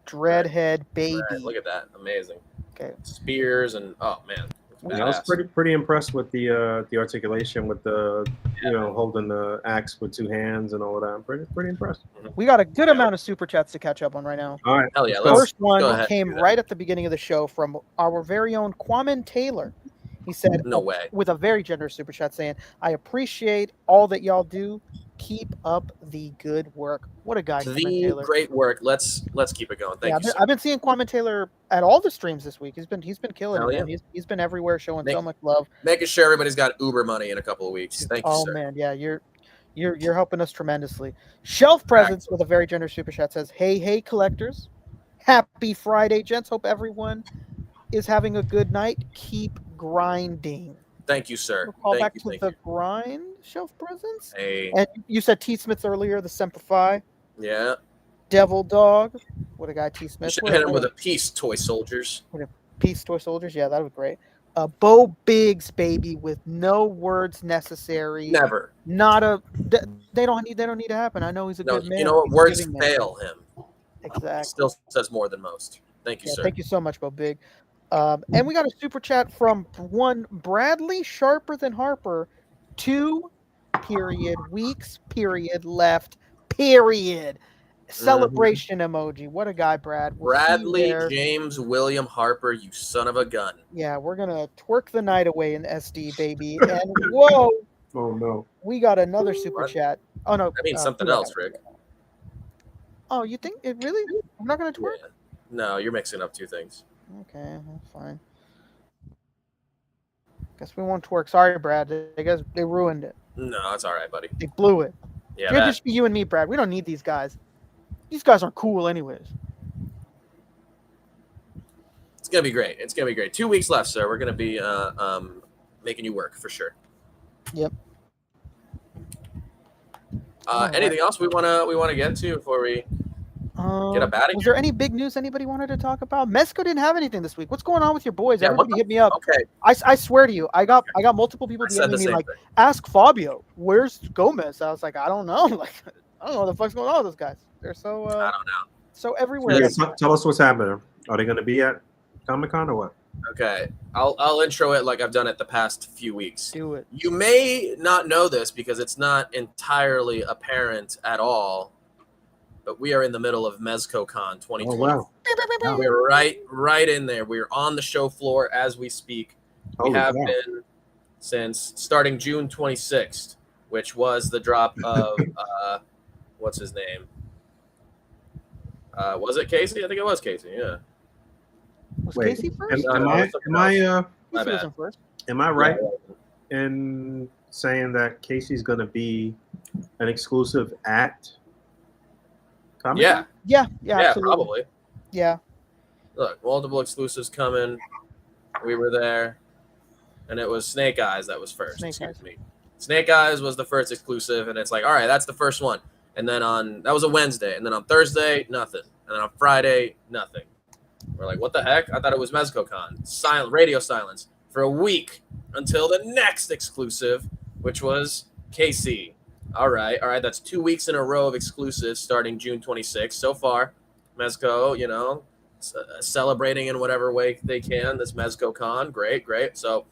Dreadhead baby. Right, look at that, amazing. Okay. Spears and oh man, Yeah, I was pretty impressed with the articulation with the holding the axe with two hands and all of that. I'm pretty impressed. We got a good amount of super chats to catch up on right now. All right. Hell yeah, The let's first one go ahead came and do that. right at the beginning of the show from our very own Kwame Taylor. He said, No way. with a very generous super chat saying, I appreciate all that y'all do. Keep up the good work. What a guy, Kwame The Taylor. great work. Let's keep it going. Thank Yeah, you. I've been seeing Kwame Taylor at all the streams this week. He's been killing Hell it, man. yeah. He's been everywhere showing Make- so much love. Making sure everybody's got Uber money in a couple of weeks. Thank you, Oh sir. man, yeah, you're helping us tremendously. Shelf Presence with a very generous super chat says, hey collectors, happy Friday, gents. Hope everyone is having a good night. Keep grinding. Thank you, sir. We'll call Thank back you. to Thank the you. grind. Shelf Presence. Hey, And you said T Smiths earlier, the Semper Fi, yeah. Devil Dog. What a guy, T You Smith. should hit him with a piece, toy soldiers. Peace Toy Soldiers. Yeah, that would be great. Bo Biggs, baby, with no words necessary. Never. Not a. They don't need to happen. I know he's a No, good man. you know what? He's a Words giving man. fail him. Exactly. He still says more than most. Thank you, Yeah, sir. thank you so much, Bo Big. And we got a super chat from one Bradley Sharper than Harper. 2 weeks left. Celebration emoji. What a guy, Brad. We'll see you Bradley there. James William Harper, you son of a gun. Yeah, we're gonna twerk the night away in SD, baby. And whoa, Oh no. we got another super What? chat. Oh no, That means something who I else, got? Rick. Oh, you think it really? I'm not gonna twerk. Yeah. No, you're mixing up two things. Okay, that's fine. Guess we won't twerk. Sorry, Brad. They ruined it. No, it's all right, buddy. They blew it. Yeah, Should that- just be you and me, Brad. We don't need these guys. These guys aren't cool, anyways. it's gonna be great. It's gonna be great. 2 weeks left, sir. We're gonna be making you work for sure. Yep. Anything else we wanna get to before we get up out of Was here? there any big news anybody wanted to talk about? Mesco didn't have anything this week. What's going on with your boys? Yeah, what Everybody hit me up. Okay, I swear to you, I got multiple people I said the DMing me same like, thing. ask Fabio, where's Gomez? I was like, I don't know. Like, I don't know what the fuck's going on with those guys. They're so I don't know. so everywhere. Yeah, tell us what's happening. Are they going to be at Comic-Con or what? Okay, I'll intro it like I've done it the past few weeks. Do it. You may not know this because it's not entirely apparent at all, but we are in the middle of MezcoCon 2020. Oh wow. We're right in there. We're on the show floor as we speak. We Holy have cow. been since starting June 26th, which was the drop of what's his name? Was it Casey? I think it was Casey. Yeah. Was Wait, Casey first? am I My Casey bad. wasn't first. am I right in saying that Casey's going to be an exclusive at Comic-Con? Yeah. Yeah, Yeah, absolutely. probably. Yeah. Look, multiple exclusives coming. We were there, and it was Snake Eyes that was first. Snake excuse Eyes. me. Snake Eyes was the first exclusive, and it's like, all right, that's the first one. And then that was a Wednesday, and then on Thursday, nothing, and then on Friday, nothing. We're like, what the heck? I thought it was MezcoCon. Silent radio silence for a week until the next exclusive, which was KC. All right, that's 2 weeks in a row of exclusives starting June 26th. So far, Mezco, celebrating in whatever way they can this MezcoCon. Great. So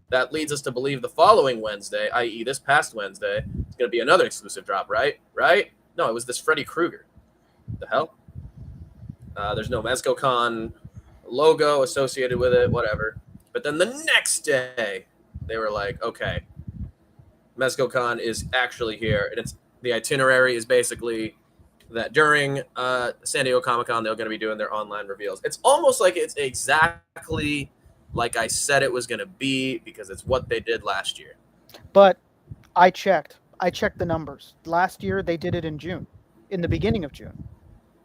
that leads us to believe the following Wednesday, i.e. this past Wednesday, it's going to be another exclusive drop, right? Right? No, it was this Freddy Krueger. The hell? There's no MezcoCon logo associated with it, whatever. But then the next day, they were like, okay, MezcoCon is actually here. And the itinerary is basically that during San Diego Comic-Con, they're going to be doing their online reveals. It's almost like it's exactly like I said it was going to be, because it's what they did last year. But I checked the numbers. Last year they did it in June, in the beginning of June.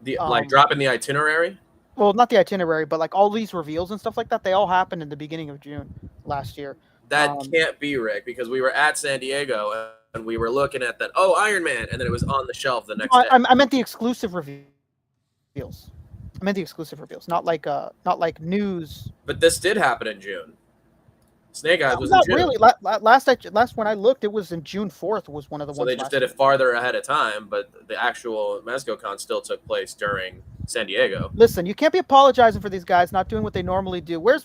Like dropping the itinerary? Well, not the itinerary, but like all these reveals and stuff like that, they all happened in the beginning of June last year. That can't be, Rick, because we were at San Diego and we were looking at that. Oh, Iron Man, and then it was on the shelf the next day. I meant the exclusive reveals. I meant the exclusive reveals, not like news. But this did happen in June. Snake Eyes was not in June. really. Last when I looked, it was in June 4th. Was one of the ones. So they just did it farther ahead of time, but the actual MezcoCon still took place during San Diego. Listen, you can't be apologizing for these guys not doing what they normally do. Where's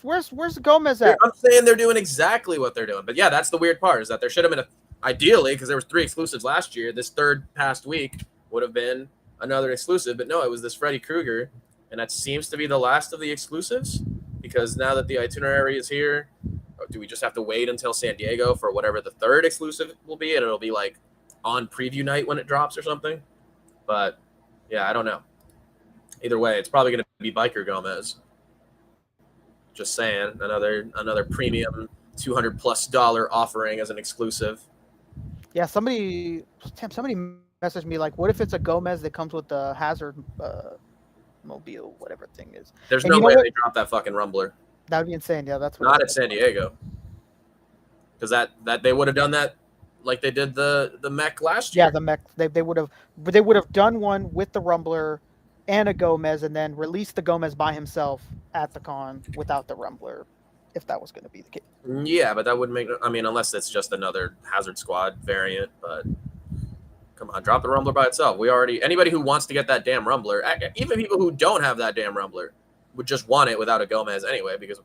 Gomez at? I'm saying they're doing exactly what they're doing. But yeah, that's the weird part, is that there should have been ideally, because there was 3 exclusives last year, this third past week would have been another exclusive. But no, it was this Freddy Krueger, and that seems to be the last of the exclusives, because now that the itinerary is here, do we just have to wait until San Diego for whatever the third exclusive will be, and it'll be like on preview night when it drops or something? But yeah, I don't know. Either way, it's probably going to be Biker Gomez. Just saying, another premium $200+ offering as an exclusive. Yeah, somebody messaged me like, what if it's a Gomez that comes with the Hazard mobile, whatever thing is? There's no way they drop that fucking Rumbler. That would be insane. Yeah, that's what not at San Diego, because that they would have done that like they did the mech last year. Yeah, the mech. They would have done one with the Rumbler and a Gomez, and then released the Gomez by himself at the con without the Rumbler, if that was going to be the case. Yeah, but that wouldn't make. I mean, unless it's just another Hazard Squad variant. But come on, drop the Rumbler by itself. Anybody who wants to get that damn Rumbler, even people who don't have that damn Rumbler, would just want it without a Gomez anyway, because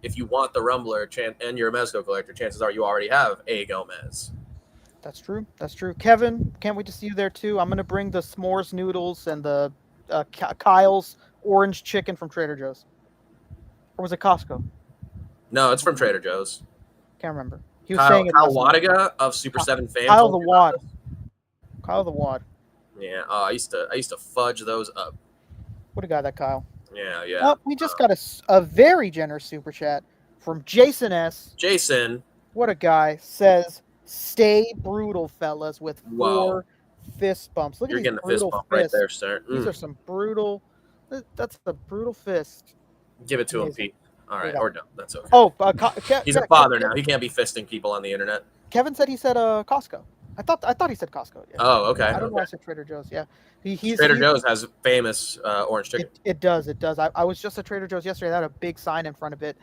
if you want the Rumbler and you're a Mezco collector, chances are you already have a Gomez. That's true. Kevin, can't wait to see you there too. I'm going to bring the s'mores noodles and the Kyle's orange chicken from Trader Joe's. Or was it Costco? No, it's from Trader Joe's. Can't remember. He was saying it. Kyle Wadiga of Super 7 fans. Kyle the Wad. Yeah. I used to fudge those up. What a guy, that Kyle. Yeah. Well, we just got a very generous super chat from Jason S. Jason. What a guy. Says, stay brutal, fellas, with 4 fist bumps. Look You're at these getting a fist brutal bump fists. right there, sir. These are some brutal. That's the brutal fist. Give it to him, Pete. All right, or no, that's okay. Oh, he's a father now. He can't be fisting people on the internet. Kevin said he said Costco. I thought he said Costco. Yeah. Oh, okay. I don't know why I said Trader Joe's. Yeah, Trader Joe's has famous orange chicken. It does. I was just at Trader Joe's yesterday. That had a big sign in front of it.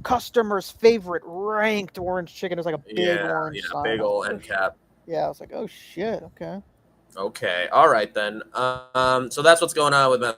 Customer's favorite ranked orange chicken. It was like a big orange sign. Big old end cap. Yeah, I was like, oh shit. Okay. All right then. So that's what's going on with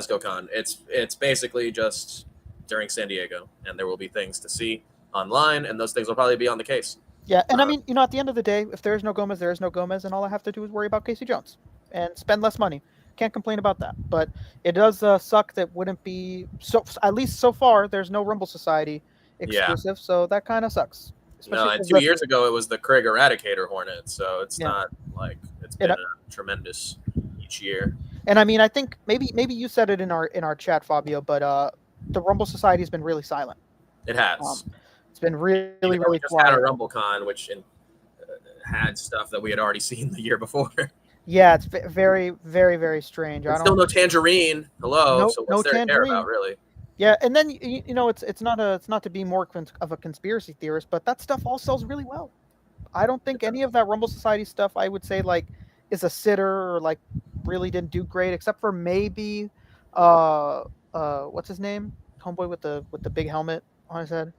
MezcoCon. It's basically just during San Diego, and there will be things to see online, and those things will probably be on the case. Yeah, and I mean, at the end of the day, if there is no Gomez, there is no Gomez, and all I have to do is worry about Casey Jones and spend less money. Can't complain about that. But it does suck that wouldn't be so. At least so far, there's no Rumble Society exclusive, so that kind of sucks. No, and 2 years ago it was the Krieg Eradicator Hornet, so it's not like it's been tremendous each year. And I mean, I think maybe you said it in our chat, Fabio, but the Rumble Society has been really silent. It has. It's been really We just quiet. had a RumbleCon, which had stuff that we had already seen the year before. Yeah, it's very, very, very strange. And still no Tangerine. Hello. Nope, so no what's there to care Tangerine. about, really? Yeah, and then you know it's not to be more of a conspiracy theorist, but that stuff all sells really well. I don't think any of that Rumble Society stuff I would say like is a sitter or like really didn't do great, except for maybe what's his name? Homeboy with the big helmet on his head.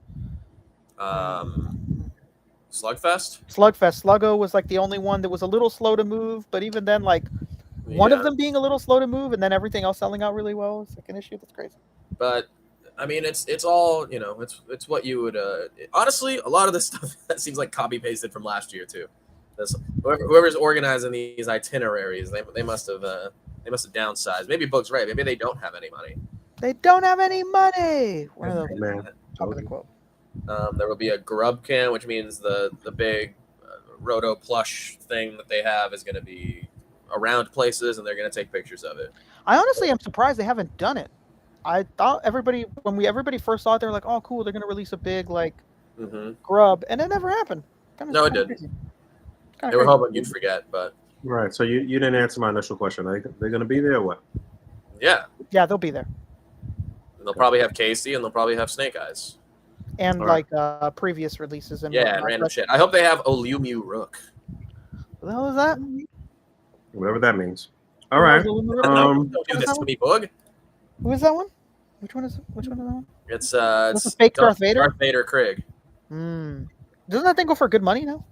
Slugfest? Sluggo was like the only one that was a little slow to move, but even then, like one of them being a little slow to move and then everything else selling out really well is like an issue that's crazy. But I mean, it's all, you know, it's what you would honestly, a lot of this stuff that seems like copy pasted from last year too. Whoever's organizing these itineraries, they must have downsized. Maybe Boog's right. Maybe they don't have any money. They don't have any money. One of those. Man. Top of the quote. There will be a grub can, which means the big Roto plush thing that they have is going to be around places, and they're going to take pictures of it. I honestly am surprised they haven't done it. I thought everybody first saw it, they were like, "Oh, cool, they're going to release a big like grub," and it never happened. No, it didn't. They were hoping you'd forget, but right. So you didn't answer my initial question. They're going to be there or what? Yeah, they'll be there, and they'll probably have Casey, and they'll probably have Snake Eyes, and like previous releases and and random shit. I hope they have Olumu Rook. What the hell is that? Whatever that means. All right. Don't do this to me, Boog. Who is that one? Which one is that one? It's What's the fake Darth Vader? Darth Vader Krieg. Doesn't that thing go for good money now?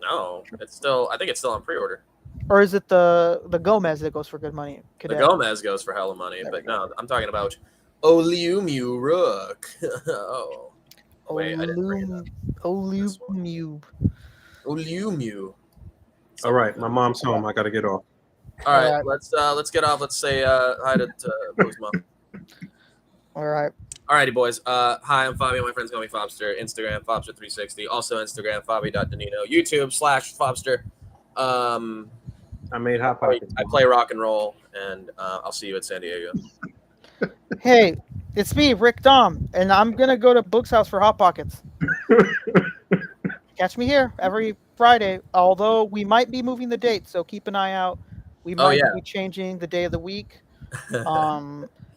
No, it's still. I think it's still on pre-order. Or is it the Gomez that goes for good money? The Gomez goes for hella money, but no, I'm talking about Olumu Rook. Oh, wait, I didn't bring it up. Olumu. All right, my mom's home. I got to get off. All right, let's get off. Let's say hi to Boog's mom. All right. Alrighty, boys. Hi, I'm Fabio. My friends call me Fobster. Instagram, Fobster360. Also Instagram, Fabi.Danino. YouTube /Fobster. I made Hot Pockets. I play rock and roll, and I'll see you at San Diego. Hey, it's me, Rick Dom, and I'm going to go to Boog's house for Hot Pockets. Catch me here every Friday, although we might be moving the date, so keep an eye out. We might be changing the day of the week.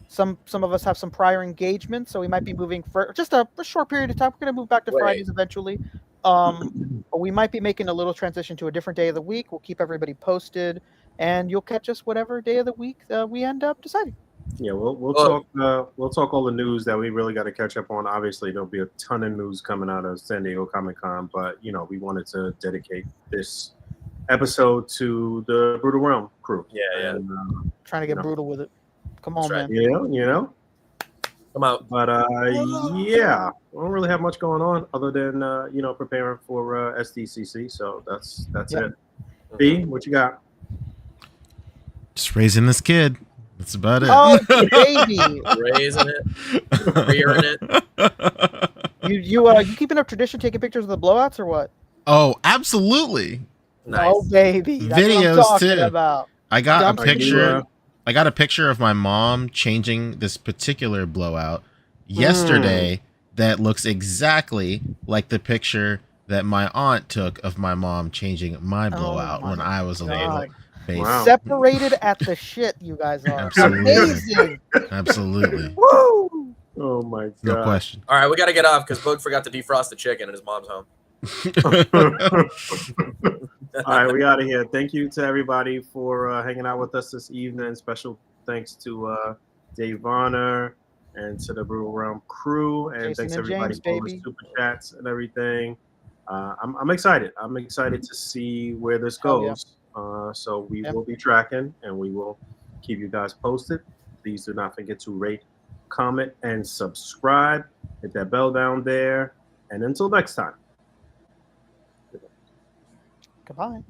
Some of us have some prior engagements, so we might be moving for just a short period of time. We're going to move back to Fridays eventually. But we might be making a little transition to a different day of the week. We'll keep everybody posted, and you'll catch us whatever day of the week we end up deciding. Yeah, we'll talk all the news that we really got to catch up on. Obviously, there'll be a ton of news coming out of San Diego Comic-Con, but you know, we wanted to dedicate this episode to the Brutal Realm crew. Yeah. And, trying to get brutal with it. Come on, man. You know. Come out. But yeah, we don't really have much going on other than preparing for SDCC. So that's it. B, what you got? Just raising this kid. That's about it. Oh, baby, raising it, rearing it. You keeping up tradition, taking pictures of the blowouts or what? Oh, absolutely. Nice. Oh, baby, that's videos what I'm too. About. I got a picture. I got a picture of my mom changing this particular blowout yesterday that looks exactly like the picture that my aunt took of my mom changing my blowout when I was a little baby. Wow. Separated at the shit, you guys are. Absolutely. Amazing. Absolutely. Woo! Oh my god. No question. All right, we got to get off because Boog forgot to defrost the chicken in his mom's home. All right, we out of here. Thank you to everybody for hanging out with us this evening. Special thanks to Dave Varner and to the Brutal Realm crew, and Jason thanks and everybody James, for the super chats and everything. I'm excited. I'm excited to see where this goes. So we will be tracking, and we will keep you guys posted. Please do not forget to rate, comment, and subscribe. Hit that bell down there. And until next time. Goodbye.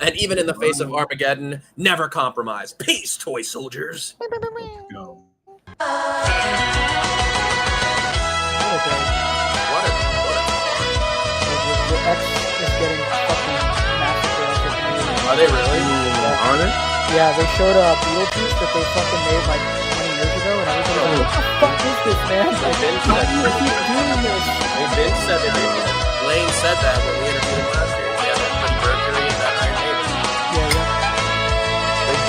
And even in the face of Armageddon, never compromise. Peace, toy soldiers. Go. The X is getting fucking massacred. Are they really? Are they? Yeah, they showed Beetlejuice that they fucking made like 20 years ago, and everybody's like, what the fuck is this, man? Like, why do you keep doing this? They said that Lane said that when we interviewed him last year. Yeah, that Freddie Mercury and that Iron Maiden. Yeah.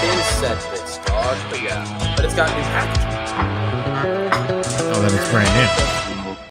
They said this, dog. But yeah, but it's got new packaging. Oh, then it's brand new.